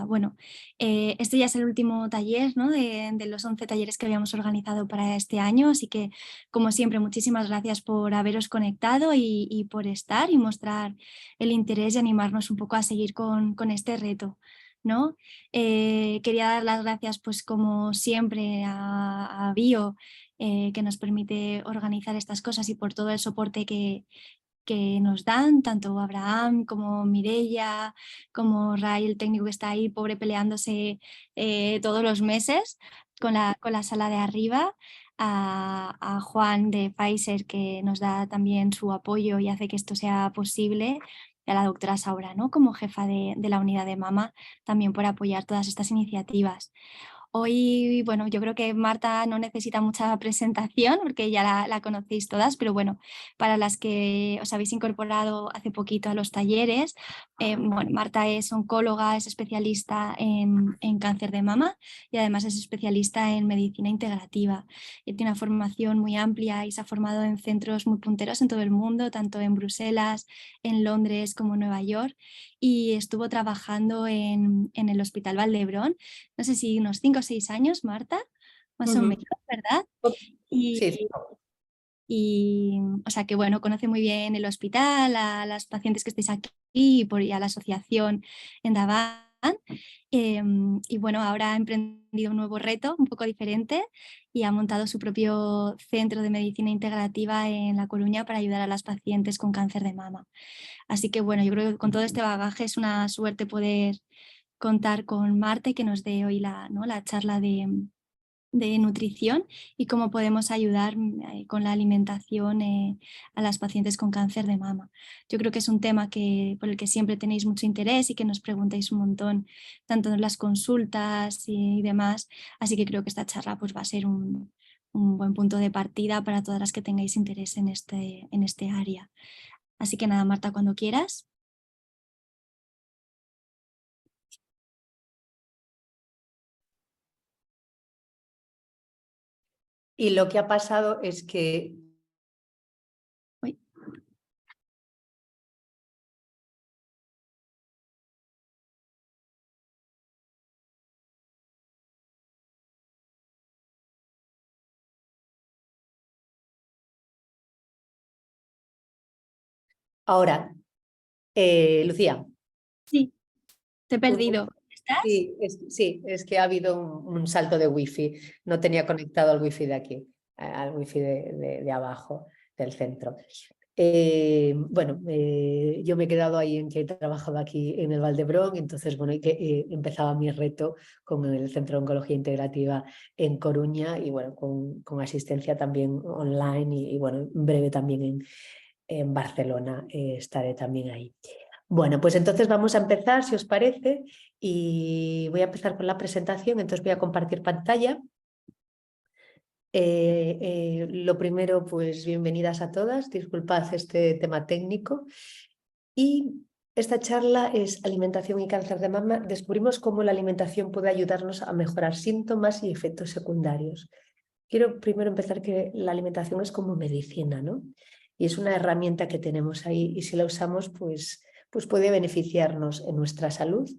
Bueno, este ya es el último taller, ¿no? de los 11 talleres que habíamos organizado para este año, así que como siempre muchísimas gracias por haberos conectado y por estar y mostrar el interés y animarnos un poco a seguir con este reto, ¿no? Quería dar las gracias pues como siempre a Bio, que nos permite organizar estas cosas y por todo el soporte que nos dan, tanto Abraham como Mireia, como Ray, el técnico que está ahí, pobre peleándose todos los meses con la sala de arriba, a Juan de Pfizer, que nos da también su apoyo y hace que esto sea posible, y a la doctora Saura, ¿no? Como jefa de la unidad de mama, también por apoyar todas estas iniciativas. Hoy, bueno, yo creo que Marta no necesita mucha presentación porque ya la conocéis todas, pero bueno, para las que os habéis incorporado hace poquito a los talleres, bueno, Marta es oncóloga, es especialista en cáncer de mama y además es especialista en medicina integrativa. Tiene una formación muy amplia y se ha formado en centros muy punteros en todo el mundo, tanto en Bruselas, en Londres como en Nueva York, y estuvo trabajando en el Hospital Valdebrón, no sé si unos 5 o 6 años, Marta, más o menos, ¿verdad? Sí, sí. O sea que bueno, conoce muy bien el hospital, a las pacientes que estáis aquí y a la asociación en Daván. Y bueno, ahora ha emprendido un nuevo reto, un poco diferente, y ha montado su propio centro de medicina integrativa en La Coruña para ayudar a las pacientes con cáncer de mama. Así que bueno, yo creo que con todo este bagaje es una suerte poder contar con Marta y que nos dé hoy la charla de nutrición y cómo podemos ayudar con la alimentación a las pacientes con cáncer de mama. Yo creo que es un tema por el que siempre tenéis mucho interés y que nos preguntáis un montón, tanto en las consultas y demás, así que creo que esta charla pues, va a ser un buen punto de partida para todas las que tengáis interés en este área. Así que nada, Marta, cuando quieras. Y lo que ha pasado es que Uy. ahora, Lucía, Sí, te he perdido. ¿Estás? sí, es que ha habido un salto de wifi. No tenía conectado al wifi de aquí, al wifi de abajo, del centro. Bueno, yo me he quedado ahí en que he trabajado aquí en el Valdebrón, entonces bueno, empezaba mi reto con el Centro de Oncología Integrativa en Coruña y bueno, con asistencia también online y bueno, en breve también en Barcelona estaré también ahí. Bueno, pues entonces vamos a empezar, si os parece, y voy a empezar con la presentación, entonces voy a compartir pantalla. Lo primero, pues bienvenidas a todas, disculpad este tema técnico. Y esta charla es Alimentación y cáncer de mama. Descubrimos cómo la alimentación puede ayudarnos a mejorar síntomas y efectos secundarios. Quiero primero empezar que la alimentación es como medicina, ¿no? Y es una herramienta que tenemos ahí y si la usamos, pues puede beneficiarnos en nuestra salud,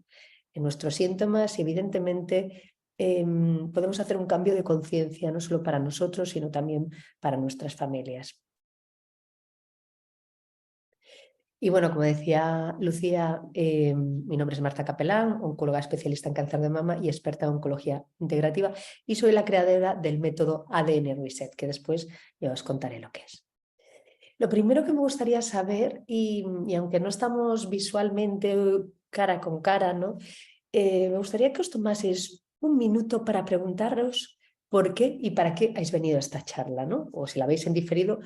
en nuestros síntomas y evidentemente podemos hacer un cambio de conciencia, no solo para nosotros, sino también para nuestras familias. Y bueno, como decía Lucía, mi nombre es Marta Capelán, oncóloga especialista en cáncer de mama y experta en oncología integrativa, y soy la creadora del método ADN Reset, que después ya os contaré lo que es. Lo primero que me gustaría saber, y aunque no estamos visualmente cara con cara, ¿no? Me gustaría que os tomaseis un minuto para preguntaros por qué y para qué habéis venido a esta charla, ¿no? O si la veis en diferido,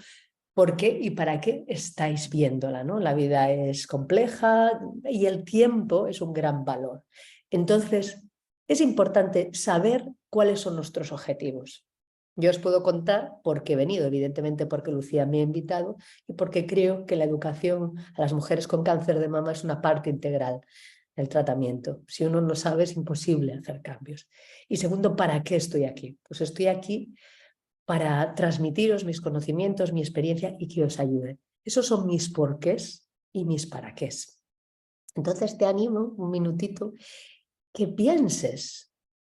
por qué y para qué estáis viéndola, ¿no? La vida es compleja y el tiempo es un gran valor. Entonces, es importante saber cuáles son nuestros objetivos. Yo os puedo contar por qué he venido, evidentemente porque Lucía me ha invitado y porque creo que la educación a las mujeres con cáncer de mama es una parte integral del tratamiento. Si uno no sabe, es imposible hacer cambios. Y segundo, ¿para qué estoy aquí? Pues estoy aquí para transmitiros mis conocimientos, mi experiencia y que os ayude. Esos son mis porqués y mis para qués. Entonces te animo un minutito que pienses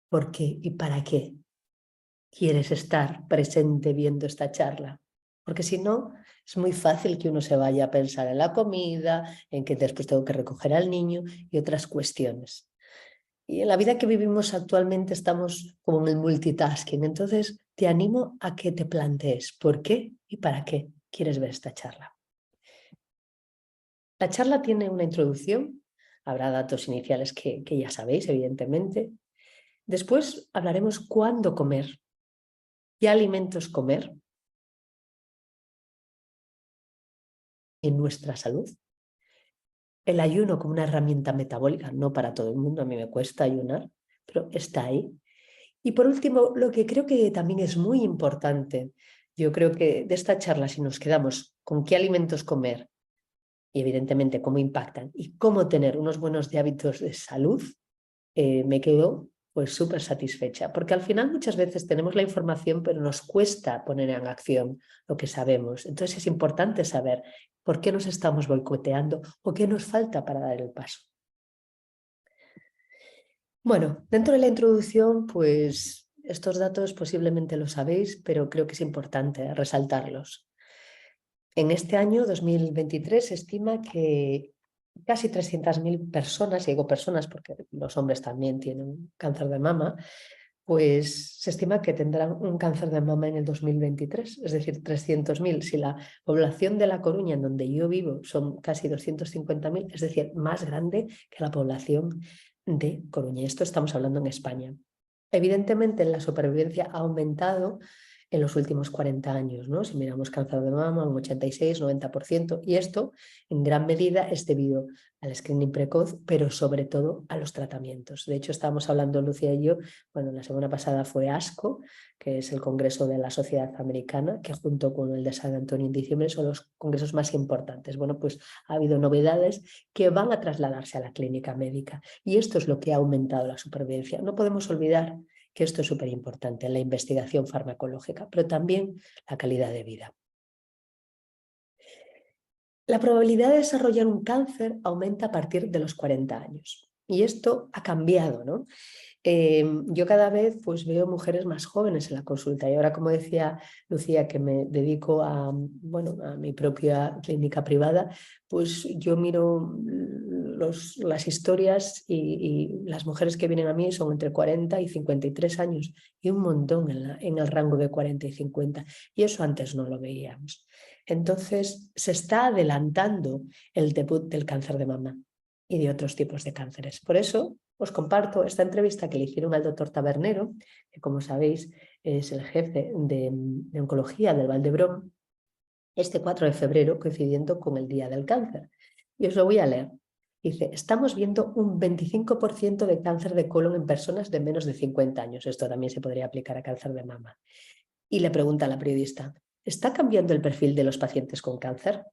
por qué y para qué quieres estar presente viendo esta charla. Porque si no, es muy fácil que uno se vaya a pensar en la comida, en que después tengo que recoger al niño y otras cuestiones. Y en la vida que vivimos actualmente estamos como en el multitasking. Entonces, te animo a que te plantees por qué y para qué quieres ver esta charla. La charla tiene una introducción, habrá datos iniciales que ya sabéis, evidentemente. Después hablaremos cuándo comer, qué alimentos comer en nuestra salud. El ayuno como una herramienta metabólica, no para todo el mundo, a mí me cuesta ayunar, pero está ahí. Y por último, lo que creo que también es muy importante, yo creo que de esta charla, si nos quedamos con qué alimentos comer y evidentemente cómo impactan y cómo tener unos buenos hábitos de salud, me quedo pues súper satisfecha, porque al final muchas veces tenemos la información, pero nos cuesta poner en acción lo que sabemos. Entonces es importante saber por qué nos estamos boicoteando o qué nos falta para dar el paso. Bueno, dentro de la introducción, pues estos datos posiblemente los sabéis, pero creo que es importante resaltarlos. En este año 2023 se estima que casi 300.000 personas, y digo personas porque los hombres también tienen cáncer de mama, pues se estima que tendrán un cáncer de mama en el 2023, es decir, 300.000. Si la población de La Coruña, en donde yo vivo, son casi 250.000, es decir, más grande que la población de Coruña. Esto estamos hablando en España. Evidentemente, la supervivencia ha aumentado en los últimos 40 años, ¿no? Si miramos cáncer de mama, un 86-90%, y esto en gran medida es debido al screening precoz, pero sobre todo a los tratamientos. De hecho, estábamos hablando Lucía y yo, bueno, la semana pasada fue ASCO, que es el Congreso de la Sociedad Americana, que junto con el de San Antonio en diciembre son los congresos más importantes. Bueno, pues ha habido novedades que van a trasladarse a la clínica médica y esto es lo que ha aumentado la supervivencia. No podemos olvidar que esto es súper importante en la investigación farmacológica, pero también la calidad de vida. La probabilidad de desarrollar un cáncer aumenta a partir de los 40 años. Y esto ha cambiado, ¿no? Yo cada vez pues, veo mujeres más jóvenes en la consulta y ahora, como decía Lucía, que me dedico a, bueno, a mi propia clínica privada, pues yo miro las historias y las mujeres que vienen a mí son entre 40 y 53 años y un montón en el rango de 40 y 50 y eso antes no lo veíamos. Entonces se está adelantando el debut del cáncer de mama y de otros tipos de cánceres. Por eso os comparto esta entrevista que le hicieron al doctor Tabernero, que como sabéis es el jefe de oncología del Vall d'Hebron, este 4 de febrero, coincidiendo con el Día del Cáncer. Y os lo voy a leer. Dice, estamos viendo un 25% de cáncer de colon en personas de menos de 50 años. Esto también se podría aplicar a cáncer de mama. Y le pregunta a la periodista, ¿está cambiando el perfil de los pacientes con cáncer?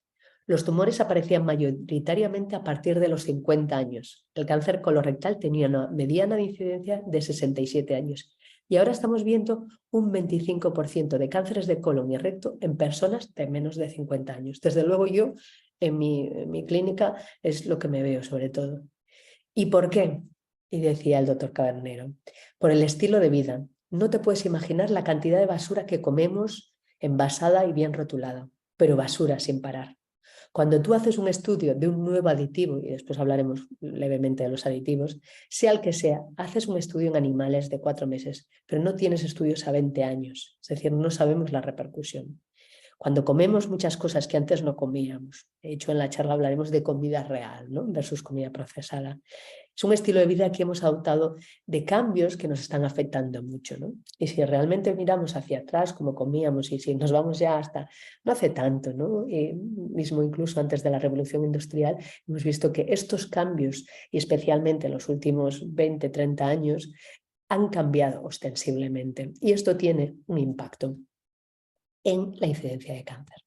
Los tumores aparecían mayoritariamente a partir de los 50 años. El cáncer colorectal tenía una mediana de incidencia de 67 años. Y ahora estamos viendo un 25% de cánceres de colon y recto en personas de menos de 50 años. Desde luego yo, en mi clínica, es lo que me veo sobre todo. ¿Y por qué? Y decía el doctor Cabernero, por el estilo de vida. No te puedes imaginar la cantidad de basura que comemos envasada y bien rotulada, pero basura sin parar. Cuando tú haces un estudio de un nuevo aditivo, y después hablaremos levemente de los aditivos, sea el que sea, haces un estudio en animales de 4 meses, pero no tienes estudios a 20 años, es decir, no sabemos la repercusión. Cuando comemos muchas cosas que antes no comíamos, de hecho en la charla hablaremos de comida real, ¿no? Versus comida procesada. Es un estilo de vida que hemos adoptado de cambios que nos están afectando mucho, ¿no? Y si realmente miramos hacia atrás como comíamos y si nos vamos ya hasta, no hace tanto, ¿no? Mismo incluso antes de la revolución industrial, hemos visto que estos cambios, y especialmente en los últimos 20, 30 años, han cambiado ostensiblemente. Y esto tiene un impacto en la incidencia de cáncer.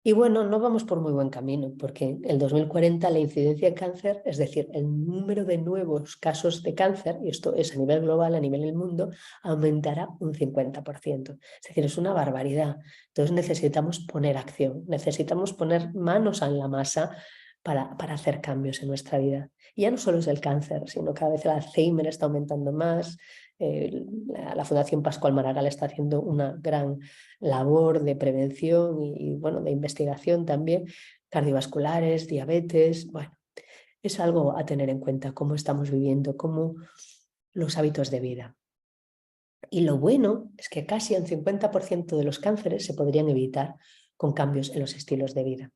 Y bueno, no vamos por muy buen camino, porque en el 2040 la incidencia de cáncer, es decir, el número de nuevos casos de cáncer, y esto es a nivel global, a nivel del mundo, aumentará un 50%. Es decir, es una barbaridad. Entonces necesitamos poner acción, necesitamos poner manos en la masa para hacer cambios en nuestra vida. Y ya no solo es el cáncer, sino cada vez el Alzheimer está aumentando más. La Fundación Pascual Maragall está haciendo una gran labor de prevención y bueno, de investigación también, cardiovasculares, diabetes. Bueno, es algo a tener en cuenta, cómo estamos viviendo, cómo los hábitos de vida. Y lo bueno es que casi un 50% de los cánceres se podrían evitar con cambios en los estilos de vida.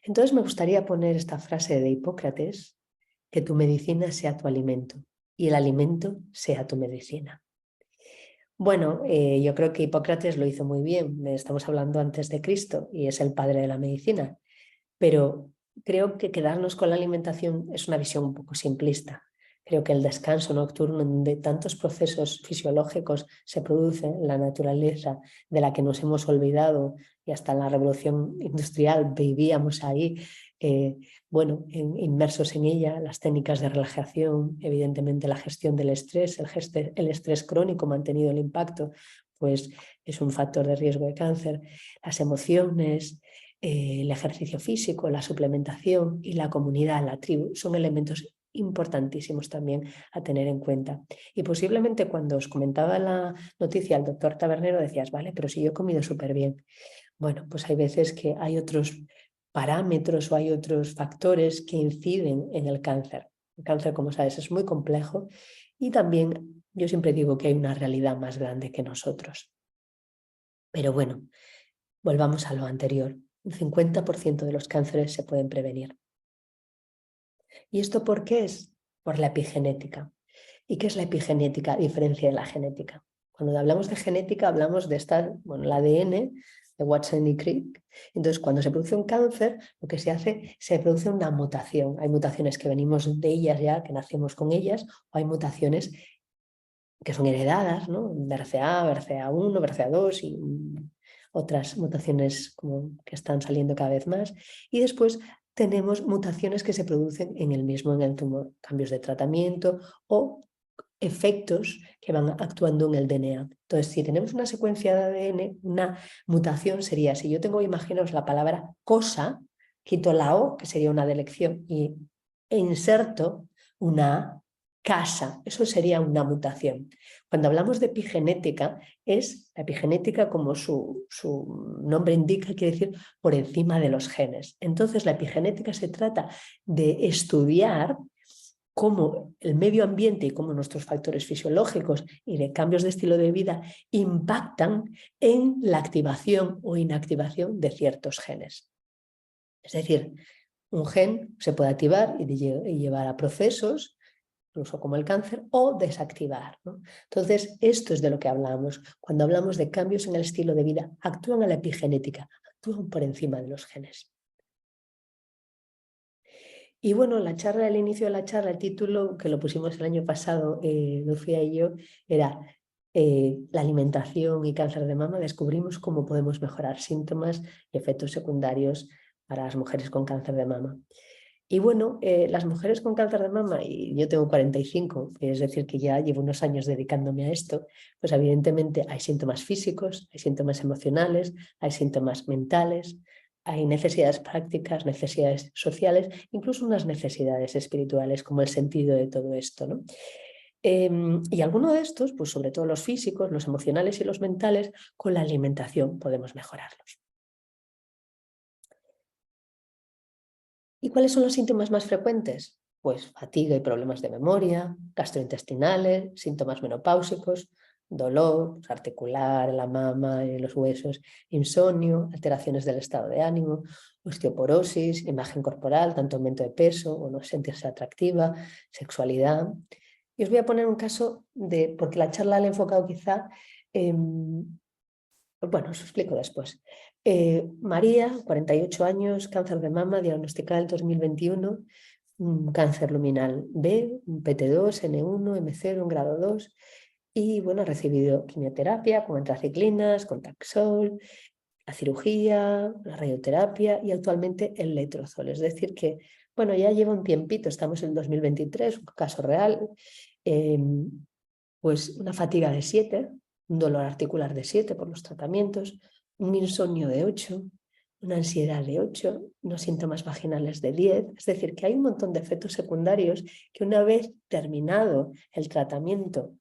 Entonces me gustaría poner esta frase de Hipócrates, que tu medicina sea tu alimento y el alimento sea tu medicina. Bueno, yo creo que Hipócrates lo hizo muy bien, estamos hablando antes de Cristo y es el padre de la medicina, pero creo que quedarnos con la alimentación es una visión un poco simplista. Creo que el descanso nocturno, donde tantos procesos fisiológicos se producen en la naturaleza de la que nos hemos olvidado y hasta en la revolución industrial vivíamos ahí, bueno, inmersos en ella, las técnicas de relajación, evidentemente la gestión del estrés, el estrés crónico mantenido el impacto, pues es un factor de riesgo de cáncer, las emociones, el ejercicio físico, la suplementación y la comunidad, la tribu, son elementos importantísimos también a tener en cuenta. Y posiblemente cuando os comentaba la noticia al doctor Tabernero decías, vale, pero si yo he comido súper bien. Bueno, pues hay veces que hay otros parámetros o hay otros factores que inciden en el cáncer. El cáncer, como sabes, es muy complejo y también yo siempre digo que hay una realidad más grande que nosotros. Pero bueno, volvamos a lo anterior. Un 50% de los cánceres se pueden prevenir. ¿Y esto por qué es? Por la epigenética. ¿Y qué es la epigenética a diferencia de la genética? Cuando hablamos de genética hablamos de el ADN de Watson y Crick. Entonces, cuando se produce un cáncer, lo que se hace, se produce una mutación. Hay mutaciones que venimos de ellas ya, que nacemos con ellas, o hay mutaciones que son heredadas, ¿no? BRCA, BRCA1, BRCA2 y otras mutaciones como que están saliendo cada vez más. Y después tenemos mutaciones que se producen en el tumor, cambios de tratamiento o efectos que van actuando en el DNA. Entonces, si tenemos una secuencia de ADN, una mutación sería, si yo tengo, imaginaos la palabra cosa, quito la O, que sería una de elección, e inserto una casa, eso sería una mutación. Cuando hablamos de epigenética, es la epigenética, como su nombre indica, quiere decir por encima de los genes. Entonces, la epigenética se trata de estudiar cómo el medio ambiente y cómo nuestros factores fisiológicos y de cambios de estilo de vida impactan en la activación o inactivación de ciertos genes. Es decir, un gen se puede activar y llevar a procesos, incluso como el cáncer, o desactivar, ¿no? Entonces, esto es de lo que hablamos. Cuando hablamos de cambios en el estilo de vida, actúan a la epigenética, actúan por encima de los genes. Y bueno, la charla, al inicio de la charla, el título que lo pusimos el año pasado, Lucía y yo, era la alimentación y cáncer de mama. Descubrimos cómo podemos mejorar síntomas y efectos secundarios para las mujeres con cáncer de mama. Y bueno, las mujeres con cáncer de mama, y yo tengo 45, es decir, que ya llevo unos años dedicándome a esto, pues evidentemente hay síntomas físicos, hay síntomas emocionales, hay síntomas mentales, hay necesidades prácticas, necesidades sociales, incluso unas necesidades espirituales, como el sentido de todo esto, ¿no? Y alguno de estos, pues sobre todo los físicos, los emocionales y los mentales, con la alimentación podemos mejorarlos. ¿Y cuáles son los síntomas más frecuentes? Pues fatiga y problemas de memoria, gastrointestinales, síntomas menopáusicos, dolor articular, en la mama, en los huesos, insomnio, alteraciones del estado de ánimo, osteoporosis, imagen corporal, tanto aumento de peso o no sentirse atractiva, sexualidad. Y os voy a poner un caso porque la charla la he enfocado quizá bueno, os explico después. María, 48 años, cáncer de mama, diagnosticada en 2021, cáncer luminal B, un PT2, N1, M0, un grado 2, y bueno, ha recibido quimioterapia con antraciclinas, con Taxol, la cirugía, la radioterapia y actualmente el letrozol. Es decir que, bueno, ya lleva un tiempito, estamos en 2023, un caso real, pues una fatiga de 7, un dolor articular de 7 por los tratamientos, un insomnio de 8, una ansiedad de 8, unos síntomas vaginales de 10. Es decir, que hay un montón de efectos secundarios que una vez terminado el tratamiento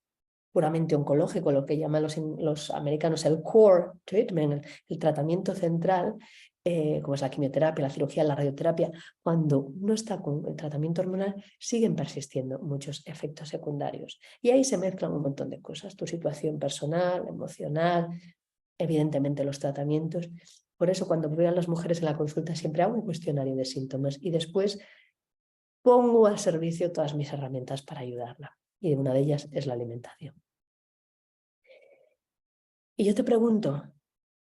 puramente oncológico, lo que llaman los americanos el core treatment, el tratamiento central, como es la quimioterapia, la cirugía, la radioterapia, cuando uno está con el tratamiento hormonal, siguen persistiendo muchos efectos secundarios. Y ahí se mezclan un montón de cosas, tu situación personal, emocional, evidentemente los tratamientos. Por eso cuando veo a las mujeres en la consulta siempre hago un cuestionario de síntomas y después pongo al servicio todas mis herramientas para ayudarla. Y una de ellas es la alimentación. Y yo te pregunto,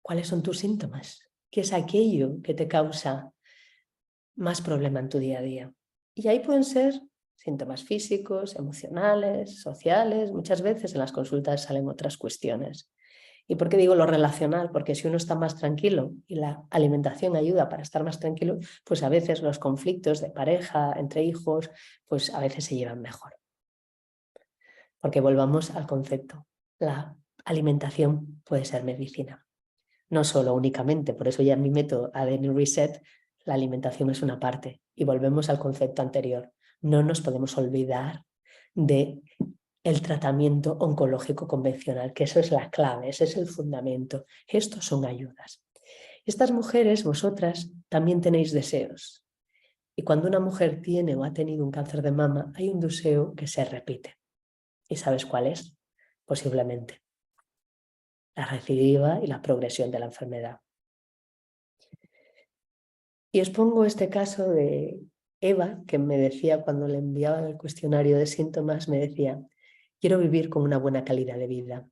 ¿cuáles son tus síntomas? ¿Qué es aquello que te causa más problema en tu día a día? Y ahí pueden ser síntomas físicos, emocionales, sociales. Muchas veces en las consultas salen otras cuestiones. ¿Y por qué digo lo relacional? Porque si uno está más tranquilo y la alimentación ayuda para estar más tranquilo, pues a veces los conflictos de pareja, entre hijos, pues a veces se llevan mejor. Porque volvamos al concepto. La alimentación puede ser medicina. No solo únicamente, por eso ya en mi método ADN Reset, la alimentación es una parte. Y volvemos al concepto anterior. No nos podemos olvidar de el tratamiento oncológico convencional, que eso es la clave, ese es el fundamento. Estos son ayudas. Estas mujeres, vosotras, también tenéis deseos. Y cuando una mujer tiene o ha tenido un cáncer de mama, hay un deseo que se repite. ¿Y sabes cuál es? Posiblemente la recidiva y la progresión de la enfermedad. Y os pongo este caso de Eva, que me decía cuando le enviaba el cuestionario de síntomas, me decía: quiero vivir con una buena calidad de vida.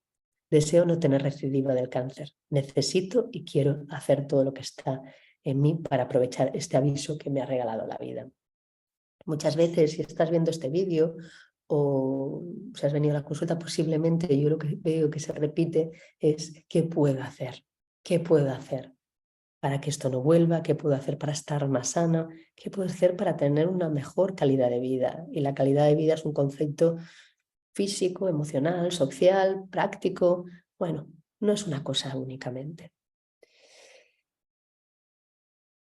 Deseo no tener recidiva del cáncer. Necesito y quiero hacer todo lo que está en mí para aprovechar este aviso que me ha regalado la vida. Muchas veces, si estás viendo este vídeo o si has venido a la consulta, posiblemente yo lo que veo que se repite es: ¿qué puedo hacer? ¿Qué puedo hacer para que esto no vuelva? ¿Qué puedo hacer para estar más sana? ¿Qué puedo hacer para tener una mejor calidad de vida? Y la calidad de vida es un concepto físico, emocional, social, práctico. Bueno, no es una cosa únicamente.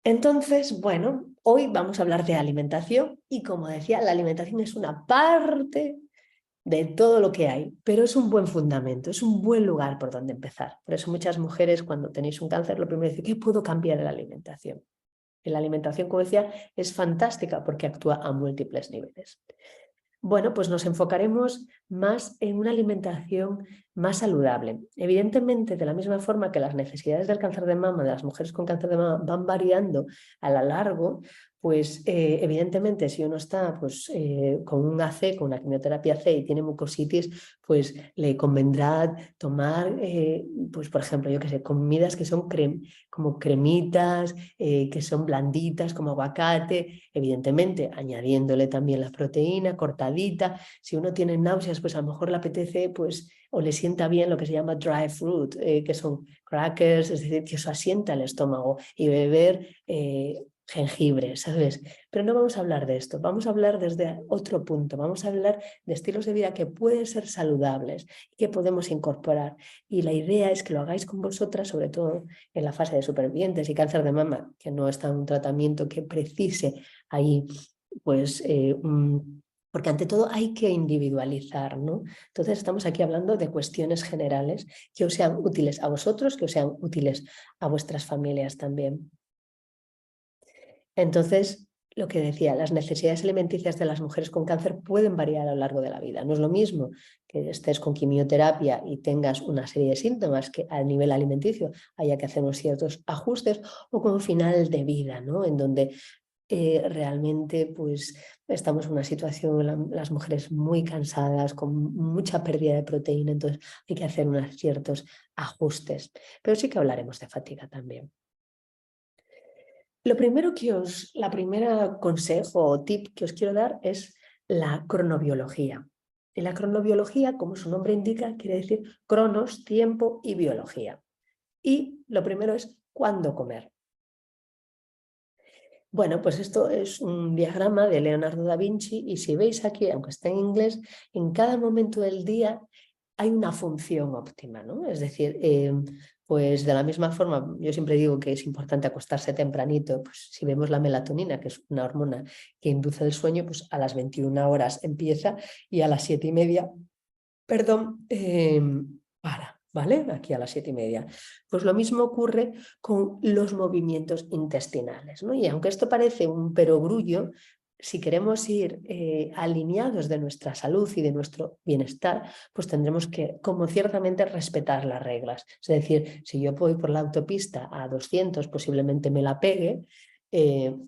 Entonces, bueno, hoy vamos a hablar de alimentación y, como decía, la alimentación es una parte de todo lo que hay, pero es un buen fundamento, es un buen lugar por donde empezar. Por eso muchas mujeres, cuando tenéis un cáncer, lo primero dicen: ¿qué puedo cambiar en la alimentación? Y la alimentación, como decía, es fantástica porque actúa a múltiples niveles. Bueno, pues nos enfocaremos más en una alimentación más saludable. Evidentemente, de la misma forma que las necesidades del cáncer de mama, de las mujeres con cáncer de mama, van variando a lo largo, pues evidentemente si uno está pues, con un AC, con una quimioterapia C y tiene mucositis, pues le convendrá tomar, pues por ejemplo, yo qué sé, comidas que son como cremitas, que son blanditas, como aguacate, evidentemente añadiéndole también la proteína cortadita. Si uno tiene náuseas, pues a lo mejor le apetece, pues, o le sienta bien lo que se llama dry fruit, que son crackers, es decir, que eso asienta el estómago, y beber jengibre, ¿sabes? Pero no vamos a hablar de esto, vamos a hablar desde otro punto, vamos a hablar de estilos de vida que pueden ser saludables y que podemos incorporar. Y la idea es que lo hagáis con vosotras, sobre todo en la fase de supervivientes y cáncer de mama, que no está en un tratamiento que precise ahí, pues, porque ante todo hay que individualizar, ¿no? Entonces estamos aquí hablando de cuestiones generales que os sean útiles a vosotros, que os sean útiles a vuestras familias también. Entonces, lo que decía, las necesidades alimenticias de las mujeres con cáncer pueden variar a lo largo de la vida. No es lo mismo que estés con quimioterapia y tengas una serie de síntomas que a nivel alimenticio haya que hacer unos ciertos ajustes, o con final de vida, ¿no? En donde realmente pues, estamos en una situación, las mujeres muy cansadas, con mucha pérdida de proteína, entonces hay que hacer unos ciertos ajustes. Pero sí que hablaremos de fatiga también. Lo primero la primera consejo o tip que os quiero dar es la cronobiología. Y la cronobiología, como su nombre indica, quiere decir cronos, tiempo, y biología. Y lo primero es cuándo comer. Bueno, pues esto es un diagrama de Leonardo da Vinci, y si veis aquí, aunque está en inglés, en cada momento del día hay una función óptima, ¿no? Es decir, Pues de la misma forma, yo siempre digo que es importante acostarse tempranito, pues si vemos la melatonina, que es una hormona que induce el sueño, pues a las 21 horas empieza y a las 7:30, perdón, para, ¿vale? Aquí a las 7:30. Pues lo mismo ocurre con los movimientos intestinales, ¿no? Y aunque esto parece un perogrullo, si queremos ir alineados de nuestra salud y de nuestro bienestar, pues tendremos que, como ciertamente, respetar las reglas. Es decir, si yo voy por la autopista a 200, posiblemente me la pegue,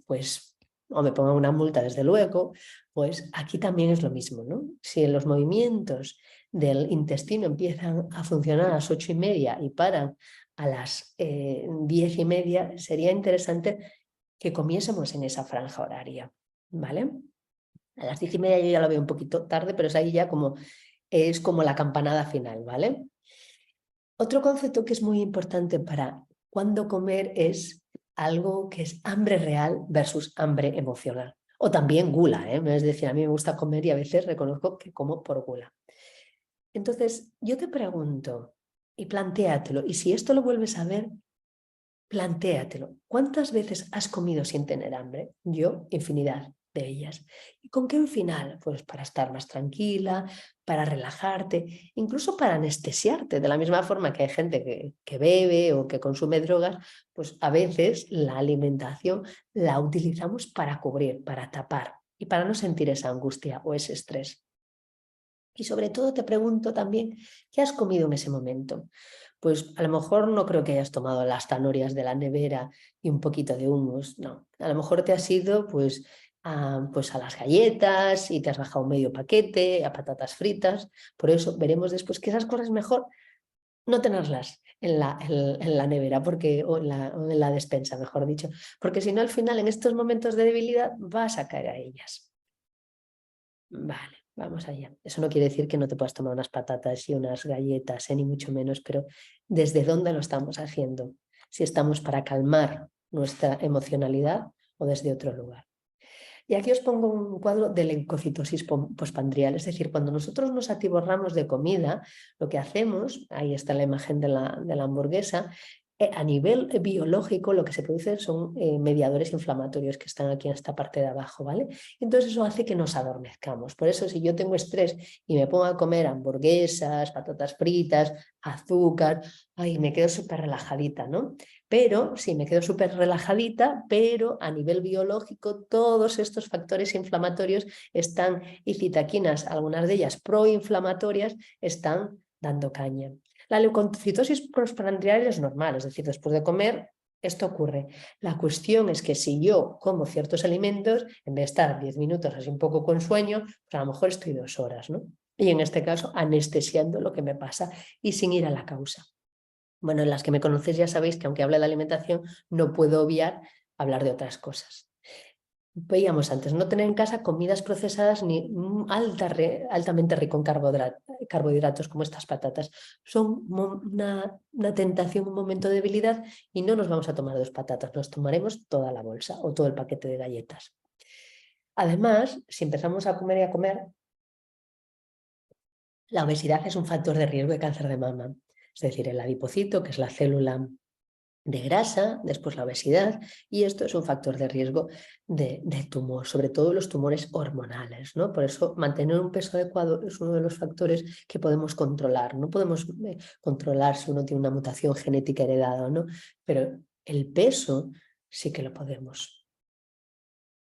pues, o me ponga una multa, desde luego, pues aquí también es lo mismo, ¿no? Si en los movimientos del intestino empiezan a funcionar a las 8:30 y paran a las 10:30, sería interesante que comiésemos en esa franja horaria, ¿vale? A las 10:30 yo ya lo veo un poquito tarde, pero es ahí ya es como la campanada final, ¿vale? Otro concepto que es muy importante para cuándo comer es algo que es hambre real versus hambre emocional. O también gula, ¿eh? Es decir, a mí me gusta comer y a veces reconozco que como por gula. Entonces, yo te pregunto, y plantéatelo, y si esto lo vuelves a ver, plantéatelo. ¿Cuántas veces has comido sin tener hambre? Yo, infinidad de ellas. ¿Y con qué un final? Pues para estar más tranquila, para relajarte, incluso para anestesiarte. De la misma forma que hay gente que bebe o que consume drogas, pues a veces la alimentación la utilizamos para cubrir, para tapar y para no sentir esa angustia o ese estrés. Y sobre todo te pregunto también, ¿qué has comido en ese momento? Pues a lo mejor no creo que hayas tomado las zanahorias de la nevera y un poquito de hummus, no. A lo mejor te has ido pues a las galletas y te has bajado medio paquete, a patatas fritas. Por eso veremos después que esas cosas mejor no tenerlas en la nevera o en la despensa, mejor dicho. Porque si no, al final, en estos momentos de debilidad, vas a caer a ellas. Vale, vamos allá. Eso no quiere decir que no te puedas tomar unas patatas y unas galletas, ni mucho menos, pero ¿desde dónde lo estamos haciendo? Si estamos para calmar nuestra emocionalidad o desde otro lugar. Y aquí os pongo un cuadro de leucocitosis postprandial, es decir, cuando nosotros nos atiborramos de comida, lo que hacemos, ahí está la imagen de la hamburguesa, a nivel biológico lo que se produce son mediadores inflamatorios que están aquí en esta parte de abajo, ¿vale? Entonces eso hace que nos adormezcamos. Por eso si yo tengo estrés y me pongo a comer hamburguesas, patatas fritas, azúcar, ay, me quedo súper relajadita, ¿no? Pero sí, me quedo súper relajadita, pero a nivel biológico todos estos factores inflamatorios están, y citaquinas, algunas de ellas proinflamatorias, están dando caña. La leucocitosis postprandial es normal, es decir, después de comer esto ocurre. La cuestión es que si yo como ciertos alimentos, en vez de estar 10 minutos así un poco con sueño, pues a lo mejor estoy 2 horas, ¿no? Y en este caso anestesiando lo que me pasa y sin ir a la causa. Bueno, en las que me conocéis ya sabéis que aunque hable de alimentación, no puedo obviar hablar de otras cosas. Veíamos antes, no tener en casa comidas procesadas ni altamente rico en carbohidratos como estas patatas. Son una tentación, un momento de debilidad y no nos vamos a tomar 2 patatas, nos tomaremos toda la bolsa o todo el paquete de galletas. Además, si empezamos a comer y a comer, la obesidad es un factor de riesgo de cáncer de mama. Es decir, el adipocito, que es la célula de grasa, después la obesidad, y esto es un factor de riesgo de tumor, sobre todo los tumores hormonales, ¿no? Por eso mantener un peso adecuado es uno de los factores que podemos controlar. No podemos controlar si uno tiene una mutación genética heredada o no, pero el peso sí que lo podemos.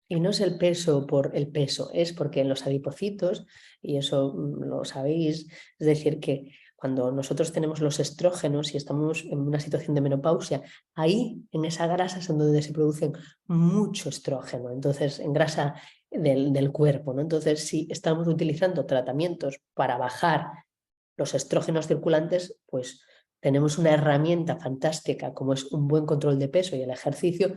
Y no es el peso por el peso, es porque en los adipocitos, y eso lo sabéis, es decir, que cuando nosotros tenemos los estrógenos y estamos en una situación de menopausia, ahí en esa grasa es en donde se producen mucho estrógeno, entonces en grasa del cuerpo, ¿no? Entonces si estamos utilizando tratamientos para bajar los estrógenos circulantes, pues tenemos una herramienta fantástica como es un buen control de peso y el ejercicio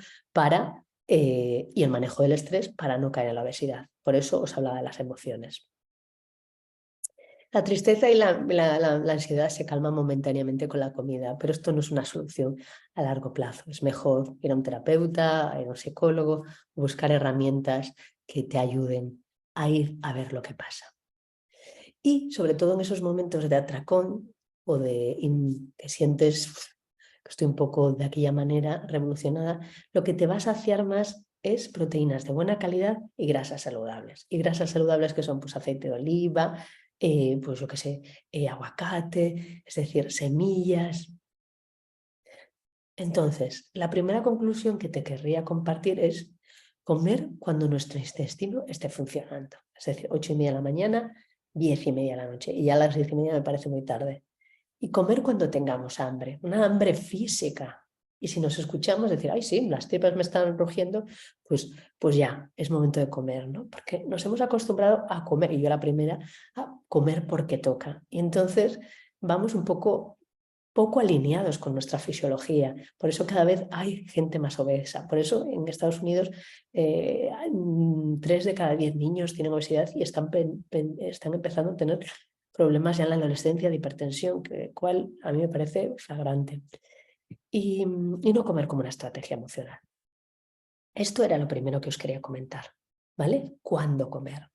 y el manejo del estrés para no caer en la obesidad. Por eso os hablaba de las emociones. La tristeza y la ansiedad se calman momentáneamente con la comida, pero esto no es una solución a largo plazo. Es mejor ir a un terapeuta, ir a un psicólogo, buscar herramientas que te ayuden a ir a ver lo que pasa. Y sobre todo en esos momentos de atracón o que sientes estoy un poco de aquella manera revolucionada, lo que te va a saciar más es proteínas de buena calidad y grasas saludables. Y grasas saludables que son pues aceite de oliva, pues yo qué sé, aguacate, es decir, semillas. Entonces, la primera conclusión que te querría compartir es comer cuando nuestro intestino esté funcionando. Es decir, 8:30 de la mañana, 10:30 de la noche. Y ya a las 10:30 me parece muy tarde. Y comer cuando tengamos hambre, una hambre física. Y si nos escuchamos decir, ay, sí, las tripas me están rugiendo, pues ya, es momento de comer, ¿no? Porque nos hemos acostumbrado a comer, y yo la primera, a comer porque toca. Y entonces vamos un poco alineados con nuestra fisiología. Por eso cada vez hay gente más obesa. Por eso en Estados Unidos 3 de cada 10 niños tienen obesidad y están empezando a tener problemas ya en la adolescencia de hipertensión, cual a mí me parece flagrante. Y no comer como una estrategia emocional. Esto era lo primero que os quería comentar, ¿vale? ¿Cuándo comer?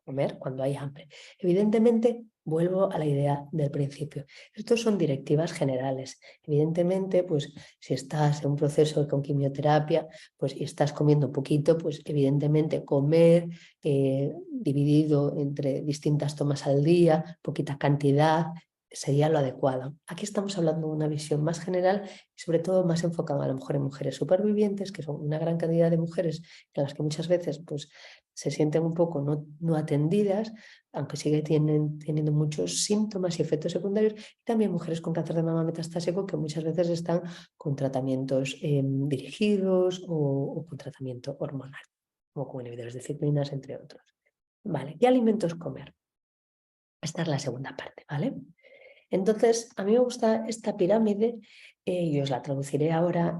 Comer cuando hay hambre. Evidentemente, vuelvo a la idea del principio. Estos son directivas generales. Evidentemente, pues si estás en un proceso con quimioterapia, pues y estás comiendo un poquito, pues evidentemente comer dividido entre distintas tomas al día, poquita cantidad, sería lo adecuado. Aquí estamos hablando de una visión más general y sobre todo más enfocada a lo mejor en mujeres supervivientes, que son una gran cantidad de mujeres en las que muchas veces pues, se sienten un poco no atendidas, aunque sigue teniendo muchos síntomas y efectos secundarios, y también mujeres con cáncer de mama metastásico que muchas veces están con tratamientos dirigidos o con tratamiento hormonal, como con inhibidores de ciclinas, entre otros. Vale, ¿qué alimentos comer? Esta es la segunda parte, ¿vale? Entonces, a mí me gusta esta pirámide, y os la traduciré ahora,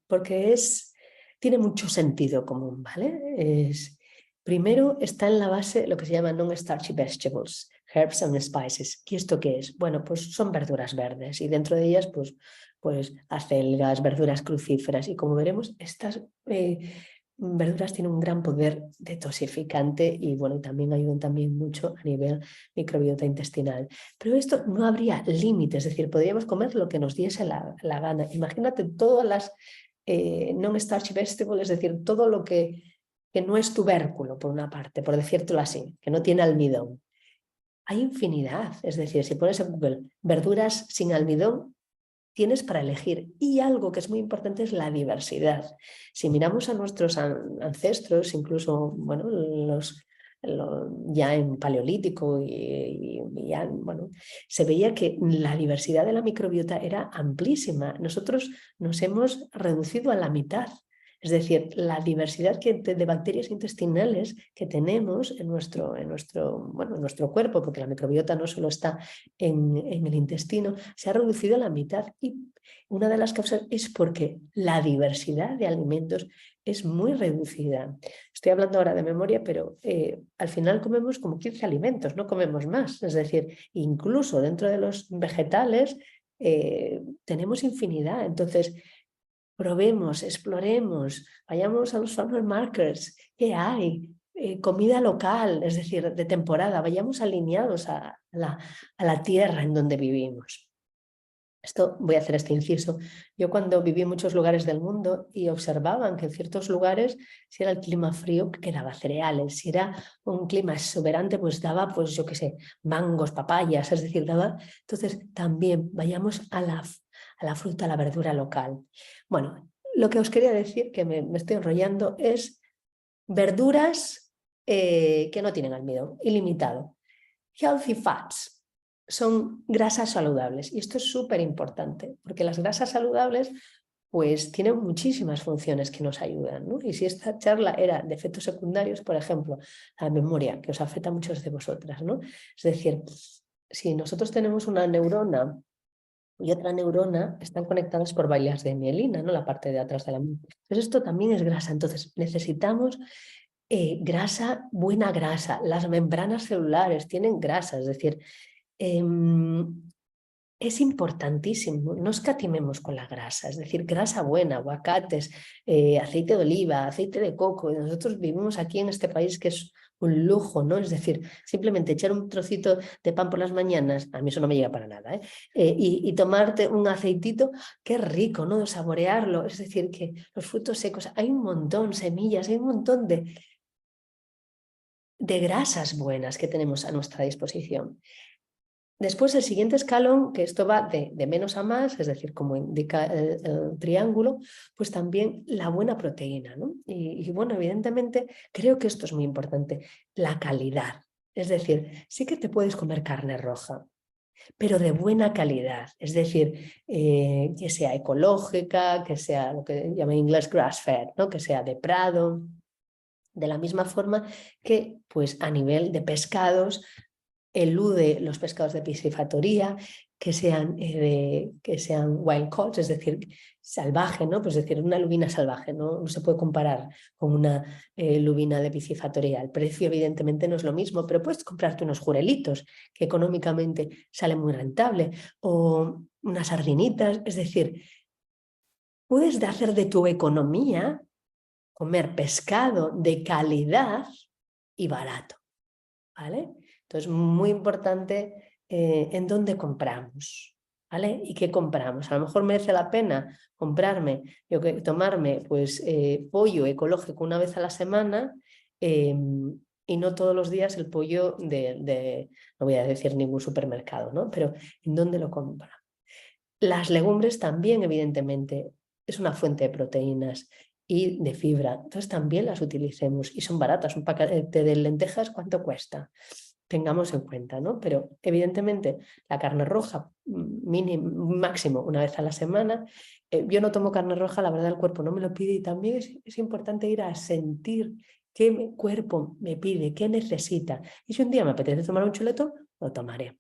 porque tiene mucho sentido común, ¿vale? Primero está en la base lo que se llama non-starchy vegetables, herbs and spices. ¿Y esto qué es? Bueno, pues son verduras verdes y dentro de ellas, pues acelgas, verduras crucíferas. Y como veremos, estas verduras tienen un gran poder detoxificante y bueno, también ayudan también mucho a nivel microbiota intestinal. Pero esto no habría límites, es decir, podríamos comer lo que nos diese la gana. Imagínate todas las non-starchy vegetables, es decir, todo lo que no es tubérculo, por una parte, por decírtelo así, que no tiene almidón. Hay infinidad, es decir, si pones en Google verduras sin almidón, tienes para elegir. Y algo que es muy importante es la diversidad. Si miramos a nuestros ancestros, incluso bueno, ya en paleolítico y ya, bueno, se veía que la diversidad de la microbiota era amplísima. Nosotros nos hemos reducido a la mitad. Es decir, la diversidad de bacterias intestinales que tenemos en nuestro cuerpo, porque la microbiota no solo está en el intestino, se ha reducido a la mitad. Y una de las causas es porque la diversidad de alimentos es muy reducida. Estoy hablando ahora de memoria, pero al final comemos como 15 alimentos, no comemos más. Es decir, incluso dentro de los vegetales tenemos infinidad. Entonces, probemos, exploremos, vayamos a los farmer markets, ¿qué hay? Comida local, es decir, de temporada, vayamos alineados a la tierra en donde vivimos. Esto, voy a hacer este inciso. Yo cuando viví en muchos lugares del mundo y observaban que en ciertos lugares, si era el clima frío, que daba cereales, si era un clima exuberante, pues daba, pues yo qué sé, mangos, papayas, es decir, daba. Entonces también vayamos a la fruta, a la verdura local. Bueno, lo que os quería decir, que me estoy enrollando, es verduras que no tienen almidón, ilimitado. Healthy fats. Son grasas saludables y esto es súper importante porque las grasas saludables pues tienen muchísimas funciones que nos ayudan, ¿no? Y si esta charla era de efectos secundarios, por ejemplo, la memoria, que os afecta a muchos de vosotras, ¿no? Es decir, si nosotros tenemos una neurona y otra neurona, están conectadas por vallas de mielina, ¿no? La parte de atrás de la mente. Entonces esto también es grasa, entonces necesitamos grasa, buena grasa. Las membranas celulares tienen grasa, es decir, es importantísimo, no escatimemos con la grasa, es decir, grasa buena, aguacates, aceite de oliva, aceite de coco. Nosotros vivimos aquí en este país que es un lujo, ¿no? Es decir, simplemente echar un trocito de pan por las mañanas, a mí eso no me llega para nada, ¿eh? Y tomarte un aceitito, qué rico, ¿no? Saborearlo, es decir, que los frutos secos, hay un montón, semillas, hay un montón de grasas buenas que tenemos a nuestra disposición. Después el siguiente escalón, que esto va de menos a más, es decir, como indica el triángulo, pues también la buena proteína, ¿no? Y bueno, evidentemente creo que esto es muy importante, la calidad. Es decir, sí que te puedes comer carne roja, pero de buena calidad, es decir, que sea ecológica, que sea lo que llaman en inglés grass-fed, ¿no? Que sea de prado, de la misma forma que pues, a nivel de pescados, elude los pescados de piscifactoría, que sean wild caught, es decir, salvaje, ¿no? Pues es decir, una lubina salvaje, ¿no? No se puede comparar con una lubina de piscifactoría. El precio evidentemente no es lo mismo, pero puedes comprarte unos jurelitos que económicamente salen muy rentable, o unas sardinitas, es decir, puedes hacer de tu economía comer pescado de calidad y barato, ¿vale? Entonces, muy importante en dónde compramos, ¿vale? ¿Y qué compramos? A lo mejor merece la pena tomarme pues, pollo ecológico una vez a la semana y no todos los días el pollo no voy a decir ningún supermercado, ¿no? Pero ¿en dónde lo compra? Las legumbres también, evidentemente, es una fuente de proteínas y de fibra, entonces también las utilicemos y son baratas. Un paquete de lentejas, ¿cuánto cuesta? Tengamos en cuenta, ¿no? Pero evidentemente la carne roja mínimo, máximo una vez a la semana. Yo no tomo carne roja, la verdad el cuerpo no me lo pide y también es importante ir a sentir qué mi cuerpo me pide, qué necesita. Y si un día me apetece tomar un chuleto, lo tomaré.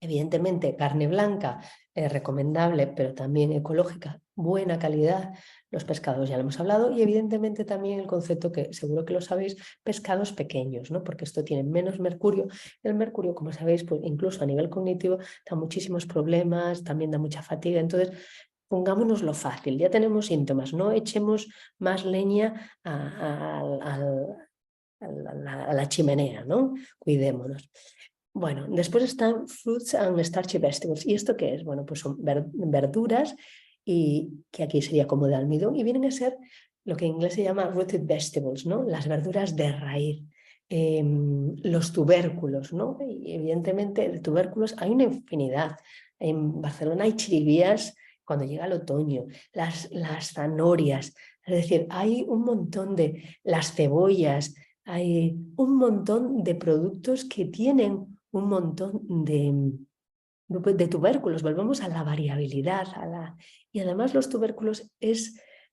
Evidentemente, carne blanca es recomendable, pero también ecológica, buena calidad. Los pescados ya lo hemos hablado y evidentemente también el concepto que seguro que lo sabéis, pescados pequeños, ¿no? Porque esto tiene menos mercurio. El mercurio, como sabéis, pues incluso a nivel cognitivo da muchísimos problemas, también da mucha fatiga. Entonces, pongámonos lo fácil, ya tenemos síntomas, no echemos más leña a la chimenea, ¿no? Cuidémonos. Bueno, después están fruits and starchy vegetables. ¿Y esto qué es? Bueno, pues son verduras y que aquí sería como de almidón y vienen a ser lo que en inglés se llama rooted vegetables, ¿no? Las verduras de raíz, los tubérculos, ¿no? Y evidentemente de tubérculos hay una infinidad. En Barcelona hay chiribías cuando llega el otoño, las zanahorias, es decir, hay un montón de las cebollas, hay un montón de productos que tienen un montón de tubérculos. Volvemos a la variabilidad. Y además los tubérculos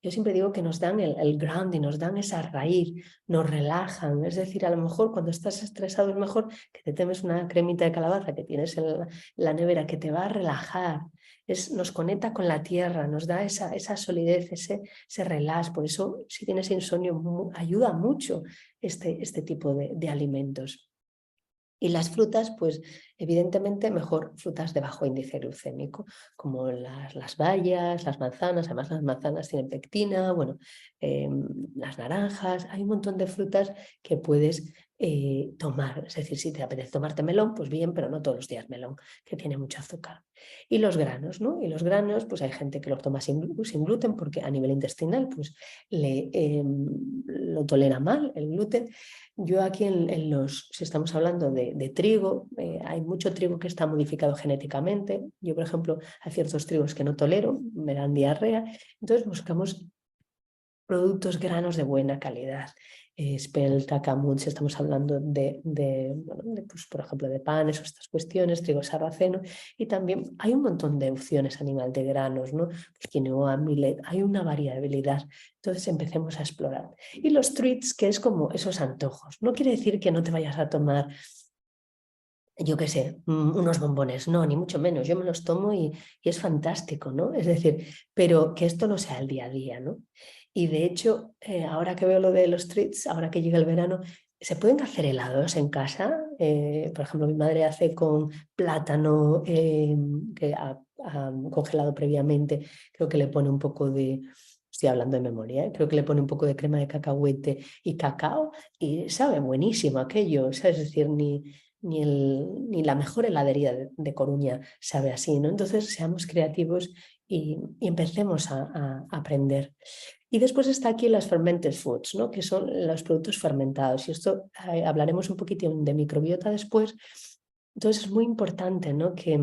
yo siempre digo que nos dan el grounding, nos dan esa raíz, nos relajan. Es decir, a lo mejor cuando estás estresado es mejor que te tomes una cremita de calabaza que tienes en la nevera que te va a relajar. Nos conecta con la tierra, nos da esa solidez, ese relax. Por eso, si tienes insomnio, ayuda mucho este tipo de alimentos. Y las frutas, pues evidentemente mejor frutas de bajo índice glucémico, como las bayas, las manzanas, además las manzanas tienen pectina, bueno, las naranjas, hay un montón de frutas que puedes tomar. Es decir, si te apetece tomarte melón, pues bien, pero no todos los días melón, que tiene mucho azúcar. Y los granos, ¿no? Y los granos, pues hay gente que los toma sin gluten porque a nivel intestinal, pues lo tolera mal el gluten. Yo aquí si estamos hablando de trigo, hay mucho trigo que está modificado genéticamente. Yo, por ejemplo, hay ciertos trigos que no tolero, me dan diarrea. Entonces buscamos productos granos de buena calidad. Espelta, camut, si estamos hablando pues, por ejemplo, de panes o estas cuestiones, trigo sarraceno, y también hay un montón de opciones a nivel de granos, ¿no? Pues quinoa, millet, hay una variabilidad. Entonces empecemos a explorar. Y los treats, que es como esos antojos. No quiere decir que no te vayas a tomar, yo qué sé, unos bombones, no, ni mucho menos. Yo me los tomo y es fantástico, ¿no? Es decir, pero que esto no sea el día a día, ¿no? Y de hecho, ahora que veo lo de los treats, ahora que llega el verano, ¿se pueden hacer helados en casa? Por ejemplo, mi madre hace con plátano que ha congelado previamente, creo que le pone un poco de estoy hablando de memoria, ¿eh? Creo que le pone un poco de crema de cacahuete y cacao y sabe buenísimo aquello, ¿sabes? Es decir, ni la mejor heladería de Coruña sabe así, ¿no? Entonces seamos creativos y empecemos a aprender. Y después está aquí las fermented foods, ¿no? Que son los productos fermentados. Y esto hablaremos un poquito de microbiota después. Entonces es muy importante, ¿no? Que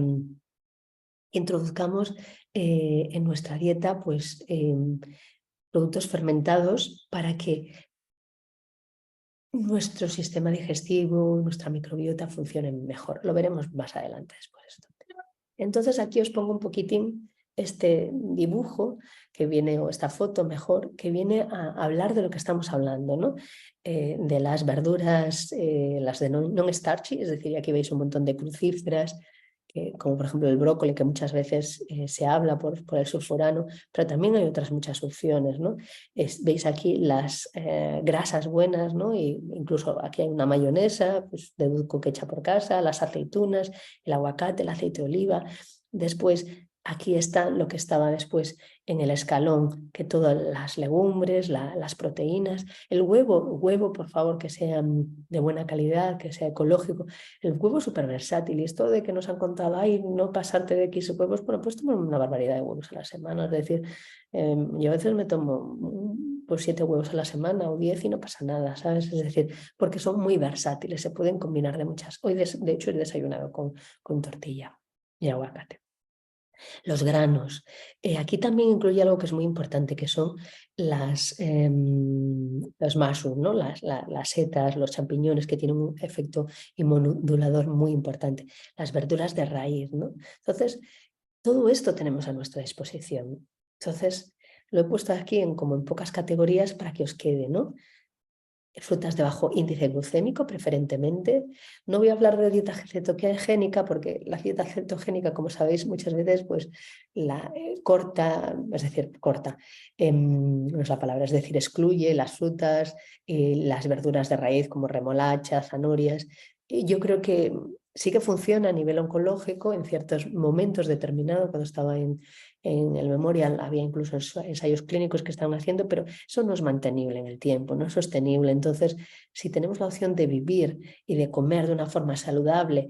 introduzcamos en nuestra dieta pues, productos fermentados para que nuestro sistema digestivo, nuestra microbiota funcionen mejor. Lo veremos más adelante después. Entonces aquí os pongo un poquitín este dibujo que viene, o esta foto mejor, que viene a hablar de lo que estamos hablando, ¿no? De las verduras, las de non-starchy, es decir, aquí veis un montón de crucíferas, como por ejemplo el brócoli, que muchas veces se habla por el sulforano, pero también hay otras muchas opciones, ¿no? Veis aquí las grasas buenas, ¿no? Y incluso aquí hay una mayonesa, pues deduzco que hecha por casa, las aceitunas, el aguacate, el aceite de oliva. Después, aquí está lo que estaba después en el escalón, que todas las legumbres, las proteínas, el huevo, por favor, que sea de buena calidad, que sea ecológico. El huevo es súper versátil y esto de que nos han contado, ay, no pasarte de X huevos, bueno, pues tomo una barbaridad de huevos a la semana, es decir, yo a veces me tomo pues 7 huevos a la semana o 10 y no pasa nada, ¿sabes? Es decir, porque son muy versátiles, se pueden combinar de muchas. Hoy, de hecho, he desayunado con tortilla y aguacate. Los granos. Aquí también incluye algo que es muy importante, que son los mushrooms, ¿no? Las setas, los champiñones, que tienen un efecto inmunomodulador muy importante. Las verduras de raíz, ¿no? Entonces, todo esto tenemos a nuestra disposición. Entonces, lo he puesto aquí como en pocas categorías para que os quede, ¿no? Frutas de bajo índice glucémico, preferentemente. No voy a hablar de dieta cetogénica porque la dieta cetogénica, como sabéis, muchas veces pues la corta, es decir, corta, no es la palabra, es decir, excluye las frutas y las verduras de raíz como remolacha, zanahorias. Yo creo que sí que funciona a nivel oncológico en ciertos momentos determinados. Cuando estaba en el Memorial había incluso ensayos clínicos que estaban haciendo, pero eso no es mantenible en el tiempo, no es sostenible. Entonces, si tenemos la opción de vivir y de comer de una forma saludable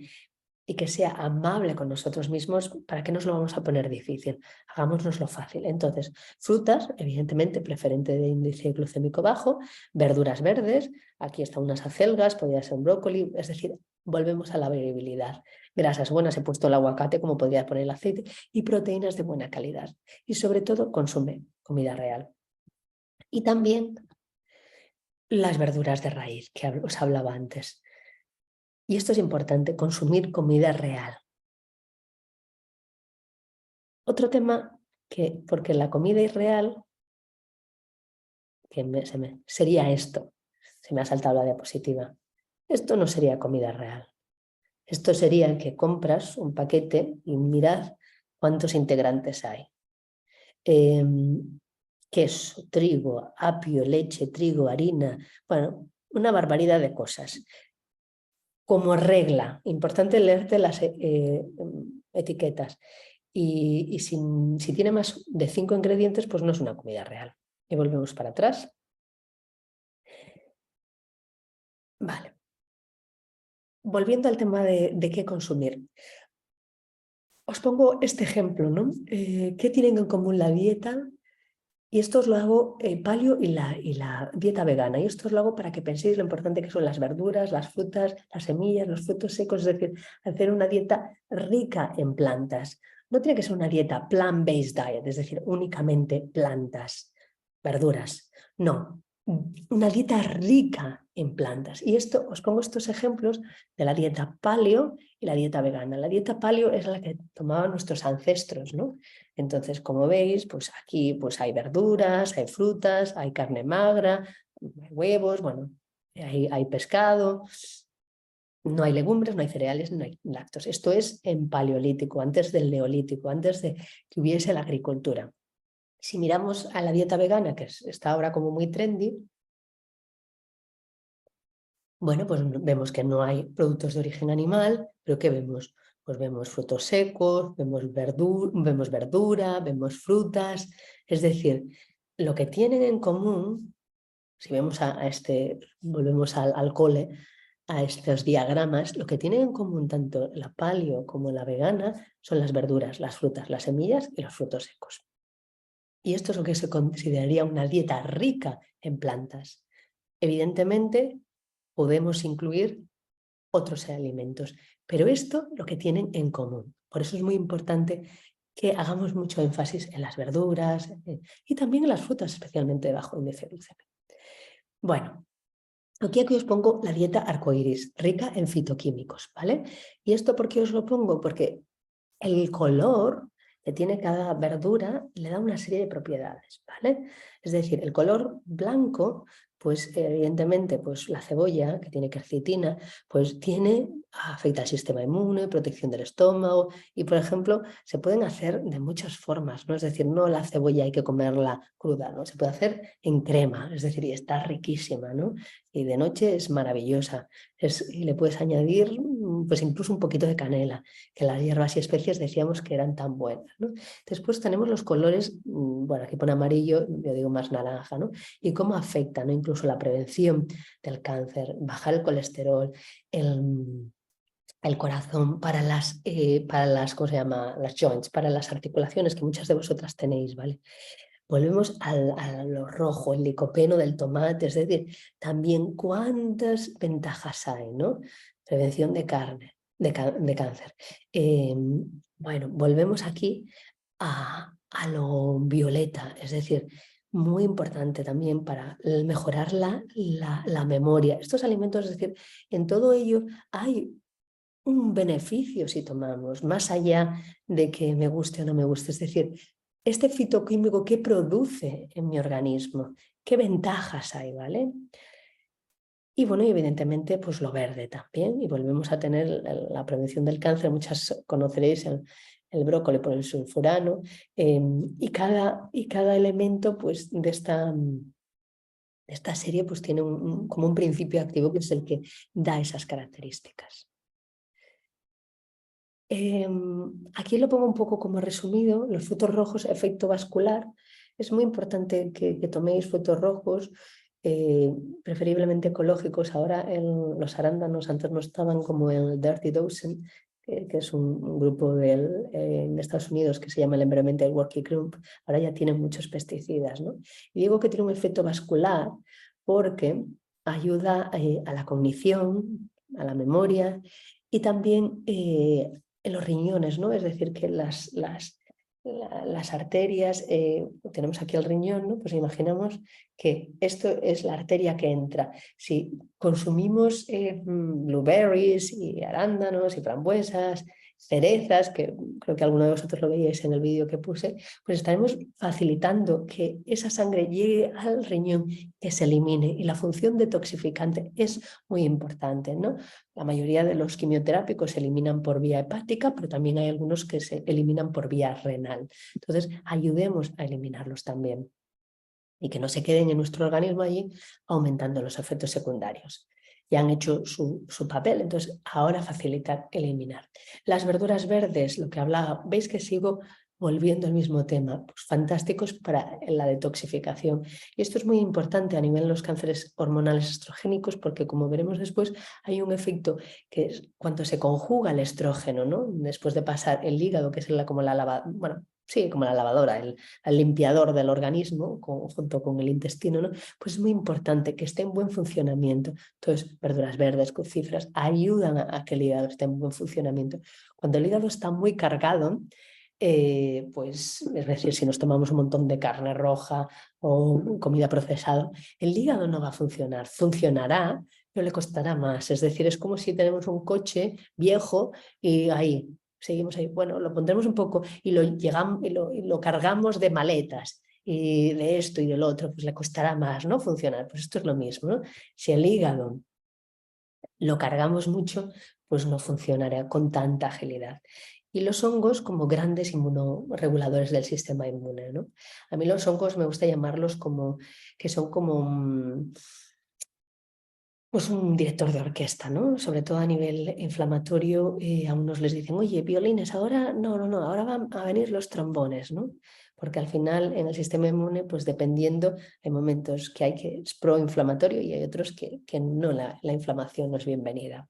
y que sea amable con nosotros mismos, ¿para qué nos lo vamos a poner difícil? Hagámonoslo fácil. Entonces, frutas, evidentemente, preferente de índice glucémico bajo, verduras verdes, aquí están unas acelgas, podría ser un brócoli, es decir, volvemos a la variabilidad. Grasas buenas, he puesto el aguacate, como podría poner el aceite, y proteínas de buena calidad. Y sobre todo, consume comida real. Y también las verduras de raíz, que os hablaba antes. Y esto es importante, consumir comida real. Otro tema, porque la comida irreal, sería esto. Se me ha saltado la diapositiva. Esto no sería comida real. Esto sería que compras un paquete y mirad cuántos integrantes hay. Queso, trigo, apio, leche, trigo, harina, bueno, una barbaridad de cosas. Como regla, importante leerte las etiquetas. Y si tiene más de 5 ingredientes, pues no es una comida real. Y volvemos para atrás. Vale. Volviendo al tema de qué consumir. Os pongo este ejemplo, ¿no? ¿Qué tienen en común la dieta? Y esto os lo hago paleo y la dieta vegana. Y esto os lo hago para que penséis lo importante que son las verduras, las frutas, las semillas, los frutos secos. Es decir, hacer una dieta rica en plantas. No tiene que ser una dieta plant-based diet, es decir, únicamente plantas, verduras. No, una dieta rica en plantas. Y esto, os pongo estos ejemplos de la dieta paleo y la dieta vegana. La dieta paleo es la que tomaban nuestros ancestros, ¿no? Entonces, como veis, pues aquí pues hay verduras, hay frutas, hay carne magra, hay huevos, bueno, hay pescado, no hay legumbres, no hay cereales, no hay lácteos. Esto es en paleolítico, antes del neolítico, antes de que hubiese la agricultura. Si miramos a la dieta vegana, que está ahora como muy trendy, bueno, pues vemos que no hay productos de origen animal, pero ¿qué vemos? Pues vemos frutos secos, vemos verdura, vemos frutas, es decir, lo que tienen en común, si vemos volvemos al cole, a estos diagramas, lo que tienen en común tanto la paleo como la vegana son las verduras, las frutas, las semillas y los frutos secos. Y esto es lo que se consideraría una dieta rica en plantas. Evidentemente, podemos incluir otros alimentos, pero esto lo que tienen en común. Por eso es muy importante que hagamos mucho énfasis en las verduras y también en las frutas, especialmente de bajo índice glucémico. Bueno, aquí os pongo la dieta arcoíris, rica en fitoquímicos, ¿vale? ¿Y esto por qué os lo pongo? Porque el color que tiene cada verdura le da una serie de propiedades, ¿vale? Es decir, el color blanco, pues evidentemente pues la cebolla, que tiene quercetina, pues afecta al sistema inmune, protección del estómago y, por ejemplo, se pueden hacer de muchas formas, ¿no? Es decir, no la cebolla hay que comerla cruda, ¿no? Se puede hacer en crema, es decir, y está riquísima, ¿no? Y de noche es maravillosa. Y le puedes añadir pues incluso un poquito de canela, que las hierbas y especies decíamos que eran tan buenas, ¿no? Después tenemos los colores, bueno, aquí pone amarillo, yo digo más naranja, ¿no? Y cómo afecta, ¿no? Incluso la prevención del cáncer, bajar el colesterol, el corazón, para ¿cómo se llama? Las joints, para las articulaciones que muchas de vosotras tenéis, ¿vale? Volvemos a lo rojo, el licopeno del tomate, es decir, también cuántas ventajas hay, ¿no? Prevención de cáncer. Bueno, volvemos aquí a lo violeta, es decir, muy importante también para mejorar la memoria. Estos alimentos, es decir, en todo ello hay un beneficio si tomamos, más allá de que me guste o no me guste. Es decir, este fitoquímico, ¿qué produce en mi organismo? ¿Qué ventajas hay, vale? Y bueno, y evidentemente, pues lo verde también. Y volvemos a tener la prevención del cáncer. Muchas conoceréis el brócoli por el sulfurano. Y cada elemento pues, de esta serie pues, tiene como un principio activo que es el que da esas características. Aquí lo pongo un poco como resumido, los frutos rojos, efecto vascular. Es muy importante que toméis frutos rojos, preferiblemente ecológicos. Ahora los arándanos antes no estaban como el Dirty Dozen, que es un grupo en Estados Unidos que se llama el Environmental Working Group. Ahora ya tienen muchos pesticidas, ¿no? Y digo que tiene un efecto vascular porque ayuda a la cognición, a la memoria y también en los riñones, ¿no? Es decir, que las arterias, tenemos aquí el riñón, ¿no? Pues imaginamos que esto es la arteria que entra. Si consumimos blueberries y arándanos y frambuesas, cerezas, que creo que alguno de vosotros lo veíais en el vídeo que puse, pues estaremos facilitando que esa sangre llegue al riñón, que se elimine, y la función detoxificante es muy importante, ¿no? La mayoría de los quimioterápicos se eliminan por vía hepática, pero también hay algunos que se eliminan por vía renal. Entonces, ayudemos a eliminarlos también y que no se queden en nuestro organismo allí aumentando los efectos secundarios. Ya han hecho su papel, entonces ahora facilitar eliminar. Las verduras verdes, lo que hablaba, veis que sigo volviendo al mismo tema, pues fantásticos para la detoxificación. Y esto es muy importante a nivel de los cánceres hormonales estrogénicos porque, como veremos después, hay un efecto que es cuando se conjuga el estrógeno, ¿no? Después de pasar el hígado, que es como la lavadora, el limpiador del organismo, junto con el intestino, ¿no? Pues es muy importante que esté en buen funcionamiento. Entonces, verduras verdes, crucíferas, ayudan a que el hígado esté en buen funcionamiento. Cuando el hígado está muy cargado, pues es decir, si nos tomamos un montón de carne roja o comida procesada, el hígado no va a funcionar. Funcionará, pero le costará más. Es decir, es como si tenemos un coche viejo y ahí seguimos ahí. Bueno, lo pondremos un poco y lo cargamos de maletas y de esto y del otro, pues le costará más, ¿no? Funcionar. Pues esto es lo mismo, ¿no? Si el hígado lo cargamos mucho, pues no funcionará con tanta agilidad. Y los hongos como grandes inmunoreguladores del sistema inmune, ¿no? A mí los hongos me gusta llamarlos como que son como pues un director de orquesta, ¿no? Sobre todo a nivel inflamatorio, a unos les dicen, oye, violines, ahora no, ahora van a venir los trombones, ¿no? porque al final en el sistema inmune, pues dependiendo, hay momentos que es proinflamatorio y hay otros que no, la inflamación no es bienvenida.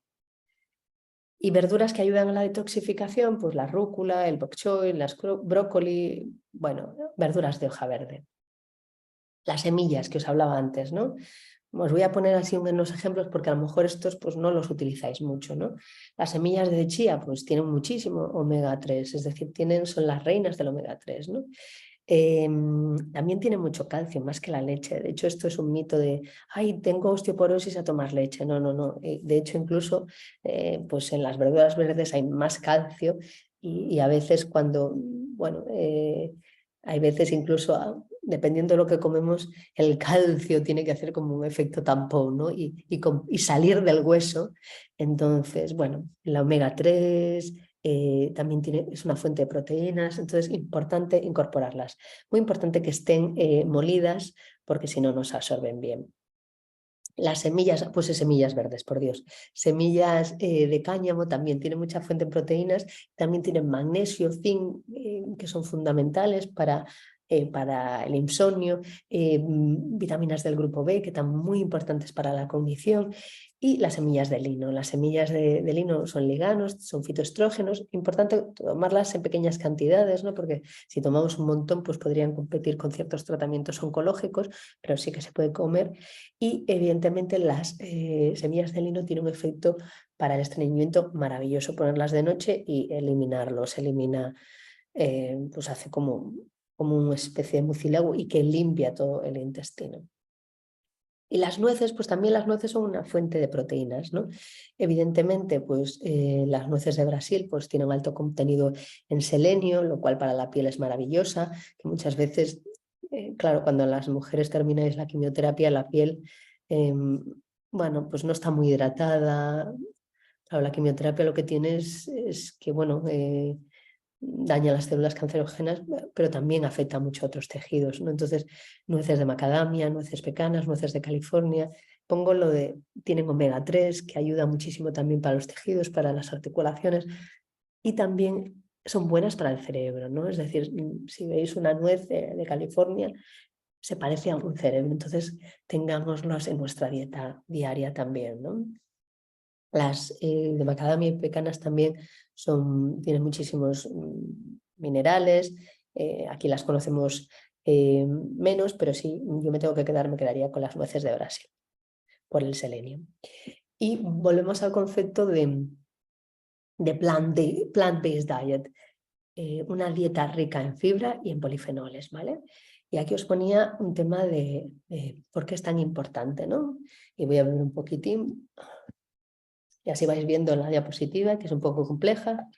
Y verduras que ayudan a la detoxificación, pues la rúcula, el bok choy, las brócoli, bueno, verduras de hoja verde. Las semillas que os hablaba antes, ¿no? Os voy a poner así unos ejemplos porque a lo mejor estos pues no los utilizáis mucho, ¿no? Las semillas de chía pues tienen muchísimo omega 3, es decir, son las reinas del omega 3, ¿no? También tiene mucho calcio, más que la leche. De hecho, esto es un mito de, ay, tengo osteoporosis a tomar leche. No, no, no. De hecho, incluso pues en las verduras verdes hay más calcio y a veces cuando, bueno, hay veces incluso, dependiendo de lo que comemos, el calcio tiene que hacer como un efecto tampón, ¿no? Y salir del hueso. Entonces, bueno, la omega 3... también es una fuente de proteínas, entonces es importante incorporarlas. Muy importante que estén molidas porque si no, no se absorben bien. Las semillas, pues semillas verdes, por Dios. Semillas de cáñamo también tienen mucha fuente de proteínas, también tienen magnesio, zinc, que son fundamentales para el insomnio, vitaminas del grupo B, que están muy importantes para la cognición, y las semillas de lino. Las semillas de lino son liganos, son fitoestrógenos, importante tomarlas en pequeñas cantidades, ¿no? Porque si tomamos un montón, pues podrían competir con ciertos tratamientos oncológicos, pero sí que se puede comer. Y evidentemente las semillas de lino tienen un efecto para el estreñimiento maravilloso, ponerlas de noche y eliminarlos, pues hace como una especie de mucílago y que limpia todo el intestino. Y las nueces, pues también las nueces son una fuente de proteínas, ¿no? Evidentemente, pues las nueces de Brasil pues tienen un alto contenido en selenio, lo cual para la piel es maravillosa, que muchas veces, claro, cuando las mujeres termináis la quimioterapia, la piel, bueno, pues no está muy hidratada. Claro, la quimioterapia lo que tiene es que, bueno, daña las células cancerógenas, pero también afecta mucho a otros tejidos, ¿no? Entonces, nueces de macadamia, nueces pecanas, nueces de California. Pongo lo de, tienen omega 3, que ayuda muchísimo también para los tejidos, para las articulaciones, y también son buenas para el cerebro, ¿no? Es decir, si veis una nuez de California, se parece a un cerebro, entonces tengámoslos en nuestra dieta diaria también, ¿no? Las de macadamia y pecanas también tienen muchísimos minerales, aquí las conocemos menos, pero sí, yo me quedaría con las nueces de Brasil, por el selenio. Y volvemos al concepto de plant-based diet, una dieta rica en fibra y en polifenoles, ¿vale? Y aquí os ponía un tema de por qué es tan importante, ¿no? Y voy a ver un poquitín. Y así vais viendo en la diapositiva, que es un poco compleja.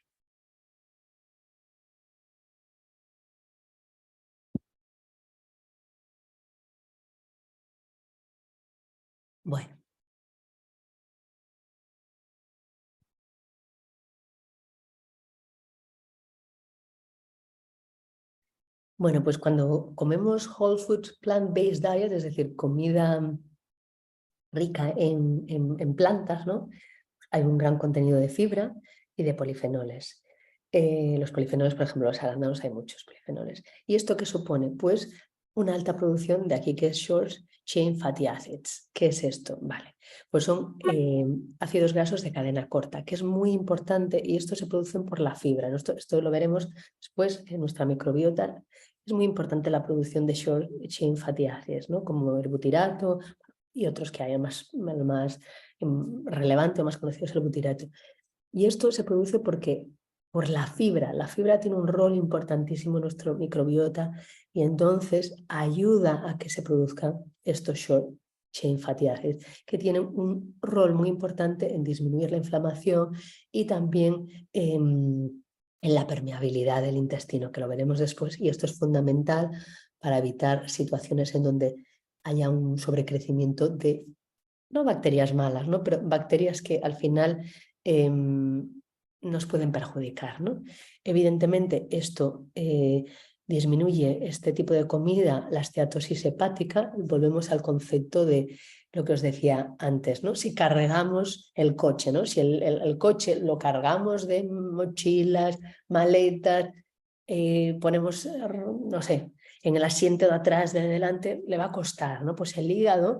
Bueno. Bueno, pues cuando comemos whole foods plant-based diet, es decir, comida rica en plantas, ¿no? Hay un gran contenido de fibra y de polifenoles. Los polifenoles, por ejemplo, los arándanos, hay muchos polifenoles. ¿Y esto qué supone? Pues una alta producción de aquí que es short chain fatty acids. ¿Qué es esto? Vale, pues son ácidos grasos de cadena corta, que es muy importante y estos se producen por la fibra. Esto lo veremos después en nuestra microbiota. Es muy importante la producción de short chain fatty acids, ¿no? Como el butirato y otros que hay más relevante o más conocido es el butirato. Y esto se produce porque por la fibra tiene un rol importantísimo en nuestro microbiota y entonces ayuda a que se produzcan estos short chain fatty acids que tienen un rol muy importante en disminuir la inflamación y también en la permeabilidad del intestino, que lo veremos después, y esto es fundamental para evitar situaciones en donde haya un sobrecrecimiento de no bacterias malas, ¿no? Pero bacterias que al final nos pueden perjudicar, ¿no? Evidentemente esto disminuye este tipo de comida, la esteatosis hepática, volvemos al concepto de lo que os decía antes, ¿no? Si cargamos el coche, ¿no? Si el coche lo cargamos de mochilas, maletas, ponemos, no sé, en el asiento de atrás, de delante, le va a costar, ¿no? Pues el hígado,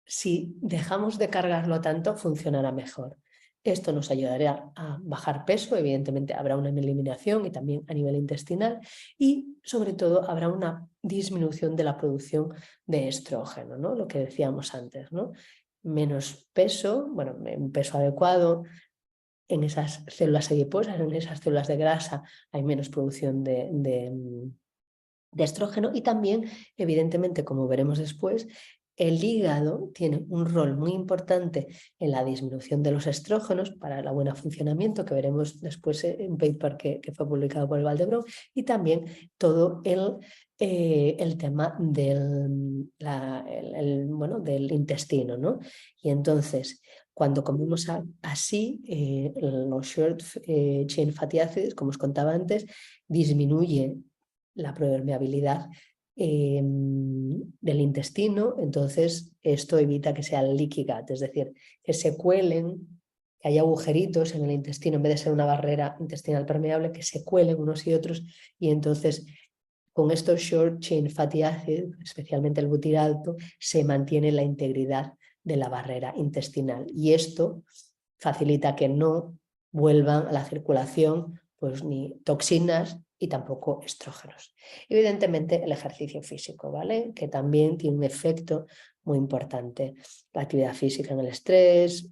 si dejamos de cargarlo tanto, funcionará mejor. Esto nos ayudará a bajar peso, evidentemente habrá una eliminación y también a nivel intestinal, y sobre todo habrá una disminución de la producción de estrógeno, ¿no? Lo que decíamos antes, ¿no? Menos peso, bueno, un peso adecuado. En esas células adiposas, en esas células de grasa, hay menos producción de estrógeno, y también, evidentemente, como veremos después, el hígado tiene un rol muy importante en la disminución de los estrógenos para el buen funcionamiento, que veremos después en un paper que fue publicado por el Valdebrón, y también todo el tema bueno, del intestino, ¿no? Y entonces, cuando comemos así, los short chain fatty acids, como os contaba antes, disminuye la permeabilidad del intestino, entonces esto evita que sea leaky gut, es decir, que se cuelen, que haya agujeritos en el intestino, en vez de ser una barrera intestinal permeable, que se cuelen unos y otros, y entonces con estos short chain fatty acids, especialmente el butirato, se mantiene la integridad de la barrera intestinal, y esto facilita que no vuelvan a la circulación pues ni toxinas y tampoco estrógenos. Evidentemente el ejercicio físico, ¿vale? Que también tiene un efecto muy importante. La actividad física en el estrés,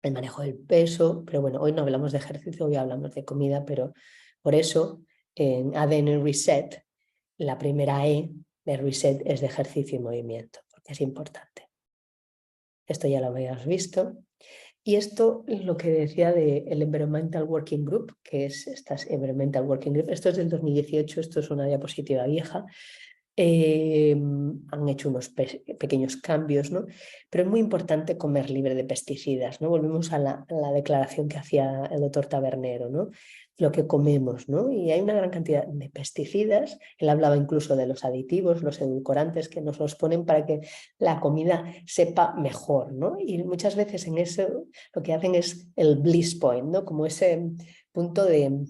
el manejo del peso, pero bueno, hoy no hablamos de ejercicio, hoy hablamos de comida, pero por eso en ADN Reset, la primera E de Reset es de ejercicio y movimiento, porque es importante. Esto ya lo habías visto. Y esto es lo que decía del Environmental Working Group, que es estas Environmental Working Group. Esto es del 2018, esto es una diapositiva vieja. Han hecho unos pequeños cambios, ¿no? Pero es muy importante comer libre de pesticidas, ¿no? Volvemos a la declaración que hacía el doctor Tabernero, ¿no? Lo que comemos, ¿no? Y hay una gran cantidad de pesticidas. Él hablaba incluso de los aditivos, los edulcorantes que nos los ponen para que la comida sepa mejor, ¿no? Y muchas veces en eso lo que hacen es el bliss point, ¿no? Como ese punto de...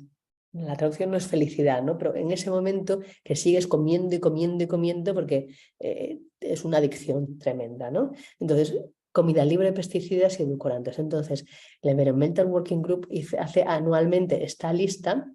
La traducción no es felicidad, ¿no? Pero en ese momento que sigues comiendo y comiendo y comiendo porque es una adicción tremenda, ¿no? Entonces, comida libre de pesticidas y edulcorantes. Entonces, el Environmental Working Group hace anualmente esta lista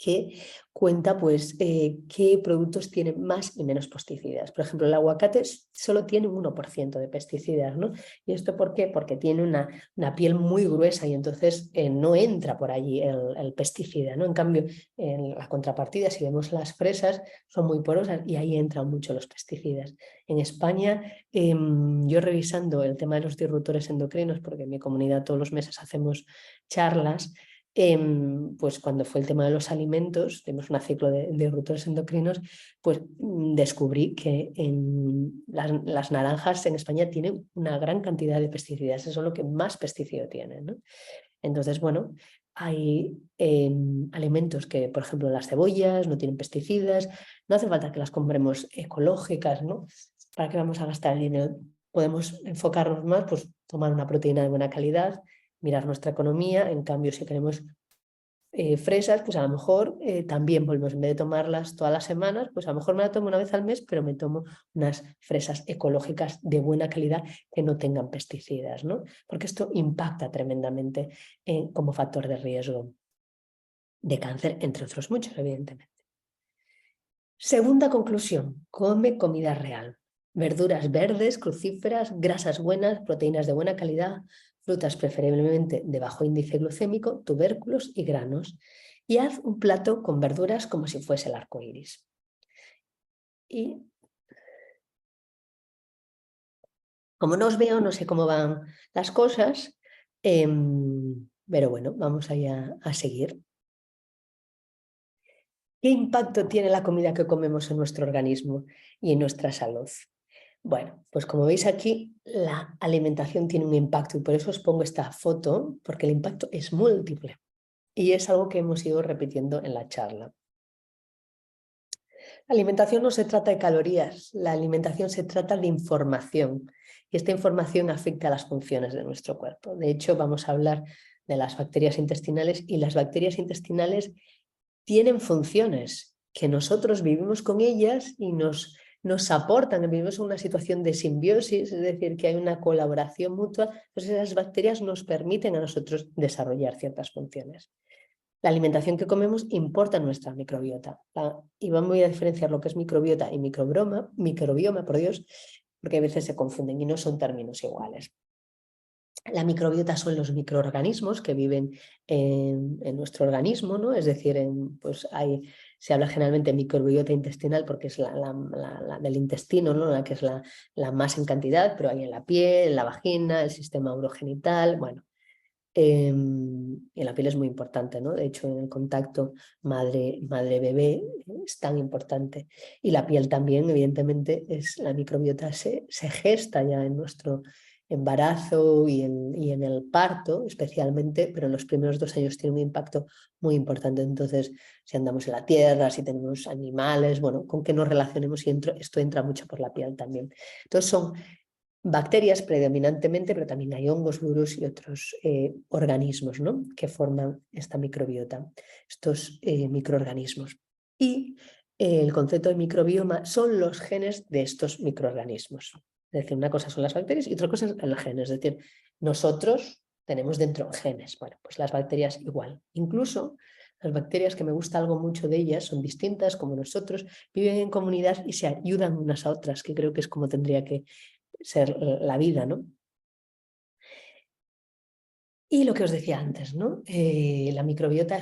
que cuenta pues qué productos tienen más y menos pesticidas. Por ejemplo, el aguacate solo tiene un 1% de pesticidas, ¿no? ¿Y esto por qué? Porque tiene una piel muy gruesa y entonces no entra por allí el pesticida, ¿no? En cambio, en la contrapartida, si vemos las fresas, son muy porosas y ahí entran mucho los pesticidas. En España, yo revisando el tema de los disruptores endocrinos, porque en mi comunidad todos los meses hacemos charlas, pues cuando fue el tema de los alimentos, tenemos un ciclo de disruptores endocrinos, pues descubrí que las naranjas en España tienen una gran cantidad de pesticidas, eso es lo que más pesticida tienen, ¿no? Entonces, bueno, hay alimentos que, por ejemplo, las cebollas no tienen pesticidas, no hace falta que las compremos ecológicas, ¿no? ¿Para qué vamos a gastar el dinero? Podemos enfocarnos más, pues tomar una proteína de buena calidad, mirar nuestra economía. En cambio, si queremos fresas, pues a lo mejor también volvemos, en vez de tomarlas todas las semanas, pues a lo mejor me la tomo una vez al mes, pero me tomo unas fresas ecológicas de buena calidad que no tengan pesticidas, ¿no? Porque esto impacta tremendamente como factor de riesgo de cáncer, entre otros muchos, evidentemente. Segunda conclusión, come comida real. Verduras verdes, crucíferas, grasas buenas, proteínas de buena calidad, frutas preferiblemente de bajo índice glucémico, tubérculos y granos. Y haz un plato con verduras como si fuese el arco iris. Y como no os veo, no sé cómo van las cosas, pero bueno, vamos allá a seguir. ¿Qué impacto tiene la comida que comemos en nuestro organismo y en nuestra salud? Bueno, pues como veis aquí, la alimentación tiene un impacto y por eso os pongo esta foto, porque el impacto es múltiple y es algo que hemos ido repitiendo en la charla. La alimentación no se trata de calorías, la alimentación se trata de información y esta información afecta a las funciones de nuestro cuerpo. De hecho, vamos a hablar de las bacterias intestinales y las bacterias intestinales tienen funciones que nosotros vivimos con ellas y nos aportan, vivimos en una situación de simbiosis, es decir, que hay una colaboración mutua, pues esas bacterias nos permiten a nosotros desarrollar ciertas funciones. La alimentación que comemos importa nuestra microbiota. Y voy a diferenciar lo que es microbiota y microbioma, por Dios, porque a veces se confunden y no son términos iguales. La microbiota son los microorganismos que viven en nuestro organismo, ¿no? Es decir, pues se habla generalmente de microbiota intestinal porque es la del intestino, ¿no? La que es la más en cantidad, pero hay en la piel, en la vagina, el sistema urogenital, bueno. Y la piel es muy importante, ¿no? De hecho, en el contacto madre-bebé es tan importante. Y la piel también, evidentemente, la microbiota se gesta ya en nuestro embarazo y en el parto, especialmente, pero en los primeros 2 años tiene un impacto muy importante. Entonces, si andamos en la tierra, si tenemos animales, bueno, con qué nos relacionemos y esto entra mucho por la piel también. Entonces, son bacterias predominantemente, pero también hay hongos, virus y otros organismos, ¿no? Que forman esta microbiota, estos microorganismos. Y el concepto de microbioma son los genes de estos microorganismos. Es decir, una cosa son las bacterias y otra cosa es el gen. Es decir, nosotros tenemos dentro genes. Bueno, pues las bacterias igual. Incluso las bacterias, que me gusta algo mucho de ellas, son distintas como nosotros, viven en comunidad y se ayudan unas a otras, que creo que es como tendría que ser la vida, ¿no? Y lo que os decía antes, ¿no? La microbiota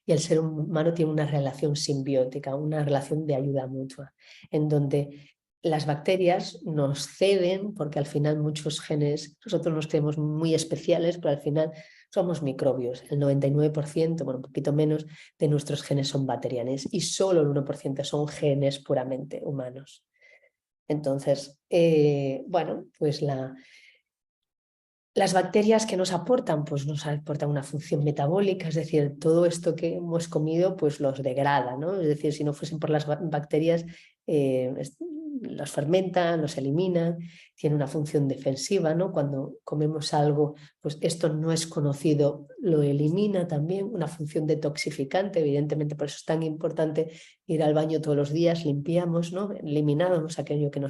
y el ser humano tiene una relación simbiótica, una relación de ayuda mutua, en donde las bacterias nos ceden, porque al final muchos genes, nosotros nos creemos muy especiales, pero al final somos microbios. El 99%, bueno, un poquito menos, de nuestros genes son bacterianes y solo el 1% son genes puramente humanos. Entonces, bueno, pues las bacterias que nos aportan, pues nos aportan una función metabólica, es decir, todo esto que hemos comido pues los degrada, ¿no? Es decir, si no fuesen por las bacterias, los fermentan, los eliminan, tiene una función defensiva, ¿no? Cuando comemos algo, pues esto no es conocido, lo elimina también, una función detoxificante, evidentemente por eso es tan importante ir al baño todos los días, limpiamos, ¿no? Eliminamos aquello que no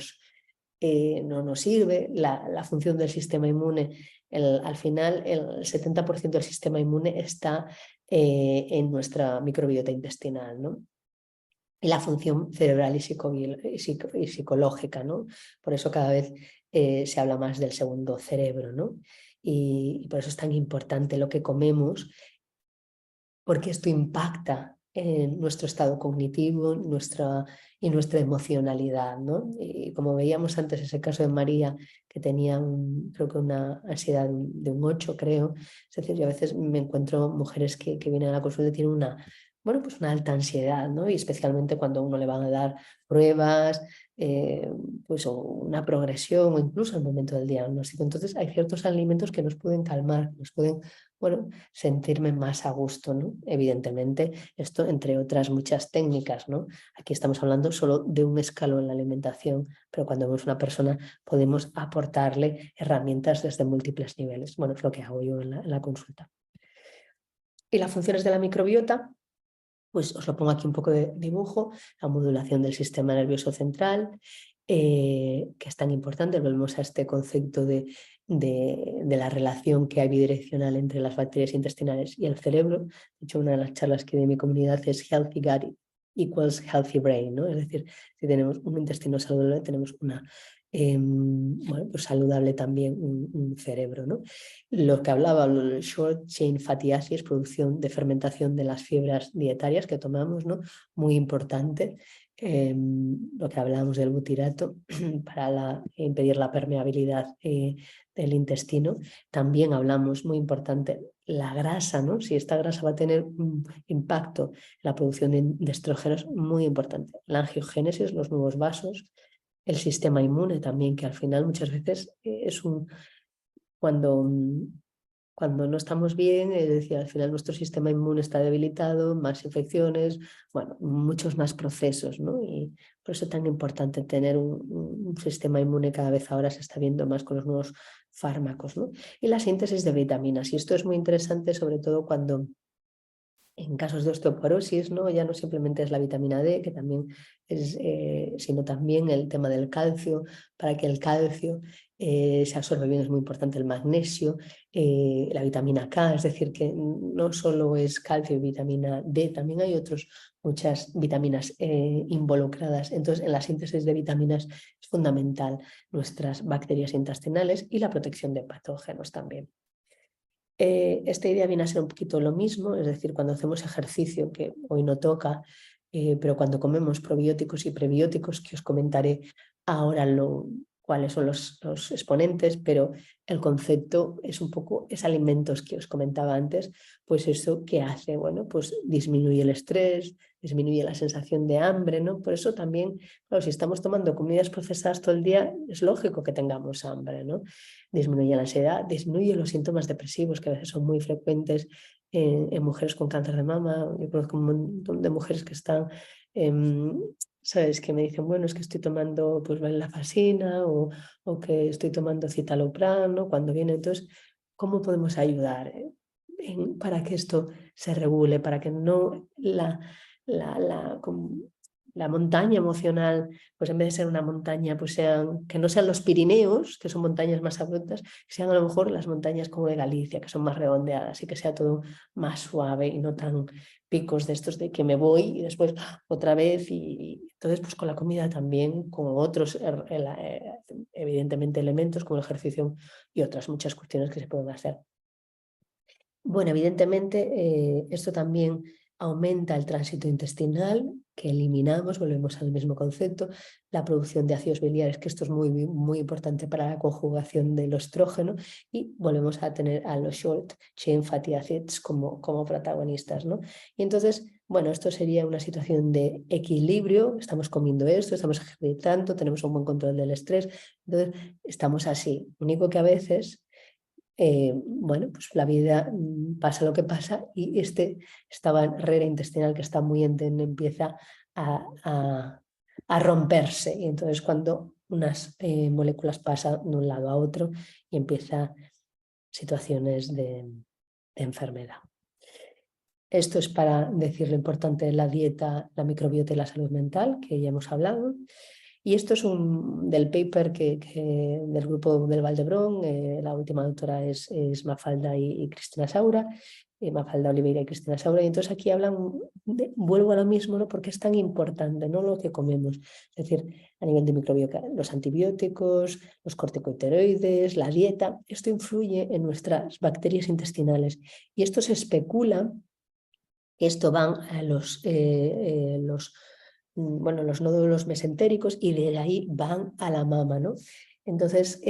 nos sirve, la función del sistema inmune. Al final, el 70% del sistema inmune está en nuestra microbiota intestinal, ¿no? Y la función cerebral y psicológica, ¿no? Por eso cada vez se habla más del segundo cerebro, ¿no? Y por eso es tan importante lo que comemos, porque esto impacta en nuestro estado cognitivo y nuestra emocionalidad, ¿no? Y como veíamos antes ese caso de María, que tenía creo que una ansiedad de un 8, creo. Es decir, yo a veces me encuentro mujeres que vienen a la consulta y tienen bueno, pues una alta ansiedad, ¿no? Y especialmente cuando a uno le van a dar pruebas, pues o una progresión o incluso al momento del diagnóstico. Entonces hay ciertos alimentos que nos pueden calmar, nos pueden, bueno, sentirme más a gusto, ¿no? Evidentemente, esto entre otras muchas técnicas, ¿no? Aquí estamos hablando solo de un escalón en la alimentación, pero cuando vemos una persona podemos aportarle herramientas desde múltiples niveles. Bueno, es lo que hago yo en la consulta. Y las funciones de la microbiota, pues os lo pongo aquí un poco de dibujo, la modulación del sistema nervioso central, que es tan importante. Volvemos a este concepto de la relación que hay bidireccional entre las bacterias intestinales y el cerebro. De hecho, una de las charlas que de mi comunidad es Healthy Gut equals Healthy Brain, ¿no? Es decir, si tenemos un intestino saludable, tenemos bueno, pues saludable también un cerebro, ¿no? Lo que hablaba, el short chain fatty acids, producción de fermentación de las fibras dietarias que tomamos, ¿no? Muy importante. Lo que hablábamos del butirato para impedir la permeabilidad del intestino. También hablamos, muy importante, la grasa, ¿no? Si esta grasa va a tener un impacto en la producción de estrógenos, muy importante. La angiogénesis, los nuevos vasos, el sistema inmune también, que al final muchas veces es cuando no estamos bien, es decir, al final nuestro sistema inmune está debilitado, más infecciones, bueno, muchos más procesos, ¿no? Y por eso es tan importante tener un sistema inmune, cada vez ahora se está viendo más con los nuevos fármacos, ¿no? Y la síntesis de vitaminas, y esto es muy interesante sobre todo cuando En casos de osteoporosis, ¿no? Ya no simplemente es la vitamina D, que también es, sino también el tema del calcio. Para que el calcio se absorbe bien es muy importante el magnesio, la vitamina K, es decir, que no solo es calcio y vitamina D, también hay muchas vitaminas involucradas. Entonces, en la síntesis de vitaminas es fundamental nuestras bacterias intestinales y la protección de patógenos también. Esta idea viene a ser un poquito lo mismo, es decir, cuando hacemos ejercicio, que hoy no toca, pero cuando comemos probióticos y prebióticos, que os comentaré ahora cuáles son los exponentes, pero el concepto es un poco, es alimentos que os comentaba antes, pues eso que hace, bueno, pues disminuye el estrés, disminuye la sensación de hambre, ¿no? Por eso también, claro, si estamos tomando comidas procesadas todo el día, es lógico que tengamos hambre, ¿no? Disminuye la ansiedad, disminuye los síntomas depresivos que a veces son muy frecuentes en mujeres con cáncer de mama. Yo conozco un montón de mujeres que están, ¿sabes? Que me dicen, bueno, es que estoy tomando pues venlafaxina o que estoy tomando citalopram, ¿no? Cuando viene, entonces, ¿cómo podemos ayudar para que esto se regule, para que no la montaña emocional, pues en vez de ser una montaña, pues que no sean los Pirineos, que son montañas más abruptas, que sean a lo mejor las montañas como de Galicia, que son más redondeadas y que sea todo más suave y no tan picos de estos de que me voy y después otra vez. Y entonces, pues con la comida también, con otros, evidentemente, elementos como el ejercicio y otras muchas cuestiones que se pueden hacer. Bueno, evidentemente esto también aumenta el tránsito intestinal que eliminamos, volvemos al mismo concepto, la producción de ácidos biliares, que esto es muy, muy importante para la conjugación del estrógeno, y volvemos a tener a los short chain fatty acids como protagonistas, ¿no? Y entonces, bueno, esto sería una situación de equilibrio, estamos comiendo esto, estamos ejercitando, tenemos un buen control del estrés, entonces estamos así, único que a veces bueno, pues la vida pasa lo que pasa y esta barrera intestinal que está muy empieza a romperse. Y entonces cuando unas moléculas pasan de un lado a otro y empiezan situaciones de enfermedad. Esto es para decir lo importante de la dieta, la microbiota y la salud mental, que ya hemos hablado. Y esto es del paper del grupo del Valdebrón, la última autora es Mafalda y Cristina Saura, Mafalda Oliveira y Cristina Saura, y entonces aquí hablan, vuelvo a lo mismo, ¿no? Porque es tan importante, no lo que comemos, es decir, a nivel de microbiota, los antibióticos, los corticosteroides, la dieta, esto influye en nuestras bacterias intestinales y esto se especula que esto van a los nódulos mesentéricos y de ahí van a la mama, ¿no? Entonces,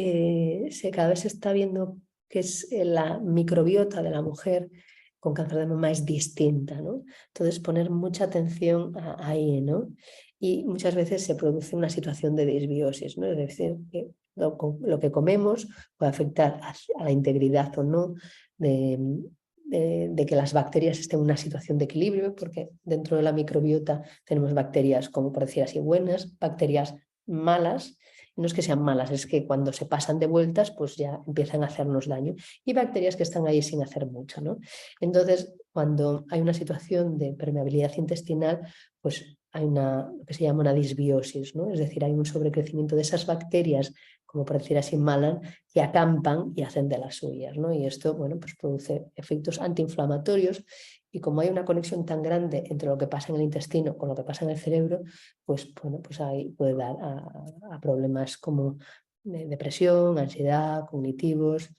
cada vez se está viendo que la microbiota de la mujer con cáncer de mama es distinta, ¿no? Entonces, poner mucha atención ahí, ¿no? Y muchas veces se produce una situación de disbiosis, ¿no? Es decir, que lo que comemos puede afectar a la integridad o no de que las bacterias estén en una situación de equilibrio, porque dentro de la microbiota tenemos bacterias, como por decir así, buenas, bacterias malas. No es que sean malas, es que cuando se pasan de vueltas, pues ya empiezan a hacernos daño. Y bacterias que están ahí sin hacer mucho, ¿no? Entonces, cuando hay una situación de permeabilidad intestinal, pues hay lo que se llama una disbiosis, ¿no? Es decir, hay un sobrecrecimiento de esas bacterias, como por decir así, malas, que acampan y hacen de las suyas, ¿no? Y esto, bueno, pues produce efectos antiinflamatorios y como hay una conexión tan grande entre lo que pasa en el intestino con lo que pasa en el cerebro, pues, bueno, pues ahí puede dar a problemas como depresión, ansiedad, cognitivos.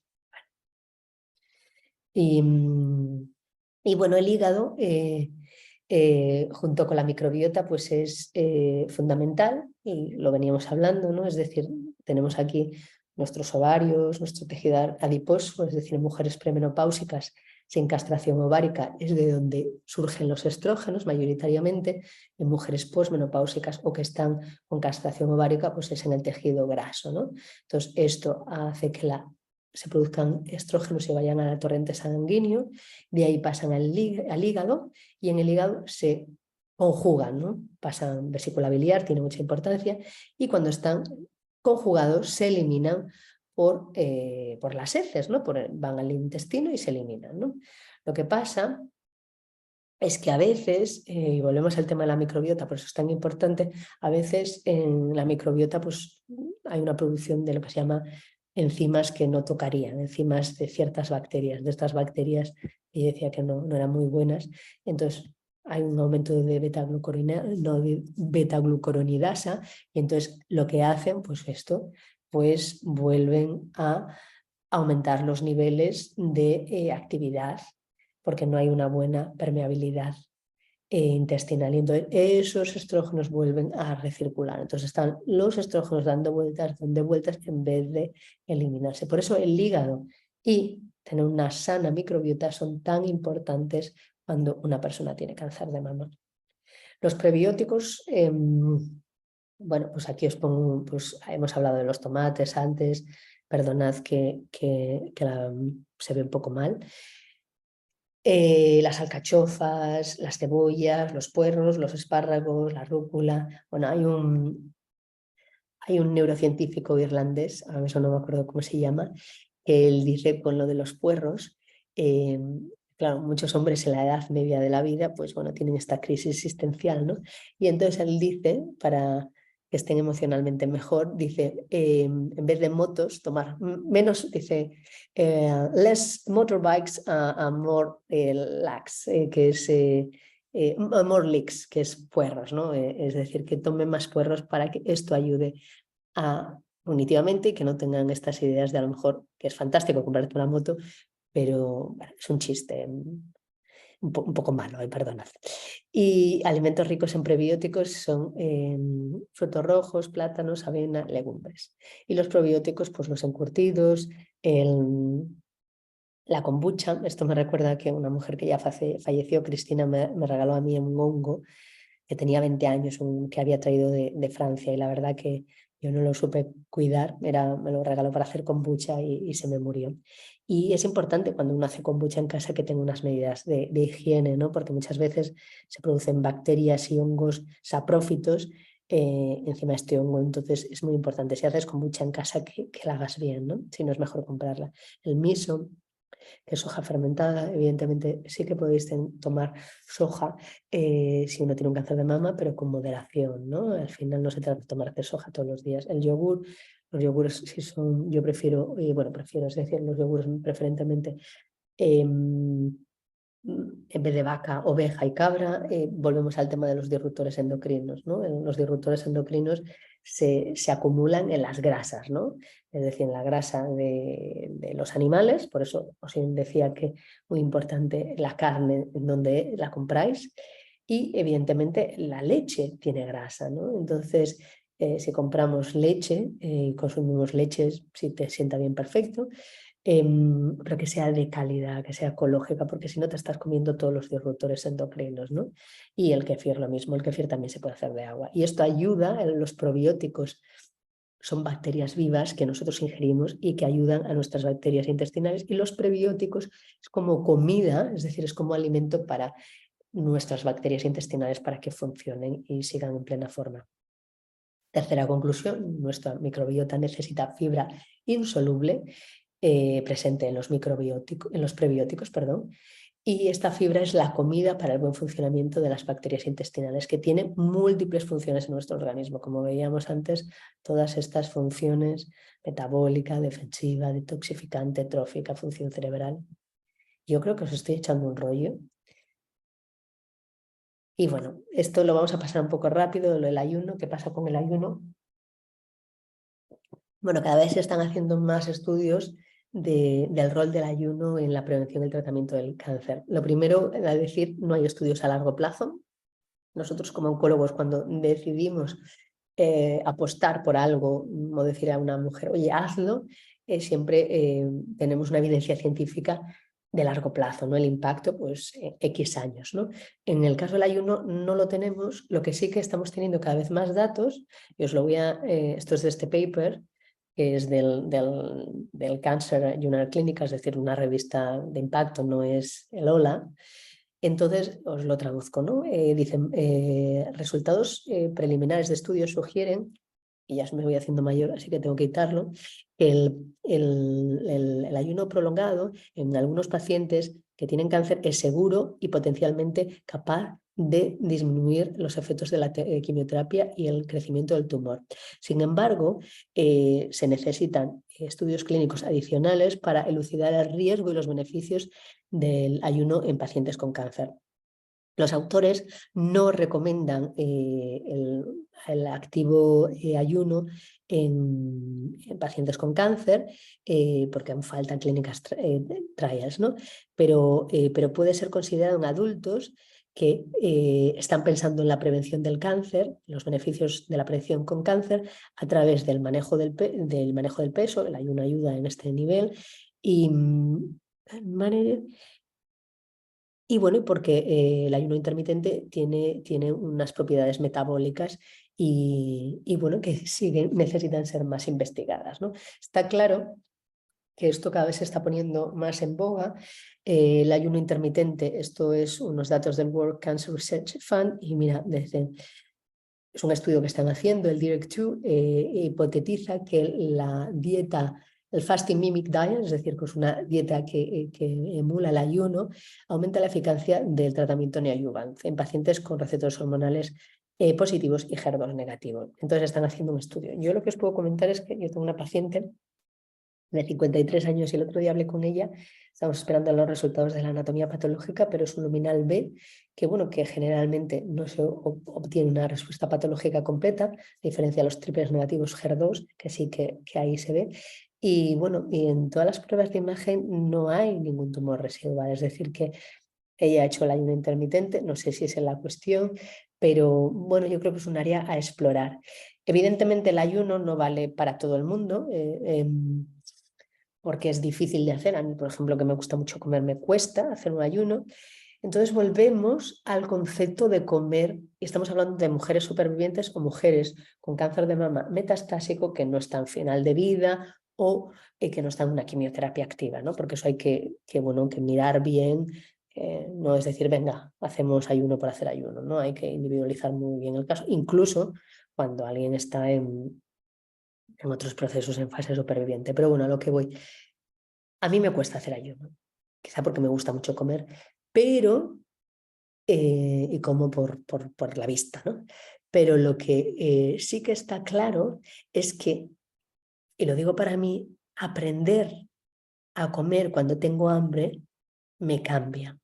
Y bueno, el hígado, junto con la microbiota, pues es fundamental y lo veníamos hablando, ¿no? Es decir, tenemos aquí nuestros ovarios, nuestro tejido adiposo, es decir, mujeres premenopáusicas sin castración ovárica es de donde surgen los estrógenos mayoritariamente, en mujeres posmenopáusicas o que están con castración ovárica, pues es en el tejido graso, ¿no? Entonces, esto hace que se produzcan estrógenos y vayan al torrente sanguíneo, de ahí pasan al hígado y en el hígado se conjugan, ¿no? Pasan vesícula biliar, tiene mucha importancia, y cuando están conjugados se eliminan por las heces, ¿no? Van al intestino y se eliminan, ¿no? Lo que pasa es que a veces, y volvemos al tema de la microbiota, por eso es tan importante, a veces en la microbiota pues, hay una producción de lo que se llama enzimas que no tocarían, enzimas de ciertas bacterias, de estas bacterias que yo decía que no eran muy buenas. Entonces hay un aumento de beta-glucuronidasa y entonces lo que hacen, pues esto, pues vuelven a aumentar los niveles de actividad porque no hay una buena permeabilidad intestinal y entonces esos estrógenos vuelven a recircular. Entonces están los estrógenos dando vueltas en vez de eliminarse. Por eso el hígado y tener una sana microbiota son tan importantes cuando una persona tiene cáncer de mama. Los prebióticos, bueno, pues aquí os pongo, pues hemos hablado de los tomates antes, perdonad que se ve un poco mal. Las alcachofas, las cebollas, los puerros, los espárragos, la rúcula. Bueno, hay un neurocientífico irlandés, ahora mismo no me acuerdo cómo se llama, que él dice con lo de los puerros, claro, muchos hombres en la edad media de la vida, pues bueno, tienen esta crisis existencial, ¿no? Y entonces él dice, para que estén emocionalmente mejor, dice, en vez de motos, tomar menos, dice, less motorbikes and more lax, que es... more leaks, que es puerros, ¿no? Es decir, que tomen más puerros para que esto ayude cognitivamente y que no tengan estas ideas de a lo mejor, que es fantástico comprarte una moto, pero bueno, es un chiste un poco malo, perdonad. Y alimentos ricos en prebióticos son frutos rojos, plátanos, avena, legumbres. Y los probióticos, pues los encurtidos, la kombucha. Esto me recuerda que una mujer que ya falleció, Cristina, me regaló a mí un hongo que tenía 20 años, que había traído de Francia, y la verdad que yo no lo supe cuidar, me lo regaló para hacer kombucha y se me murió. Y es importante cuando uno hace kombucha en casa que tenga unas medidas de higiene, ¿no? Porque muchas veces se producen bacterias y hongos saprófitos encima de este hongo, entonces es muy importante, si haces kombucha en casa, que la hagas bien, ¿no? Si no, es mejor comprarla. El miso, que es soja fermentada, evidentemente sí que podéis tomar soja si uno tiene un cáncer de mama, pero con moderación, ¿no? Al final no se trata de tomar soja todos los días. El yogur, los yogures sí son, yo prefiero, es decir, los yogures preferentemente en vez de vaca, oveja y cabra. Volvemos al tema de los disruptores endocrinos, ¿no? Los disruptores endocrinos se acumulan en las grasas, ¿no? Es decir, en la grasa de los animales, por eso os decía que muy importante la carne en donde la compráis, y evidentemente la leche tiene grasa, ¿no? Entonces, si compramos leche y consumimos leches, si te sienta bien, perfecto, pero que sea de calidad, que sea ecológica, porque si no te estás comiendo todos los disruptores endocrinos, ¿no? Y el kefir lo mismo, el kefir también se puede hacer de agua. Y esto ayuda, los probióticos son bacterias vivas que nosotros ingerimos y que ayudan a nuestras bacterias intestinales, y los prebióticos es como comida, es decir, es como alimento para nuestras bacterias intestinales para que funcionen y sigan en plena forma. Tercera conclusión, nuestra microbiota necesita fibra insoluble presente en los prebióticos, perdón, y esta fibra es la comida para el buen funcionamiento de las bacterias intestinales, que tienen múltiples funciones en nuestro organismo, como veíamos antes, todas estas funciones: metabólica, defensiva, detoxificante, trófica, función cerebral. Yo creo que os estoy echando un rollo. Y bueno, esto lo vamos a pasar un poco rápido, lo del ayuno. ¿Qué pasa con el ayuno? Bueno, cada vez se están haciendo más estudios del rol del ayuno en la prevención y el tratamiento del cáncer. Lo primero, es decir, no hay estudios a largo plazo. Nosotros como oncólogos, cuando decidimos apostar por algo o decir a una mujer, oye, hazlo, siempre tenemos una evidencia científica de largo plazo, ¿no? El impacto, pues, X años, ¿no? En el caso del ayuno no lo tenemos. Lo que sí que estamos teniendo cada vez más datos, y os lo voy a... esto es de este paper, que es del Cancer Journal Clinical, es decir, una revista de impacto, no es el HOLA. Entonces, os lo traduzco, ¿no? Dicen, resultados preliminares de estudios sugieren, y ya me voy haciendo mayor, así que tengo que quitarlo, que el ayuno prolongado en algunos pacientes que tienen cáncer es seguro y potencialmente capaz de disminuir los efectos de la quimioterapia y el crecimiento del tumor. Sin embargo, se necesitan estudios clínicos adicionales para elucidar el riesgo y los beneficios del ayuno en pacientes con cáncer. Los autores no recomiendan el activo ayuno en pacientes con cáncer porque aún faltan clínicas trials, ¿no? Pero puede ser considerado en adultos que están pensando en la prevención del cáncer, los beneficios de la prevención con cáncer a través del manejo del peso. El ayuno ayuda en este nivel y bueno, porque el ayuno intermitente tiene unas propiedades metabólicas y bueno, que necesitan ser más investigadas, ¿no? Está claro que esto cada vez se está poniendo más en boga. El ayuno intermitente, esto es unos datos del World Cancer Research Fund y mira, es un estudio que están haciendo, el DIRECT-2, hipotetiza que la dieta, el fasting mimic diet, es decir, que es una dieta que emula el ayuno, aumenta la eficacia del tratamiento neoadyuvante en pacientes con receptores hormonales positivos y HER2 negativos. Entonces están haciendo un estudio. Yo lo que os puedo comentar es que yo tengo una paciente de 53 años y el otro día hablé con ella, estamos esperando los resultados de la anatomía patológica, pero es un luminal B que, bueno, que generalmente no se obtiene una respuesta patológica completa, a diferencia de los triples negativos HER2, que sí que ahí se ve. Y bueno, y en todas las pruebas de imagen no hay ningún tumor residual, es decir que ella ha hecho el ayuno intermitente, no sé si esa es la cuestión, pero bueno, yo creo que es un área a explorar. Evidentemente el ayuno no vale para todo el mundo, porque es difícil de hacer. A mí, por ejemplo, que me gusta mucho comer, me cuesta hacer un ayuno. Entonces volvemos al concepto de comer, y estamos hablando de mujeres supervivientes o mujeres con cáncer de mama metastásico que no están final de vida o que no están en una quimioterapia activa, ¿no? Porque eso hay que mirar bien, no es decir, venga, hacemos ayuno por hacer ayuno, ¿no? Hay que individualizar muy bien el caso, incluso cuando alguien está en otros procesos en fase superviviente. Pero bueno, a lo que voy. A mí me cuesta hacer ayuno, quizá porque me gusta mucho comer, pero, y como por la vista, ¿no? Pero lo que sí que está claro es que, y lo digo para mí, aprender a comer cuando tengo hambre me cambia.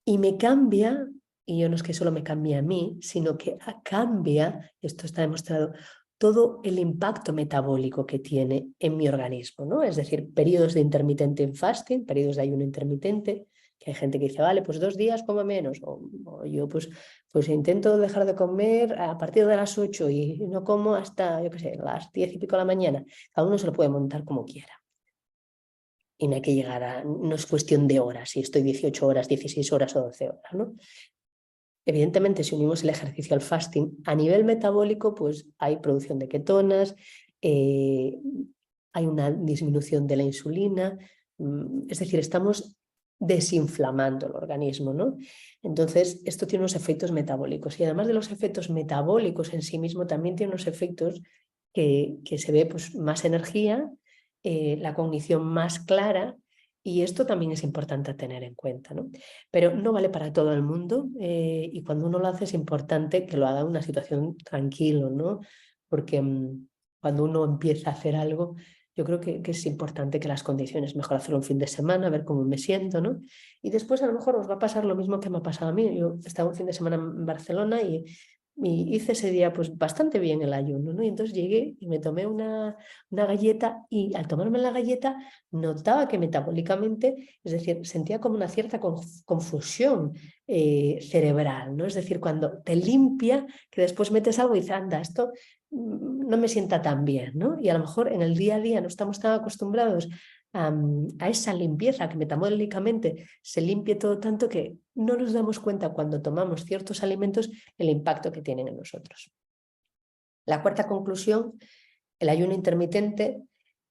Y me cambia, y yo no es que solo me cambie a mí, sino que cambia, esto está demostrado, todo el impacto metabólico que tiene en mi organismo, ¿no? Es decir, periodos de intermitente fasting, periodos de ayuno intermitente, que hay gente que dice, vale, pues 2 días como menos, o yo pues intento dejar de comer a partir de las 8 y no como hasta, yo qué sé, las 10 y pico de la mañana. Cada uno se lo puede montar como quiera. Y no hay que llegar no es cuestión de horas, si estoy 18 horas, 16 horas o 12 horas, ¿no? Evidentemente, si unimos el ejercicio al fasting, a nivel metabólico, pues hay producción de ketonas, hay una disminución de la insulina, es decir, estamos desinflamando el organismo, ¿no? Entonces, esto tiene unos efectos metabólicos y además de los efectos metabólicos en sí mismo, también tiene unos efectos que se ve pues, más energía, la cognición más clara, y esto también es importante tener en cuenta, ¿no? Pero no vale para todo el mundo y cuando uno lo hace es importante que lo haga en una situación tranquilo, ¿no? Porque cuando uno empieza a hacer algo, yo creo que es importante que las condiciones, mejor hacerlo un fin de semana, ver cómo me siento, ¿no? Y después a lo mejor os va a pasar lo mismo que me ha pasado a mí. Yo estaba un fin de semana en Barcelona y hice ese día pues bastante bien el ayuno, ¿no? Y entonces llegué y me tomé una galleta y al tomarme la galleta notaba que metabólicamente, es decir, sentía como una cierta confusión cerebral, ¿no? Es decir, cuando te limpia, que después metes algo y dices, anda, esto no me sienta tan bien, ¿no? Y a lo mejor en el día a día no estamos tan acostumbrados a esa limpieza, que metabólicamente se limpie todo tanto que no nos damos cuenta cuando tomamos ciertos alimentos el impacto que tienen en nosotros. La cuarta conclusión, el ayuno intermitente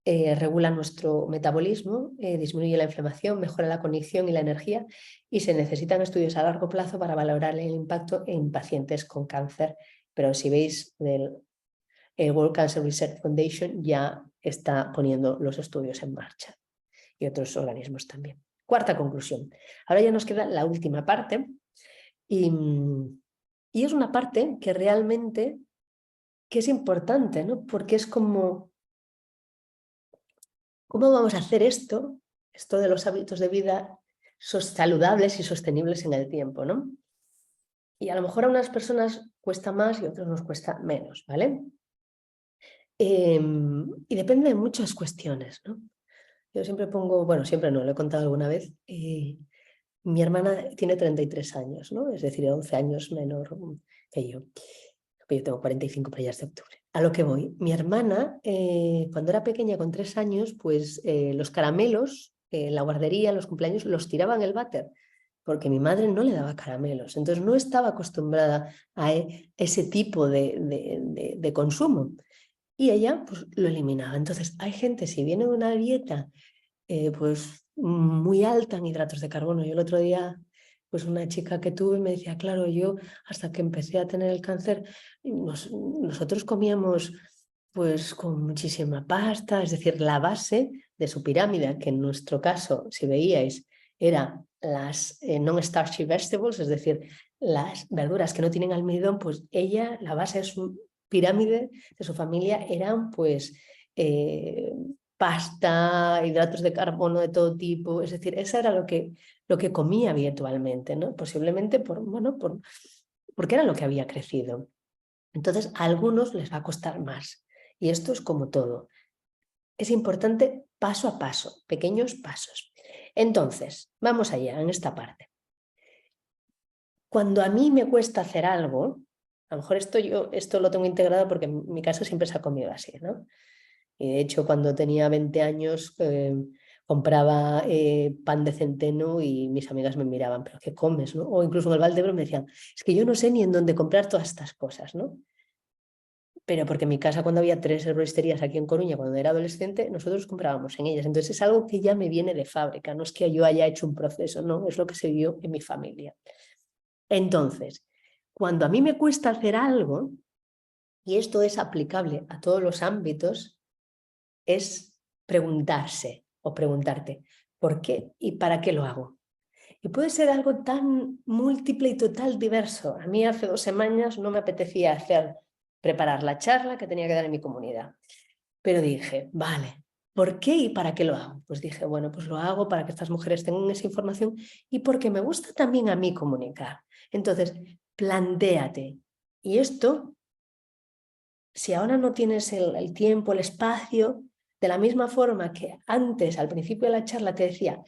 regula nuestro metabolismo, disminuye la inflamación, mejora la cognición y la energía y se necesitan estudios a largo plazo para valorar el impacto en pacientes con cáncer. Pero si veis el World Cancer Research Foundation ya está poniendo los estudios en marcha y otros organismos también. Cuarta conclusión. Ahora ya nos queda la última parte y es una parte que realmente que es importante, ¿no? Porque es como, ¿cómo vamos a hacer esto de los hábitos de vida saludables y sostenibles en el tiempo, ¿no? Y a lo mejor a unas personas cuesta más y a otros nos cuesta menos, ¿vale? Y depende de muchas cuestiones, ¿no? Yo siempre pongo, bueno, siempre no, lo he contado alguna vez, mi hermana tiene 33 años, ¿no? Es decir, 11 años menor que yo. Yo tengo 45 para allá de octubre. A lo que voy, mi hermana, cuando era pequeña, con 3 años, pues los caramelos, en la guardería, en los cumpleaños, los tiraba en el váter, porque mi madre no le daba caramelos. Entonces no estaba acostumbrada a ese tipo de consumo. Y ella pues lo eliminaba. Entonces hay gente, si viene de una dieta pues muy alta en hidratos de carbono. Yo el otro día, pues una chica que tuve me decía, claro, yo hasta que empecé a tener el cáncer, nosotros comíamos pues con muchísima pasta, es decir, la base de su pirámide, que en nuestro caso, si veíais, era las non-starchy vegetables, es decir, las verduras que no tienen almidón, pues ella, la base de su pirámide, de su familia, eran pues pasta, hidratos de carbono de todo tipo, es decir, eso era lo que comía habitualmente, ¿no? Posiblemente porque era lo que había crecido. Entonces, a algunos les va a costar más. Y esto es como todo. Es importante paso a paso, pequeños pasos. Entonces, vamos allá en esta parte. Cuando a mí me cuesta hacer algo, a lo mejor esto lo tengo integrado porque en mi casa siempre se ha comido así, ¿no? Y de hecho, cuando tenía 20 años, compraba pan de centeno y mis amigas me miraban, ¿pero qué comes? ¿No? O incluso en el Valdebro me decían, es que yo no sé ni en dónde comprar todas estas cosas, ¿no? Pero porque en mi casa, cuando había 3 herboristerías aquí en Coruña, cuando era adolescente, nosotros comprábamos en ellas. Entonces es algo que ya me viene de fábrica, no es que yo haya hecho un proceso, no, es lo que se vio en mi familia. Entonces, cuando a mí me cuesta hacer algo, y esto es aplicable a todos los ámbitos, es preguntarse o preguntarte ¿por qué y para qué lo hago? Y puede ser algo tan múltiple y total diverso. A mí hace 2 semanas no me apetecía preparar la charla que tenía que dar en mi comunidad. Pero dije, vale, ¿por qué y para qué lo hago? Pues dije, bueno, pues lo hago para que estas mujeres tengan esa información y porque me gusta también a mí comunicar. Entonces, plantéate. Y esto, si ahora no tienes el tiempo, el espacio, de la misma forma que antes, al principio de la charla, te decía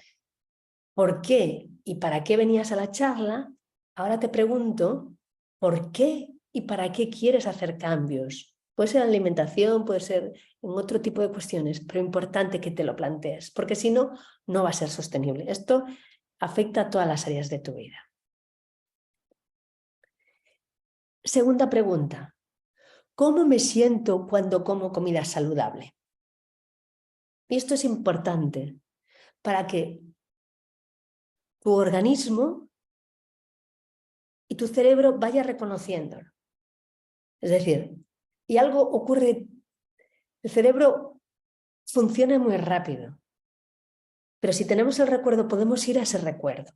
por qué y para qué venías a la charla, ahora te pregunto por qué y para qué quieres hacer cambios. Puede ser en alimentación, puede ser en otro tipo de cuestiones, pero importante que te lo plantees, porque si no, no va a ser sostenible. Esto afecta a todas las áreas de tu vida. Segunda pregunta. ¿Cómo me siento cuando como comida saludable? Y esto es importante para que tu organismo y tu cerebro vaya reconociéndolo. Es decir, y algo ocurre, el cerebro funciona muy rápido, pero si tenemos el recuerdo podemos ir a ese recuerdo,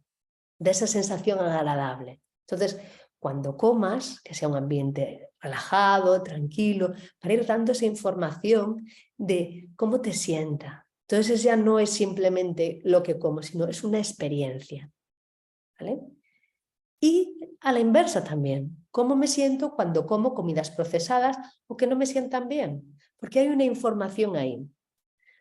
de esa sensación agradable. Entonces, cuando comas, que sea un ambiente relajado, tranquilo, para ir dando esa información de cómo te sienta. Entonces ya no es simplemente lo que como, sino es una experiencia. ¿Vale? Y a la inversa también, ¿cómo me siento cuando como comidas procesadas o que no me sientan bien? Porque hay una información ahí.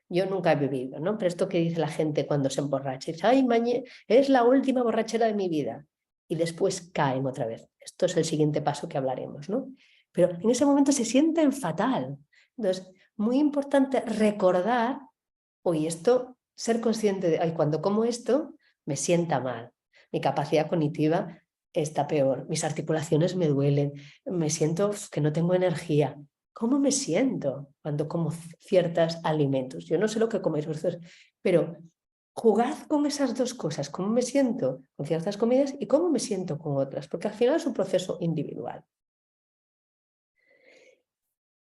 Yo nunca he bebido, ¿no? Pero esto que dice la gente cuando se emborracha, dice, ay, es la última borrachera de mi vida. Y después caen otra vez. Esto es el siguiente paso que hablaremos, ¿no? Pero en ese momento se sienten fatal. Entonces, muy importante recordar, oye, ser consciente de, ay, cuando como esto, me sienta mal. Mi capacidad cognitiva está peor, mis articulaciones me duelen, me siento que no tengo energía. ¿Cómo me siento cuando como ciertos alimentos? Yo no sé lo que coméis vosotros, pero jugad con esas dos cosas, cómo me siento con ciertas comidas y cómo me siento con otras, porque al final es un proceso individual.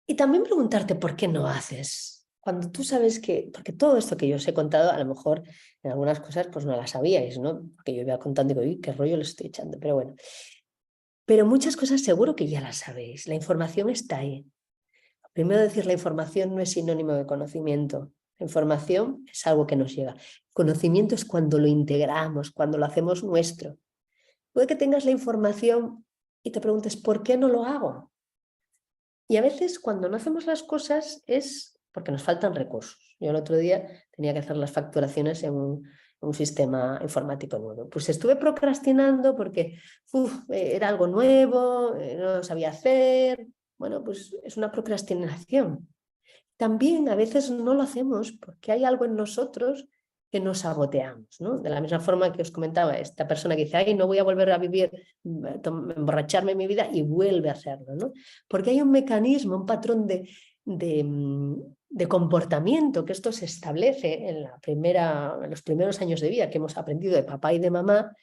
Y también preguntarte por qué no haces cuando tú sabes que, porque todo esto que yo os he contado, a lo mejor en algunas cosas pues no las sabíais, ¿no? Porque yo iba contando y digo, uy, qué rollo le estoy echando, pero bueno. Pero muchas cosas seguro que ya las sabéis, la información está ahí. Primero decir, la información no es sinónimo de conocimiento. La información es algo que nos llega. Conocimiento es cuando lo integramos, cuando lo hacemos nuestro. Puede que tengas la información y te preguntes, ¿por qué no lo hago? Y a veces cuando no hacemos las cosas es porque nos faltan recursos. Yo el otro día tenía que hacer las facturaciones en un sistema informático nuevo. Pues estuve procrastinando porque era algo nuevo, no lo sabía hacer. Bueno, pues es una procrastinación. También a veces no lo hacemos porque hay algo en nosotros que nos saboteamos, ¿no? De la misma forma que os comentaba, esta persona que dice, ay, no voy a volver a vivir, emborracharme en mi vida, y vuelve a hacerlo, ¿no? Porque hay un mecanismo, un patrón de comportamiento que esto se establece en los primeros años de vida que hemos aprendido de papá y de mamá.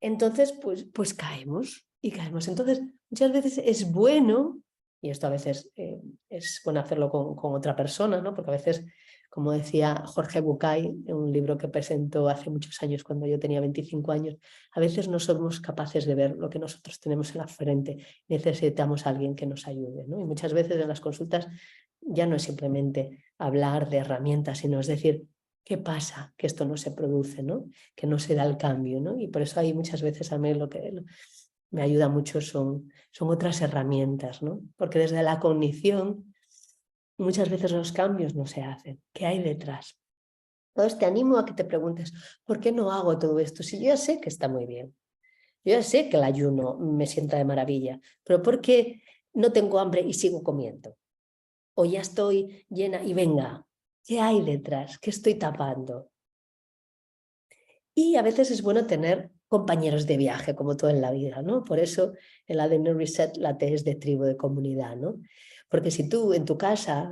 Entonces, pues caemos y caemos. Entonces, muchas veces es bueno, y esto a veces es bueno hacerlo con otra persona, ¿no? Porque a veces, como decía Jorge Bucay en un libro que presentó hace muchos años, cuando yo tenía 25 años, a veces no somos capaces de ver lo que nosotros tenemos en la frente. Necesitamos a alguien que nos ayude, ¿no? Y muchas veces en las consultas ya no es simplemente hablar de herramientas, sino es decir, ¿qué pasa? Que esto no se produce, ¿no? Que no se da el cambio, ¿no? Y por eso hay muchas veces a mí lo que me ayuda mucho son otras herramientas, ¿no? Porque desde la cognición muchas veces los cambios no se hacen. ¿Qué hay detrás? Entonces te animo a que te preguntes, ¿por qué no hago todo esto? Si yo ya sé que está muy bien, yo ya sé que el ayuno me sienta de maravilla, pero ¿por qué no tengo hambre y sigo comiendo? O ya estoy llena y venga, ¿qué hay detrás? ¿Qué estoy tapando? Y a veces es bueno tener compañeros de viaje, como todo en la vida, ¿no? Por eso el ADN Reset, la T es de tribu, de comunidad, ¿no? Porque si tú en tu casa,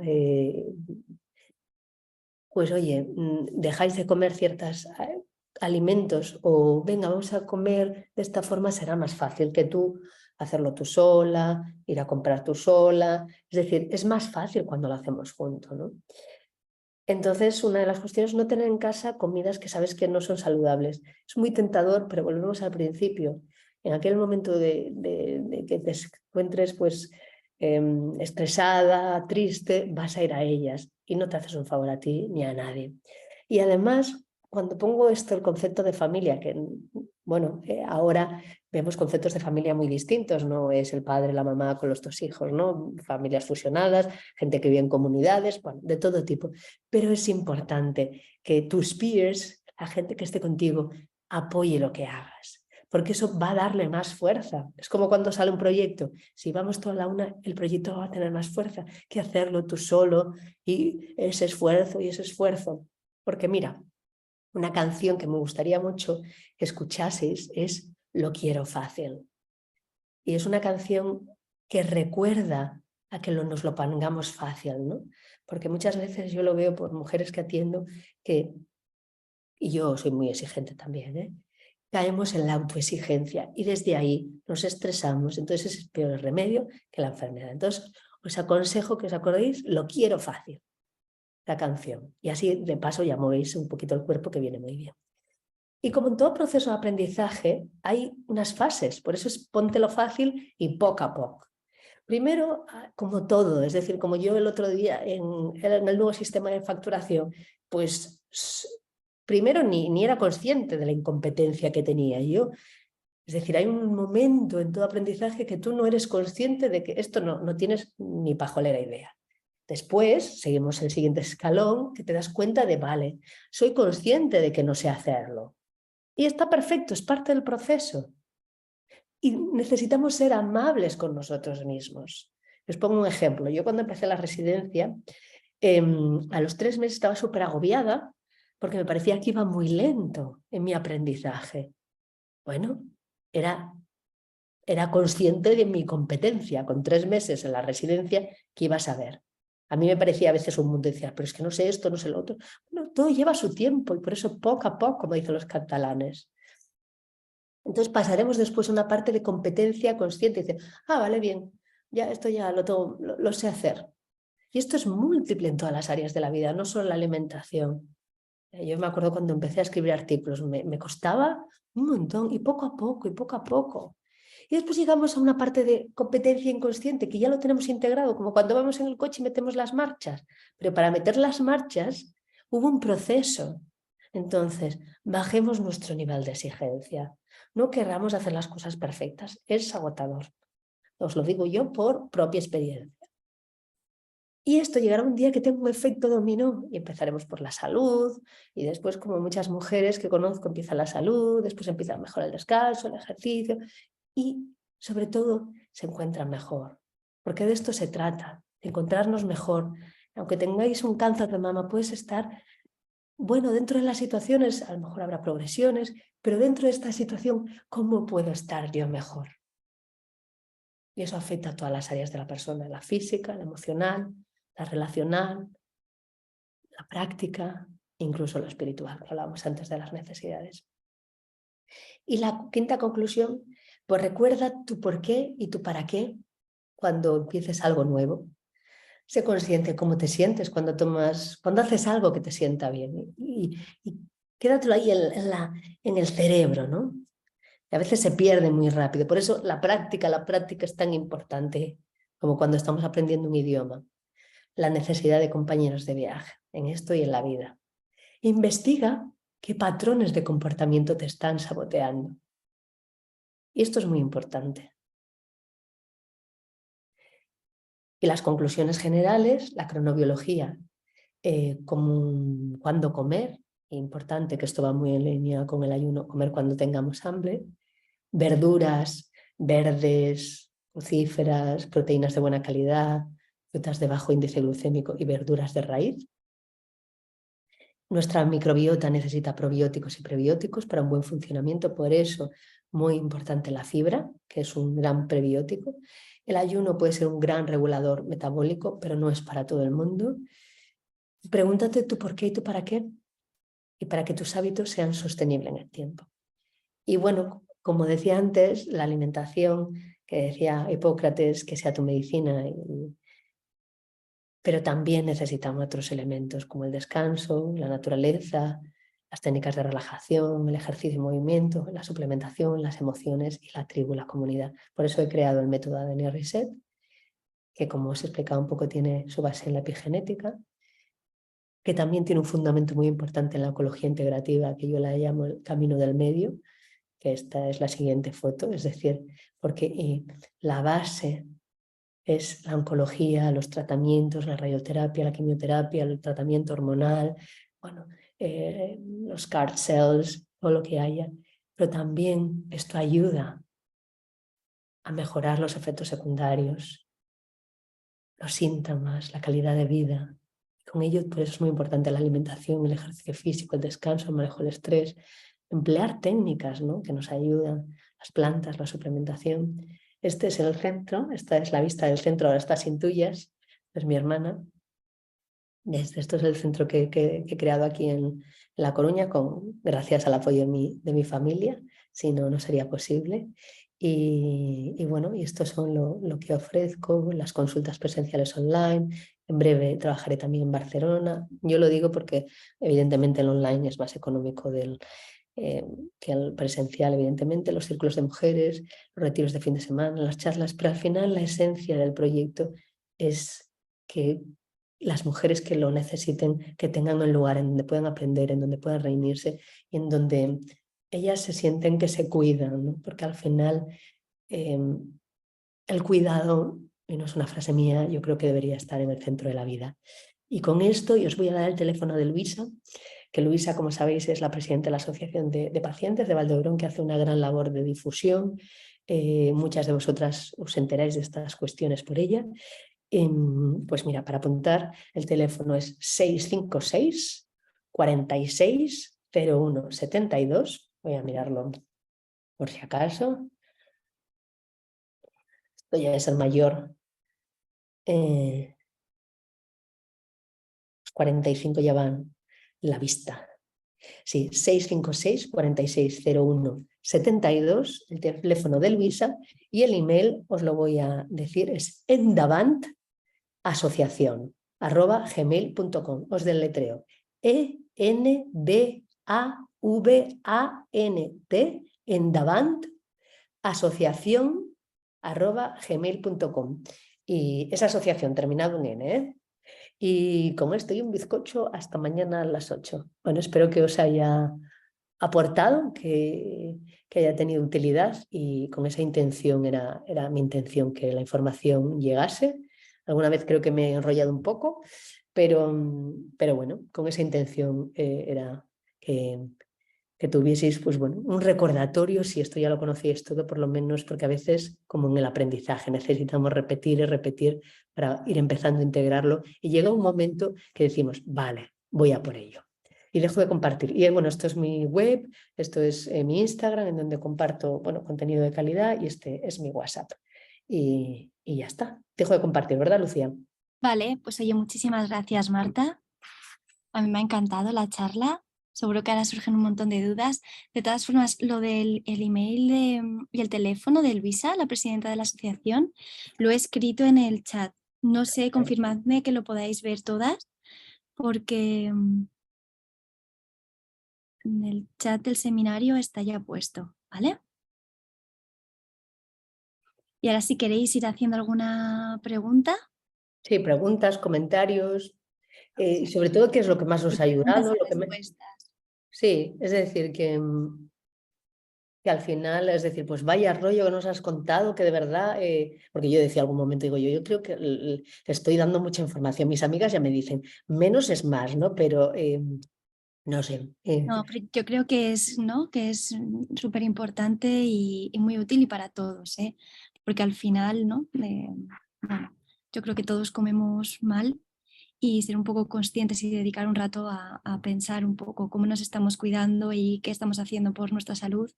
pues oye, dejáis de comer ciertos alimentos o venga, vamos a comer de esta forma, será más fácil que tú hacerlo tú sola, ir a comprar tú sola. Es decir, es más fácil cuando lo hacemos juntos, ¿no? Entonces, una de las cuestiones es no tener en casa comidas que sabes que no son saludables. Es muy tentador, pero volvemos al principio. En aquel momento de que te encuentres pues, estresada, triste, vas a ir a ellas y no te haces un favor a ti ni a nadie. Y además, cuando pongo esto, el concepto de familia, que bueno, ahora vemos conceptos de familia muy distintos, no es el padre, la mamá con los dos hijos, ¿no? Familias fusionadas, gente que vive en comunidades, bueno, de todo tipo. Pero es importante que tus peers, la gente que esté contigo, apoye lo que hagas, porque eso va a darle más fuerza. Es como cuando sale un proyecto. Si vamos toda la una, el proyecto va a tener más fuerza que hacerlo tú solo y ese esfuerzo. Porque mira, una canción que me gustaría mucho que escuchaseis es Lo quiero fácil. Y es una canción que recuerda a que nos lo pongamos fácil, ¿no? Porque muchas veces yo lo veo por mujeres que atiendo que, y yo soy muy exigente también, ¿eh? Caemos en la autoexigencia y desde ahí nos estresamos. Entonces es peor el remedio que la enfermedad. Entonces os aconsejo que os acordéis Lo quiero fácil, la canción. Y así de paso ya movéis un poquito el cuerpo, que viene muy bien. Y como en todo proceso de aprendizaje, hay unas fases, por eso es póntelo fácil y poco a poco. Primero, como todo, es decir, como yo el otro día en el nuevo sistema de facturación, pues primero ni era consciente de la incompetencia que tenía yo. Es decir, hay un momento en todo aprendizaje que tú no eres consciente de que esto no tienes ni pajolera idea. Después, seguimos el siguiente escalón, que te das cuenta de, vale, soy consciente de que no sé hacerlo. Y está perfecto, es parte del proceso. Y necesitamos ser amables con nosotros mismos. Les pongo un ejemplo. Yo cuando empecé la residencia, a los 3 meses estaba súper agobiada porque me parecía que iba muy lento en mi aprendizaje. Bueno, era consciente de mi competencia. Con 3 meses en la residencia, ¿qué iba a saber? A mí me parecía a veces un mundo y decía, pero es que no sé esto, no sé lo otro. Bueno, todo lleva su tiempo y por eso poco a poco, como dicen los catalanes. Entonces pasaremos después a una parte de competencia consciente y dice, vale, bien, ya esto ya lo sé hacer. Y esto es múltiple en todas las áreas de la vida, no solo la alimentación. Yo me acuerdo cuando empecé a escribir artículos, me costaba un montón y poco a poco y poco a poco. Y después llegamos a una parte de competencia inconsciente que ya lo tenemos integrado, como cuando vamos en el coche y metemos las marchas. Pero para meter las marchas hubo un proceso. Entonces, bajemos nuestro nivel de exigencia. No querramos hacer las cosas perfectas, es agotador. Os lo digo yo por propia experiencia. Y esto llegará un día que tenga un efecto dominó y empezaremos por la salud y después, como muchas mujeres que conozco, empieza la salud, después empieza a mejorar el descanso, el ejercicio y sobre todo se encuentran mejor. Porque de esto se trata, de encontrarnos mejor. Aunque tengáis un cáncer de mama, puedes estar, bueno, dentro de las situaciones, a lo mejor habrá progresiones, pero dentro de esta situación, ¿cómo puedo estar yo mejor? Y eso afecta a todas las áreas de la persona, la física, la emocional, la relacional, la práctica, incluso lo espiritual, que hablábamos antes de las necesidades. Y la quinta conclusión, pues recuerda tu por qué y tu para qué cuando empieces algo nuevo. Sé consciente de cómo te sientes cuando haces algo que te sienta bien y quédatelo ahí en el cerebro, ¿no? Y a veces se pierde muy rápido. Por eso la práctica es tan importante como cuando estamos aprendiendo un idioma. La necesidad de compañeros de viaje en esto y en la vida. Investiga qué patrones de comportamiento te están saboteando. Y esto es muy importante. Y las conclusiones generales, la cronobiología, como cuándo comer, importante que esto va muy en línea con el ayuno, comer cuando tengamos hambre, verduras verdes, crucíferas, proteínas de buena calidad, frutas de bajo índice glucémico y verduras de raíz. Nuestra microbiota necesita probióticos y prebióticos para un buen funcionamiento, por eso muy importante la fibra, que es un gran prebiótico. El ayuno puede ser un gran regulador metabólico, pero no es para todo el mundo. Pregúntate tú por qué y tú para qué, y para que tus hábitos sean sostenibles en el tiempo. Y bueno, como decía antes, la alimentación, que decía Hipócrates, que sea tu medicina, pero también necesitamos otros elementos como el descanso, la naturaleza, las técnicas de relajación, el ejercicio y movimiento, la suplementación, las emociones y la tribu, la comunidad. Por eso he creado el método ADN Reset, que como os he explicado un poco tiene su base en la epigenética, que también tiene un fundamento muy importante en la oncología integrativa, que yo la llamo el camino del medio, que esta es la siguiente foto, es decir, porque la base es la oncología, los tratamientos, la radioterapia, la quimioterapia, el tratamiento hormonal, bueno, los CAR cells, todo lo que haya, pero también esto ayuda a mejorar los efectos secundarios, los síntomas, la calidad de vida. Con ello, por eso es muy importante la alimentación, el ejercicio físico, el descanso, el manejo del estrés, emplear técnicas, ¿no?, que nos ayudan, las plantas, la suplementación. Este es el centro, esta es la vista del centro, ahora está sin tuyas, es mi hermana. Esto es el centro que he creado aquí en La Coruña, gracias al apoyo de mi familia, si no, no sería posible. Y bueno, y esto son lo que ofrezco, las consultas presenciales online. En breve trabajaré también en Barcelona. Yo lo digo porque evidentemente el online es más económico que el presencial, evidentemente, los círculos de mujeres, los retiros de fin de semana, las charlas, pero al final la esencia del proyecto es que las mujeres que lo necesiten, que tengan un lugar en donde puedan aprender, en donde puedan reunirse y en donde ellas se sienten que se cuidan, ¿no? Porque al final el cuidado, y no es una frase mía, yo creo que debería estar en el centro de la vida. Y con esto, y os voy a dar el teléfono de Luisa, que Luisa, como sabéis, es la presidenta de la Asociación de Pacientes de Valdebrón, que hace una gran labor de difusión. Muchas de vosotras os enteráis de estas cuestiones por ella. Pues mira, para apuntar, el teléfono es 656 46 01 72. Voy a mirarlo por si acaso. Esto ya es el mayor. 45 ya van la vista. Sí, 656 46 01 72, el teléfono de Luisa, y el email, os lo voy a decir, es Endavant Asociación, @gmail.com. Os deletreo. ENDAVANT, Endavant, asociación@gmail.com. Y esa asociación terminado en N, ¿eh? Y con esto y un bizcocho hasta mañana a las 8. Bueno, espero que os haya aportado, que haya tenido utilidad, y con esa intención era mi intención que la información llegase. Alguna vez creo que me he enrollado un poco, pero bueno, con esa intención era que tuvieseis, pues bueno, un recordatorio, si esto ya lo conocíais todo, por lo menos, porque a veces, como en el aprendizaje, necesitamos repetir y repetir para ir empezando a integrarlo, y llega un momento que decimos, vale, voy a por ello. Y dejo de compartir. Y bueno, esto es mi web, esto es mi Instagram, en donde comparto, bueno, contenido de calidad, y este es mi WhatsApp. Y ya está. Dejo de compartir, ¿verdad, Lucía? Vale, pues oye, muchísimas gracias, Marta. A mí me ha encantado la charla. Seguro que ahora surgen un montón de dudas. De todas formas, lo del el email y el teléfono de Elvisa, la presidenta de la asociación, lo he escrito en el chat. No sé, confirmadme que lo podáis ver todas, porque en el chat del seminario está ya puesto, ¿vale? Y ahora si queréis ir haciendo alguna pregunta. Sí, preguntas, comentarios, y sobre todo qué es lo que más os ha Preguntas ayudado. y respuestas. Sí, es decir, que al final, es decir, pues vaya rollo que nos has contado, que de verdad, porque yo decía algún momento, digo yo creo que le estoy dando mucha información. Mis amigas ya me dicen, menos es más, ¿no? Pero no sé. No, pero yo creo que es, ¿no? Que es súper importante y muy útil y para todos, ¿eh? Porque al final, ¿no? Bueno, yo creo que todos comemos mal, y ser un poco conscientes y dedicar un rato a pensar un poco cómo nos estamos cuidando y qué estamos haciendo por nuestra salud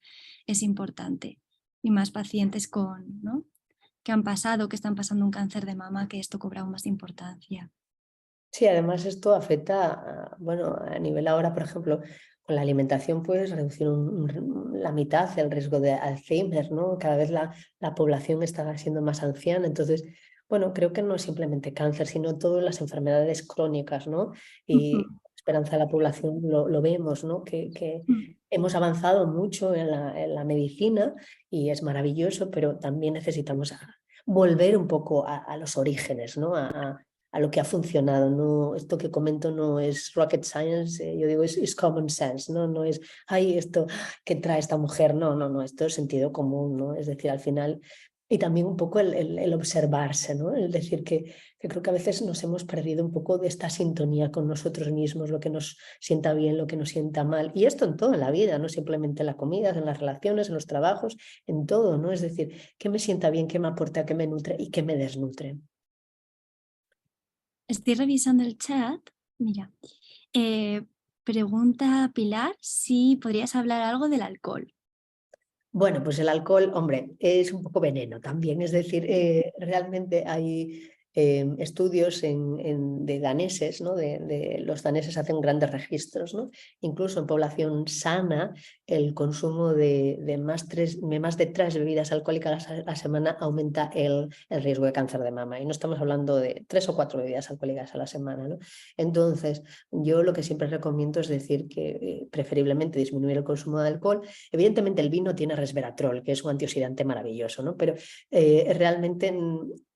es importante. Y más pacientes con, ¿no? Que han pasado, que están pasando un cáncer de mama, que esto cobra aún más importancia. Sí, además esto afecta, bueno, a nivel ahora, por ejemplo, con la alimentación puedes reducir la mitad el riesgo de Alzheimer, ¿no? Cada vez la población está siendo más anciana, entonces, bueno, creo que no es simplemente cáncer, sino todas las enfermedades crónicas, ¿no? Y la esperanza de la población lo vemos, ¿no? Que hemos avanzado mucho en la medicina, y es maravilloso, pero también necesitamos volver un poco a los orígenes, ¿no? A lo que ha funcionado. No, esto que comento no es rocket science, yo digo, es common sense, ¿no? No es, ay, esto que trae esta mujer, no, esto es sentido común, ¿no? Es decir, al final, y también un poco el observarse, ¿no? El decir que creo que a veces nos hemos perdido un poco de esta sintonía con nosotros mismos, lo que nos sienta bien, lo que nos sienta mal, y esto en todo en la vida, no simplemente en la comida, en las relaciones, en los trabajos, en todo, ¿no? Es decir, qué me sienta bien, qué me aporta, qué me nutre y qué me desnutre. Estoy revisando el chat. Mira, pregunta Pilar si podrías hablar algo del alcohol. Bueno, pues el alcohol, hombre, es un poco veneno también. Es decir, realmente hay estudios de daneses, ¿no? Los daneses hacen grandes registros, ¿no? Incluso en población sana, el consumo de más de 3 bebidas alcohólicas a la semana aumenta el riesgo de cáncer de mama. Y no estamos hablando de 3 o 4 bebidas alcohólicas a la semana, ¿no? Entonces, yo lo que siempre recomiendo es decir que preferiblemente disminuir el consumo de alcohol. Evidentemente el vino tiene resveratrol, que es un antioxidante maravilloso, ¿no? Pero realmente,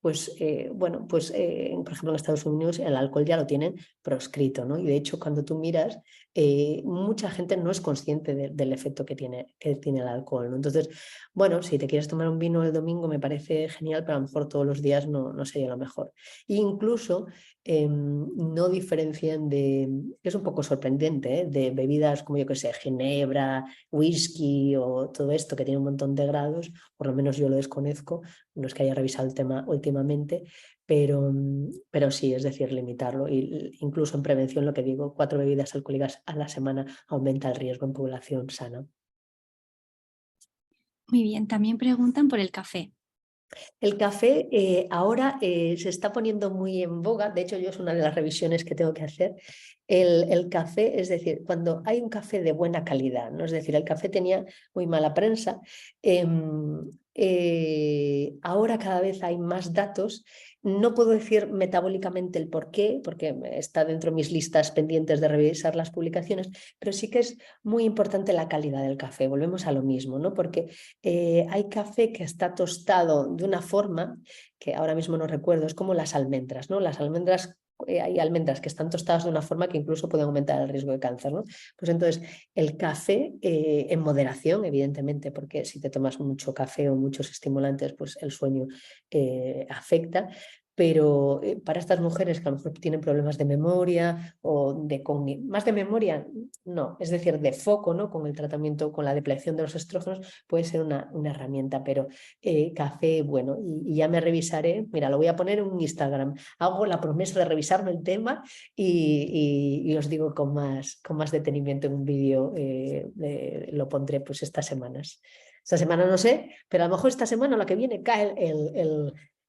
pues, bueno, pues, por ejemplo, en Estados Unidos el alcohol ya lo tienen proscrito, ¿no? Y de hecho, cuando tú miras, mucha gente no es consciente del efecto que tiene el alcohol, ¿no? Entonces, bueno, si te quieres tomar un vino el domingo me parece genial, pero a lo mejor todos los días no sería lo mejor. E incluso no diferencian es un poco sorprendente, de bebidas como yo que sé, ginebra, whisky o todo esto que tiene un montón de grados, por lo menos yo lo desconozco, no es que haya revisado el tema últimamente, pero sí, es decir, limitarlo. Y incluso en prevención, lo que digo, 4 bebidas alcohólicas a la semana aumenta el riesgo en población sana. Muy bien, también preguntan por el café. El café ahora se está poniendo muy en boga, de hecho yo es una de las revisiones que tengo que hacer. El café, es decir, cuando hay un café de buena calidad, ¿no? Es decir, el café tenía muy mala prensa, ahora cada vez hay más datos. No puedo decir metabólicamente el por qué, porque está dentro de mis listas pendientes de revisar las publicaciones, pero sí que es muy importante la calidad del café. Volvemos a lo mismo, ¿no? Porque hay café que está tostado de una forma que ahora mismo no recuerdo, es como las almendras, ¿no? Las almendras, hay almendras que están tostadas de una forma que incluso pueden aumentar el riesgo de cáncer, ¿no? Pues entonces, el café en moderación, evidentemente, porque si te tomas mucho café o muchos estimulantes, pues el sueño afecta. Pero para estas mujeres que a lo mejor tienen problemas de memoria o más de memoria, no, es decir, de foco, ¿no? Con el tratamiento, con la depleción de los estrógenos, puede ser una herramienta, pero café, bueno, y ya me revisaré, mira, lo voy a poner en un Instagram, hago la promesa de revisarme el tema y os digo con más detenimiento en un vídeo, lo pondré pues estas semanas. Esta semana no sé, pero a lo mejor esta semana o la que viene cae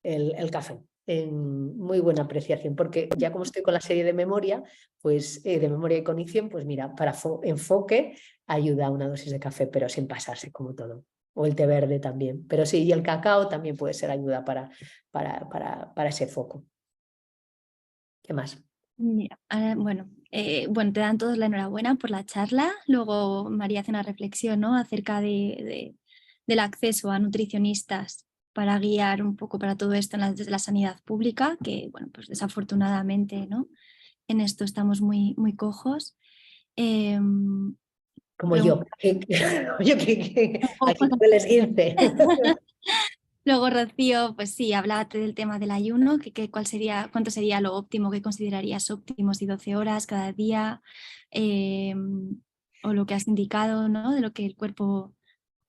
el café. En muy buena apreciación, porque ya como estoy con la serie de memoria, pues de memoria y cognición, pues mira, para enfoque ayuda a una dosis de café, pero sin pasarse como todo. O el té verde también, pero sí, y el cacao también puede ser ayuda para ese foco. ¿Qué más? Mira, bueno, te dan todos la enhorabuena por la charla. Luego María hace una reflexión, ¿no? Acerca del acceso a nutricionistas para guiar un poco para todo esto desde la sanidad pública, que bueno, pues desafortunadamente, ¿no? En esto estamos muy, muy cojos. Em, Como luego, yo, yo aquí tuve el esguince. luego Rocío, pues sí, hablaba del tema del ayuno, cuánto sería lo óptimo que considerarías óptimo, si 12 horas cada día, o lo que has indicado, ¿no? De lo que el cuerpo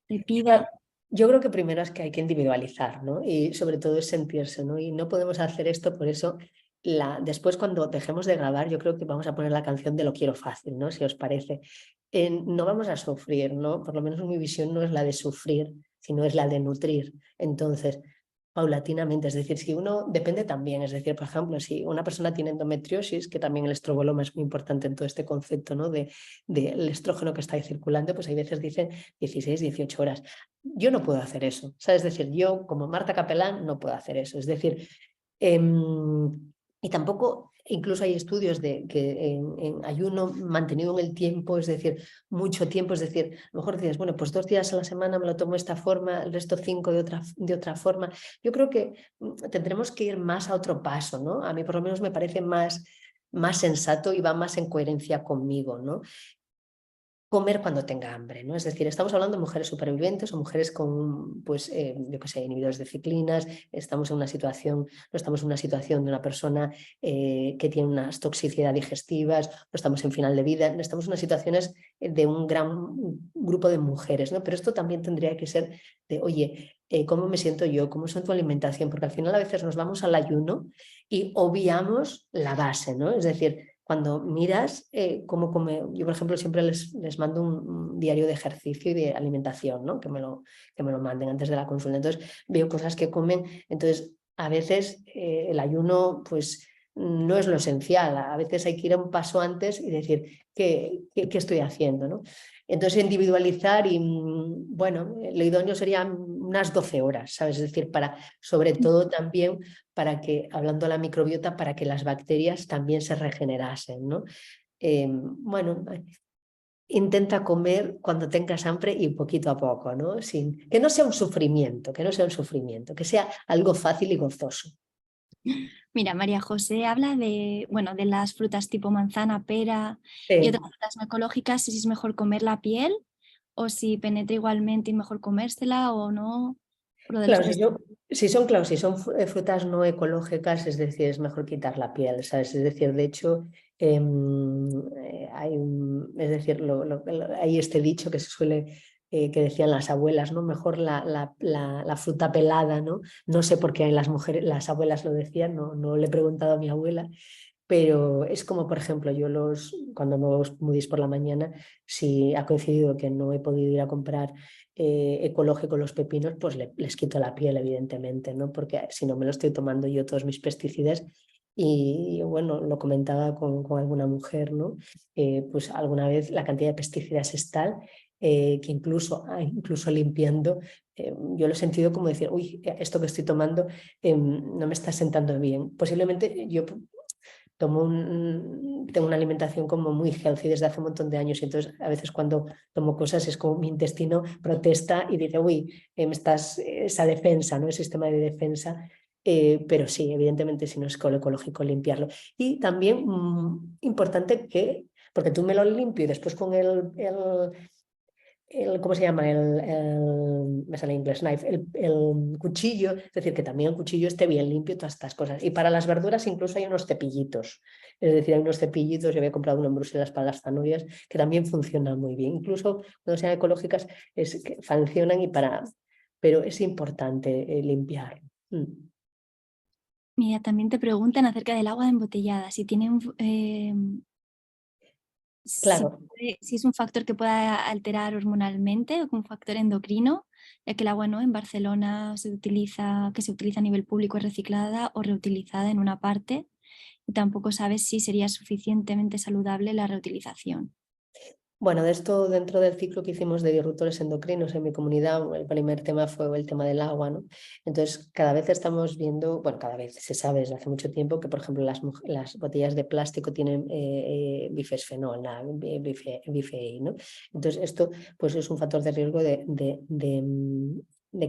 te pida. Yo creo que primero es que hay que individualizar, ¿no? Y sobre todo es sentirse, ¿no? Y no podemos hacer esto, por eso después cuando dejemos de grabar, yo creo que vamos a poner la canción de Lo quiero fácil, ¿no? Si os parece. No vamos a sufrir, ¿no? Por lo menos mi visión no es la de sufrir, sino es la de nutrir. Entonces, paulatinamente, es decir, si uno depende también, es decir, por ejemplo, si una persona tiene endometriosis, que también el estroboloma es muy importante en todo este concepto, ¿no? Del estrógeno que está ahí circulando, pues hay veces dicen 16, 18 horas. Yo no puedo hacer eso, ¿sabes? Es decir, yo como Marta Capelán no puedo hacer eso, es decir, y tampoco, incluso hay estudios de que en ayuno mantenido en el tiempo, es decir, mucho tiempo, es decir, a lo mejor dices, bueno, pues 2 días a la semana me lo tomo de esta forma, el resto 5 de otra forma. Yo creo que tendremos que ir más a otro paso, ¿no? A mí por lo menos me parece más sensato y va más en coherencia conmigo, ¿no? Comer cuando tenga hambre, ¿no? Es decir, estamos hablando de mujeres supervivientes o mujeres con, pues, yo qué sé, inhibidores de ciclinas, estamos en una situación, no estamos en una situación de una persona que tiene unas toxicidades digestivas, no estamos en final de vida, estamos en unas situaciones de un gran grupo de mujeres, ¿no? Pero esto también tendría que ser de, oye, ¿cómo me siento yo? ¿Cómo es tu alimentación? Porque al final a veces nos vamos al ayuno y obviamos la base, ¿no? Es decir, cuando miras cómo come, yo por ejemplo siempre les mando un diario de ejercicio y de alimentación, ¿no? Que me lo manden antes de la consulta. Entonces veo cosas que comen, entonces a veces el ayuno pues no es lo esencial, a veces hay que ir a un paso antes y decir qué estoy haciendo, ¿no? Entonces individualizar y bueno, lo idóneo serían unas 12 horas, ¿sabes? Es decir, sobre todo también para que, hablando de la microbiota, para que las bacterias también se regenerasen, ¿no? Bueno, intenta comer cuando tengas hambre y poquito a poco, ¿no? Que no sea un sufrimiento, que sea algo fácil y gozoso. Mira, María José habla de las frutas tipo manzana, pera y otras frutas no ecológicas, si es mejor comer la piel o si penetra igualmente y mejor comérsela o no. Lo de los Claro, si son frutas no ecológicas, es decir, es mejor quitar la piel, ¿sabes? Es decir, de hecho, es decir, hay este dicho que se suele, que decían las abuelas, ¿no? Mejor la fruta pelada, ¿no? No sé por qué las abuelas lo decían, no le he preguntado a mi abuela, pero es como, por ejemplo, cuando me mudís por la mañana, si ha coincidido que no he podido ir a comprar ecológico los pepinos, pues les quito la piel, evidentemente, ¿no? Porque si no me lo estoy tomando yo todos mis pesticidas. Y bueno, lo comentaba con alguna mujer, ¿no? Pues alguna vez la cantidad de pesticidas es tal que incluso limpiando, yo lo he sentido como decir, uy, esto que estoy tomando no me está sentando bien. Posiblemente yo tengo una alimentación como muy healthy desde hace un montón de años y entonces a veces cuando tomo cosas es como mi intestino protesta y dice, uy, esa defensa, ¿no? El sistema de defensa. Pero sí, evidentemente si no es ecológico limpiarlo. Y también importante que, porque tú me lo limpio y después con ¿cómo se llama? Me sale en inglés, knife, el cuchillo, es decir, que también el cuchillo esté bien limpio, todas estas cosas. Y para las verduras incluso hay unos cepillitos, es decir, hay unos cepillitos, yo había comprado uno en Bruselas para las zanahorias, que también funcionan muy bien. Incluso cuando sean ecológicas, que funcionan pero es importante limpiar. Mira, también te preguntan acerca del agua embotellada, si tiene Claro. si es un factor que pueda alterar hormonalmente o un factor endocrino, ya que el agua, ¿no?, en Barcelona que se utiliza a nivel público es reciclada o reutilizada en una parte y tampoco sabes si sería suficientemente saludable la reutilización. Bueno, de esto dentro del ciclo que hicimos de disruptores endocrinos en mi comunidad, el primer tema fue el tema del agua, ¿no? Entonces, cada vez estamos viendo, bueno, cada vez se sabe desde hace mucho tiempo que, por ejemplo, las botellas de plástico tienen bifesfenol, BFA, ¿no? Entonces, esto pues es un factor de riesgo de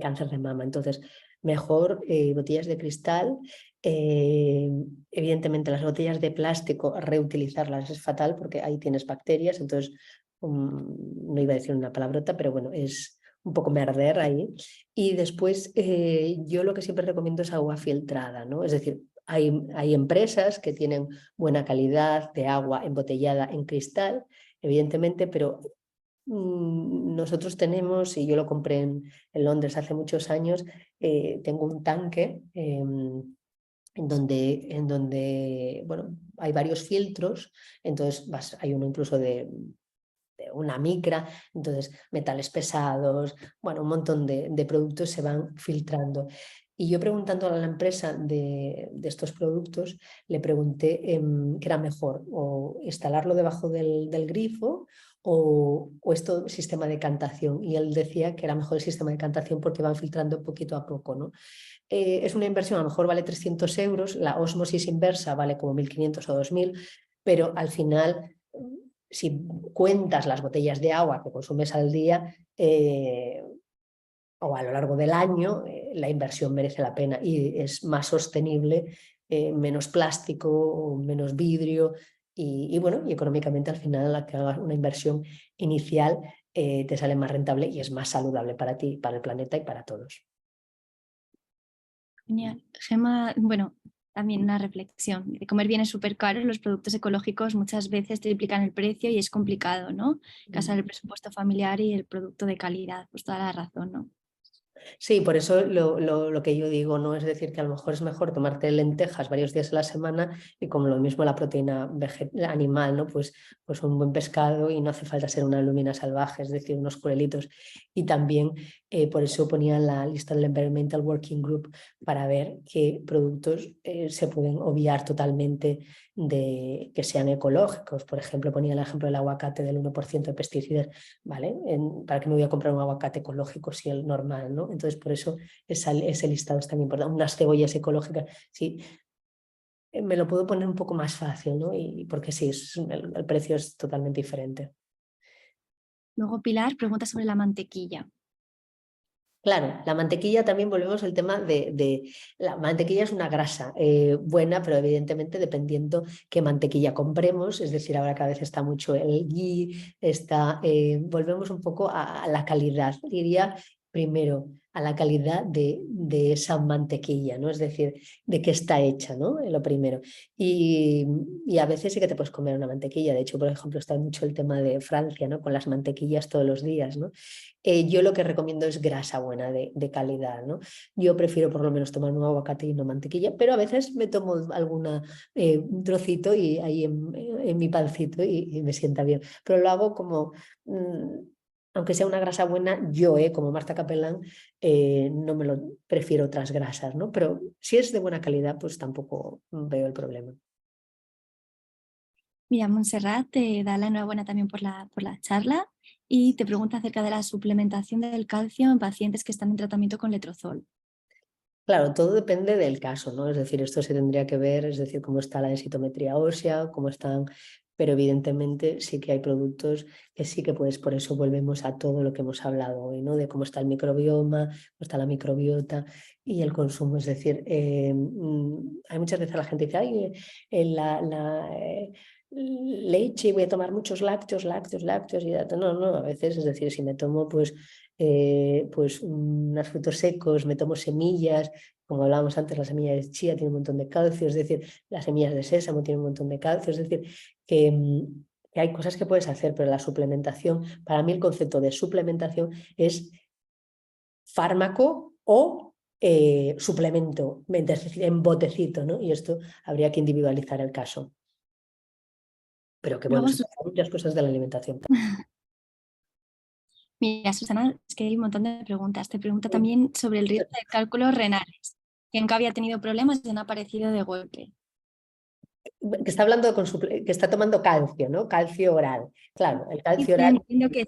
cáncer de mama. Entonces, mejor botellas de cristal. Evidentemente, las botellas de plástico, reutilizarlas es fatal porque ahí tienes bacterias, entonces no iba a decir una palabrota, pero bueno, es un poco merder ahí. Y después yo lo que siempre recomiendo es agua filtrada, ¿no? Es decir, hay empresas que tienen buena calidad de agua embotellada en cristal, evidentemente, pero nosotros tenemos, y yo lo compré en Londres hace muchos años, tengo un tanque en donde bueno, hay varios filtros, entonces hay uno incluso de una micra, entonces metales pesados, bueno, un montón de productos se van filtrando. Y yo preguntando a la empresa de estos productos, le pregunté qué era mejor, o instalarlo debajo del grifo o esto sistema de cantación. Y él decía que era mejor el sistema de cantación porque van filtrando poquito a poco, ¿no? Es una inversión, a lo mejor vale 300 euros, la ósmosis inversa vale como 1.500 o 2.000, pero al final si cuentas las botellas de agua que consumes al día o a lo largo del año, la inversión merece la pena y es más sostenible, menos plástico, menos vidrio bueno, y económicamente al final la que hagas una inversión inicial te sale más rentable y es más saludable para ti, para el planeta y para todos. Genial. Gemma, bueno, también una reflexión. De comer bien es súper caro, los productos ecológicos muchas veces triplican el precio y es complicado, ¿no? Casar el presupuesto familiar y el producto de calidad, pues toda la razón, ¿no? Sí, por eso lo que yo digo, ¿no? Es decir, que a lo mejor es mejor tomarte lentejas varios días a la semana y como lo mismo la proteína animal, ¿no? Pues un buen pescado y no hace falta ser una lumina salvaje, es decir, unos curelitos. Y también por eso ponía en la lista del Environmental Working Group para ver qué productos se pueden obviar totalmente de que sean ecológicos. Por ejemplo, ponía el ejemplo del aguacate del 1% de pesticidas, ¿vale? ¿Para qué me voy a comprar un aguacate ecológico si el normal, ¿no? Entonces, por eso ese listado es tan importante. Unas cebollas ecológicas, sí, me lo puedo poner un poco más fácil, ¿no? Y porque sí, el precio es totalmente diferente. Luego Pilar pregunta sobre la mantequilla. Claro, la mantequilla también volvemos al tema la mantequilla es una grasa buena, pero evidentemente dependiendo qué mantequilla compremos, es decir, ahora cada vez está mucho el ghee, volvemos un poco a la calidad, diría primero a la calidad de esa mantequilla, ¿no? Es decir, de qué está hecha, ¿no? Lo primero. Y a veces sí que te puedes comer una mantequilla, de hecho, por ejemplo, está mucho el tema de Francia, ¿no? Con las mantequillas todos los días, ¿no? Yo lo que recomiendo es grasa buena de calidad, ¿no? Yo prefiero por lo menos tomar un aguacate y no mantequilla, pero a veces me tomo un trocito y ahí en mi pancito y me sienta bien. Pero lo hago como, aunque sea una grasa buena, yo, como Marta Capelán, no me lo prefiero otras grasas, ¿no? Pero si es de buena calidad, pues tampoco veo el problema. Mira, Montserrat te da la enhorabuena también por la charla Y te pregunta acerca de la suplementación del calcio en pacientes que están en tratamiento con letrozol. Claro, todo depende del caso, ¿no? Es decir, esto se tendría que ver, es decir, cómo está la densitometría ósea, cómo están, pero evidentemente sí que hay productos que sí que puedes, por eso volvemos a todo lo que hemos hablado hoy, ¿no? De cómo está el microbioma, cómo está la microbiota y el consumo. Es decir, hay muchas veces la gente dice, ay, leche, voy a tomar muchos lácteos, y no, a veces, es decir, si me tomo pues unos frutos secos, me tomo semillas, como hablábamos antes, la semilla de chía tiene un montón de calcio, es decir, las semillas de sésamo tienen un montón de calcio, es decir, que hay cosas que puedes hacer, pero la suplementación, para mí el concepto de suplementación es fármaco o suplemento, en botecito, ¿no? Y esto habría que individualizar el caso. Pero que bueno, Luego, se pasan muchas cosas de la alimentación. mira, Susana, es que hay un montón de preguntas. Te pregunta Sí. también sobre el riesgo de cálculos renales, que nunca había tenido problemas y han aparecido de golpe. Que está hablando que está tomando calcio, ¿no? Calcio oral. Claro, el calcio Dice, oral, entiendo que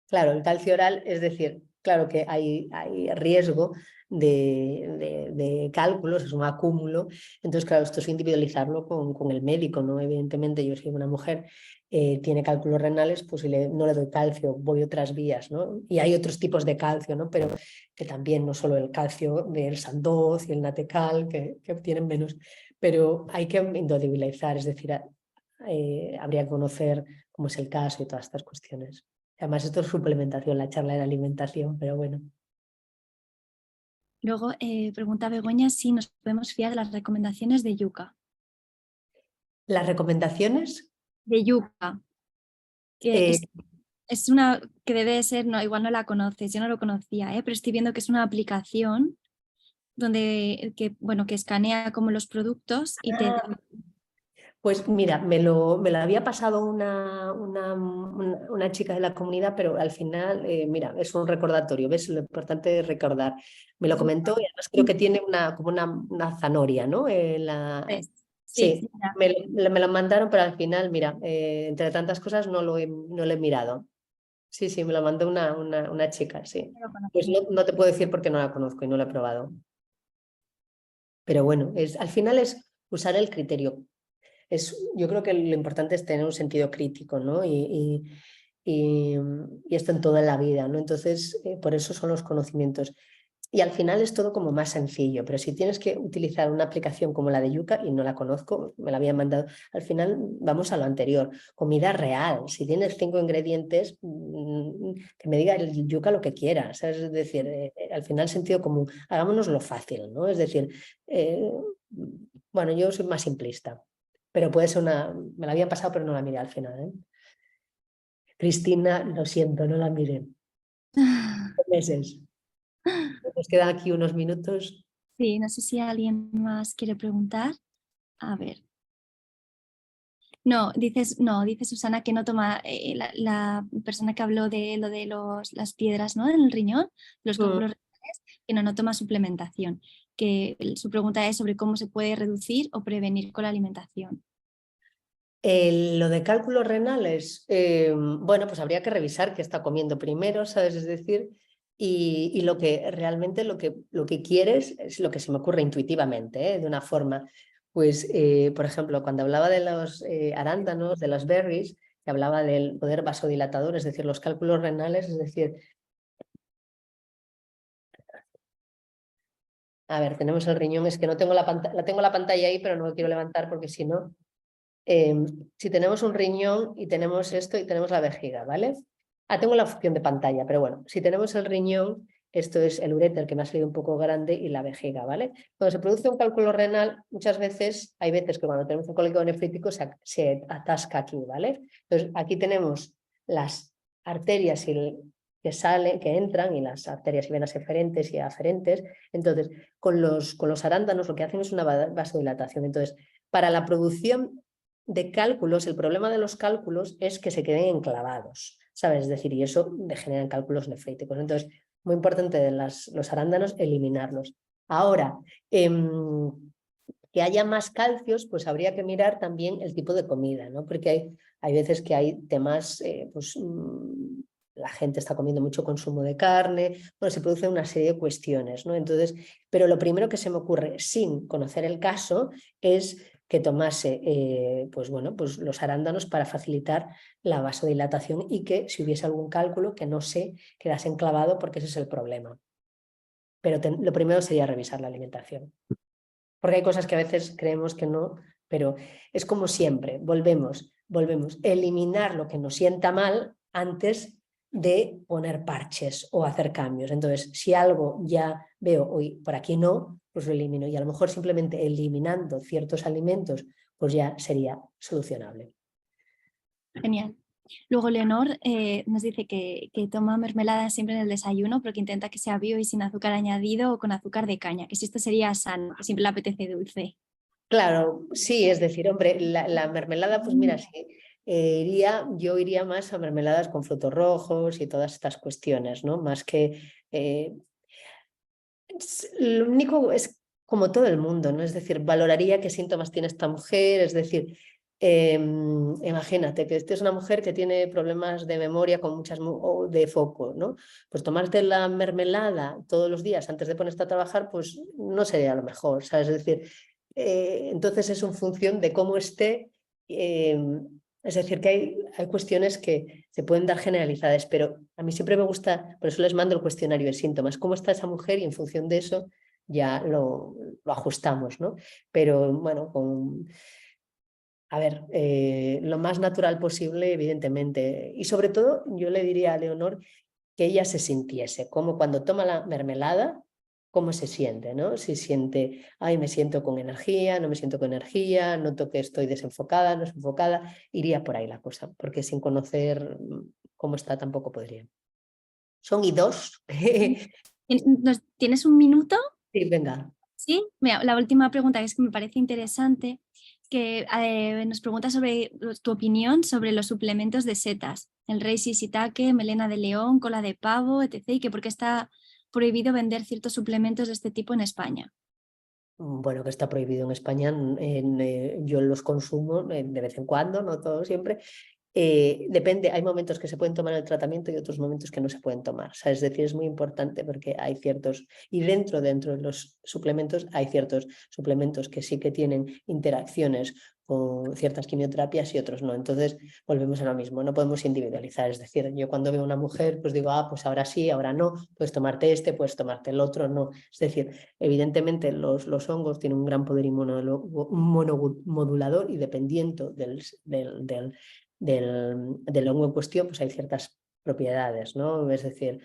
claro, el calcio oral, es decir, claro que hay riesgo de cálculos, es un acúmulo. Entonces, claro, esto es individualizarlo con el médico, ¿no? Evidentemente, yo soy una mujer, tiene cálculos renales, pues si no le doy calcio, voy otras vías, ¿no? Y hay otros tipos de calcio, ¿no? Pero que también, no solo el calcio del Sandoz y el Natecal, que tienen menos, pero hay que individualizar, es decir, habría que conocer cómo es el caso y todas estas cuestiones. Además, esto es suplementación, la charla de la alimentación, pero bueno. luego pregunta Begoña si nos podemos fiar de las recomendaciones de Yuka. Las recomendaciones, De Yuka, que eh, es una que debe ser, no, igual no la conoces, yo no lo conocía, pero estoy viendo que es una aplicación donde bueno, que escanea como los productos y te da. pues mira, me lo había pasado una chica de la comunidad, pero al final, mira, es un recordatorio, ¿ves? Lo importante es recordar. Me lo comentó y además creo que tiene como una zanahoria, ¿no? Pues, sí, Sí, mira, me lo mandaron, pero al final, mira, entre tantas cosas no lo he mirado. Sí, sí, me lo mandó una chica, sí. no lo Pues conocía. no te puedo decir porque no la conozco y no la he probado. Pero bueno, al final es usar el criterio. Yo creo que lo importante es tener un sentido crítico, ¿no? Y esto en toda la vida, ¿no? Entonces, por eso son los conocimientos. Y al final es todo como más sencillo, pero si tienes que utilizar una aplicación como la de Yuka, y no la conozco, me la habían mandado, al final vamos a lo anterior, comida real. Si tienes 5 ingredientes, que me diga el Yuka lo que quiera, ¿sabes? Es decir, al final sentido común, hagámonos lo fácil, ¿no? Es decir, bueno, yo soy más simplista, pero puede ser me la habían pasado, pero no la miré al final, ¿eh? Cristina, lo siento, no la miré. Meses. Nos quedan aquí unos minutos. Sí, no sé si alguien más quiere preguntar. A ver. No, dice Susana que no toma, la persona que habló de lo de las piedras, ¿no? En el riñón, los cálculos renales, que no toma suplementación. Que su pregunta es sobre cómo se puede reducir o prevenir con la alimentación. Lo de cálculos renales, bueno, pues habría que revisar qué está comiendo primero, ¿sabes? Es decir, y lo que realmente lo que quieres es lo que se me ocurre intuitivamente, ¿eh? De una forma, pues, por ejemplo, cuando hablaba de los arándanos, de los berries, que hablaba del poder vasodilatador, es decir, los cálculos renales, es decir, a ver, tenemos el riñón, es que no tengo tengo la pantalla ahí, pero no me quiero levantar porque si no... si tenemos un riñón y tenemos esto y tenemos la vejiga, ¿vale? Tengo la opción de pantalla, pero bueno, si tenemos el riñón, esto es el uréter que me ha salido un poco grande y la vejiga, ¿vale? Cuando se produce un cálculo renal, muchas veces, hay veces que cuando tenemos un cólico nefrítico se atasca aquí, ¿vale? Entonces, aquí tenemos las arterias que entran y las arterias y venas eferentes y aferentes. Entonces, con los arándanos lo que hacen es una vasodilatación. Entonces, para la producción de cálculos, el problema de los cálculos es que se queden enclavados, ¿sabes? Es decir, y eso degenera en cálculos nefríticos. Entonces, muy importante de los arándanos, eliminarlos. Ahora, que haya más calcios, pues habría que mirar también el tipo de comida, ¿no? Porque hay veces que hay temas, la gente está comiendo mucho consumo de carne, bueno, se produce una serie de cuestiones, ¿no? Entonces, pero lo primero que se me ocurre, sin conocer el caso, es que tomase pues bueno, pues los arándanos para facilitar la vasodilatación y que si hubiese algún cálculo que no se quedase enclavado, porque ese es el problema. Pero lo primero sería revisar la alimentación. Porque hay cosas que a veces creemos que no, pero es como siempre, volvemos, eliminar lo que nos sienta mal antes de poner parches o hacer cambios. Entonces, si algo ya veo, hoy por aquí no, pues lo elimino. Y a lo mejor simplemente eliminando ciertos alimentos, pues ya sería solucionable. Genial. Luego Leonor nos dice que toma mermelada siempre en el desayuno, pero que intenta que sea bio y sin azúcar añadido o con azúcar de caña, que si esto sería sano, que siempre le apetece dulce. Claro, sí, es decir, hombre, la mermelada, pues mira, sí, yo iría más a mermeladas con frutos rojos y todas estas cuestiones, ¿no? Más que... lo único es como todo el mundo, ¿no? Es decir, valoraría qué síntomas tiene esta mujer, es decir, imagínate que esta es una mujer que tiene problemas de memoria con o de foco, ¿no? Pues tomarte la mermelada todos los días antes de ponerte a trabajar, pues no sería lo mejor, ¿sabes? Es decir, entonces es en función de cómo esté. Es decir, que hay cuestiones que se pueden dar generalizadas, pero a mí siempre me gusta, por eso les mando el cuestionario de síntomas, cómo está esa mujer y en función de eso ya lo ajustamos, ¿no? Pero bueno, a ver, lo más natural posible, evidentemente. Y sobre todo, yo le diría a Leonor que ella se sintiese, como cuando toma la mermelada, cómo se siente, ¿no? Si siente, ay, me siento con energía, no me siento con energía, noto que estoy desenfocada, no desenfocada, iría por ahí la cosa, porque sin conocer cómo está tampoco podría. Son y dos. ¿Tienes un minuto? Sí, venga. Sí, mira, la última pregunta que es que me parece interesante, que nos pregunta sobre tu opinión sobre los suplementos de setas, el rey sisitake, melena de león, cola de pavo, etc. Y que por qué está prohibido vender ciertos suplementos de este tipo en España. Bueno, que está prohibido en España, yo los consumo de vez en cuando, no todo siempre. Depende, hay momentos que se pueden tomar el tratamiento y otros momentos que no se pueden tomar. O sea, es decir, es muy importante porque hay ciertos, y dentro de los suplementos, hay ciertos suplementos que sí que tienen interacciones con ciertas quimioterapias y otros no. Entonces, volvemos a lo mismo, no podemos individualizar. Es decir, yo cuando veo a una mujer, pues digo, pues ahora sí, ahora no, puedes tomarte este, puedes tomarte el otro, no. Es decir, evidentemente los hongos tienen un gran poder inmunomodulador y dependiendo del hongo en cuestión, pues hay ciertas propiedades, ¿no? Es decir,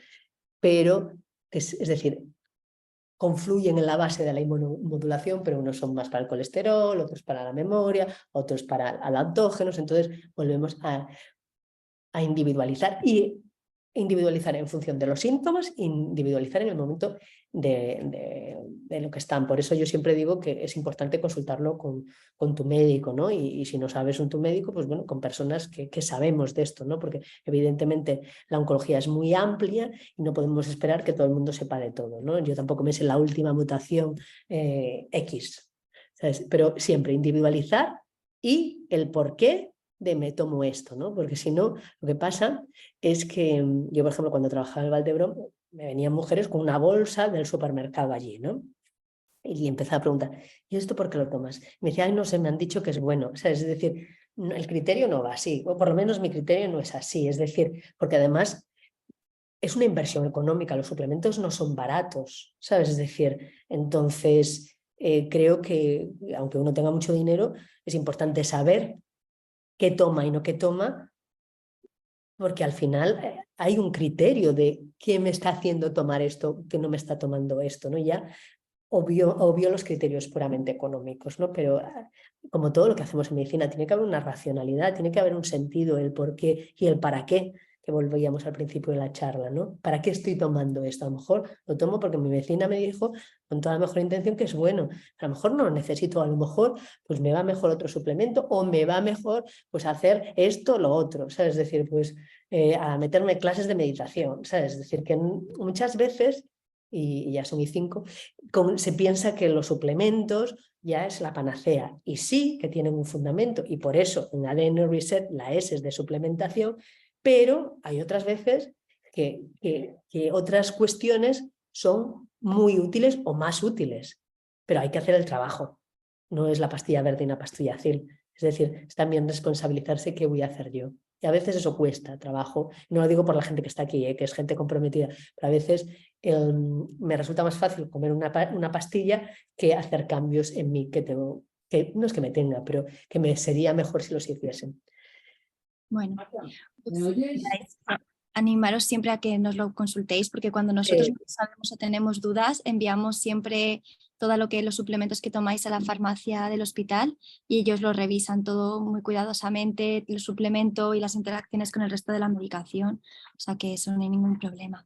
pero, es decir, confluyen en la base de la inmunomodulación, pero unos son más para el colesterol, otros para la memoria, otros para adaptógenos, entonces volvemos a individualizar y individualizar en función de los síntomas, individualizar en el momento de lo que están. Por eso yo siempre digo que es importante consultarlo con tu médico, ¿no? Y si no sabes tu médico, pues bueno, con personas que sabemos de esto, ¿no? Porque evidentemente la oncología es muy amplia y no podemos esperar que todo el mundo sepa de todo, ¿no? Yo tampoco me sé la última mutación X, ¿sabes? Pero siempre individualizar y el por qué de me tomo esto, ¿no? Porque si no, lo que pasa es que yo, por ejemplo, cuando trabajaba en el Valdebrón, me venían mujeres con una bolsa del supermercado allí, ¿no? Y empezaba a preguntar, ¿y esto por qué lo tomas? Me decía, ay, no sé, me han dicho que es bueno. O sea, es decir, el criterio no va así, o por lo menos mi criterio no es así. Es decir, porque además es una inversión económica, los suplementos no son baratos, ¿sabes? Es decir, entonces creo que, aunque uno tenga mucho dinero, es importante saber qué toma y no qué toma, porque al final hay un criterio de quién me está haciendo tomar esto, que no me está tomando esto, ¿no? Ya obvio los criterios puramente económicos, ¿no? Pero como todo lo que hacemos en medicina, tiene que haber una racionalidad, tiene que haber un sentido, el por qué y el para qué, que volvíamos al principio de la charla, ¿no? ¿Para qué estoy tomando esto? A lo mejor lo tomo porque mi vecina me dijo con toda la mejor intención que es bueno. A lo mejor no lo necesito, a lo mejor pues me va mejor otro suplemento o me va mejor pues hacer esto o lo otro, ¿sabes? Es decir, pues a meterme en clases de meditación, ¿sabes? Es decir, que muchas veces y ya son I5, se piensa que los suplementos ya es la panacea. Y sí que tienen un fundamento, y por eso en ADN Reset la S es de suplementación, pero hay otras veces que otras cuestiones son muy útiles o más útiles, pero hay que hacer el trabajo. No es la pastilla verde y una pastilla azul. Es decir, es también responsabilizarse qué voy a hacer yo. Y a veces eso cuesta trabajo. No lo digo por la gente que está aquí, que es gente comprometida, pero a veces me resulta más fácil comer una pastilla que hacer cambios en mí que no es que me tenga, pero que me sería mejor si los hiciesen. Bueno, animaros siempre a que nos lo consultéis, porque cuando nosotros no sabemos o tenemos dudas, enviamos siempre todo los suplementos que tomáis a la farmacia del hospital y ellos lo revisan todo muy cuidadosamente, el suplemento y las interacciones con el resto de la medicación, o sea que eso no hay ningún problema.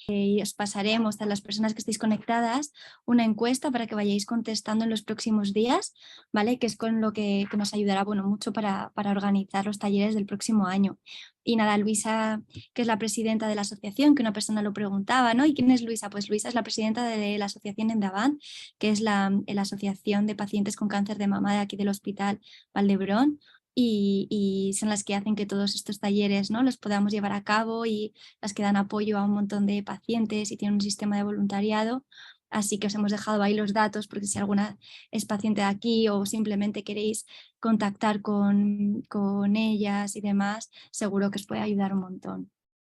Y os pasaremos a las personas que estéis conectadas una encuesta para que vayáis contestando en los próximos días, ¿vale? Que es con lo que nos ayudará, bueno, mucho para organizar los talleres del próximo año. Y nada, Luisa, que es la presidenta de la asociación, que una persona lo preguntaba, ¿no? ¿Y quién es Luisa? Pues Luisa es la presidenta de la asociación Endavant, que es la asociación de pacientes con cáncer de mama de aquí del Hospital Valdebrón. Y son las que hacen que todos estos talleres, ¿no?, los podamos llevar a cabo y las que dan apoyo a un montón de pacientes y tienen un sistema de voluntariado. Así que os hemos dejado ahí los datos porque si alguna es paciente de aquí o simplemente queréis contactar con ellas y demás, seguro que os puede ayudar un montón.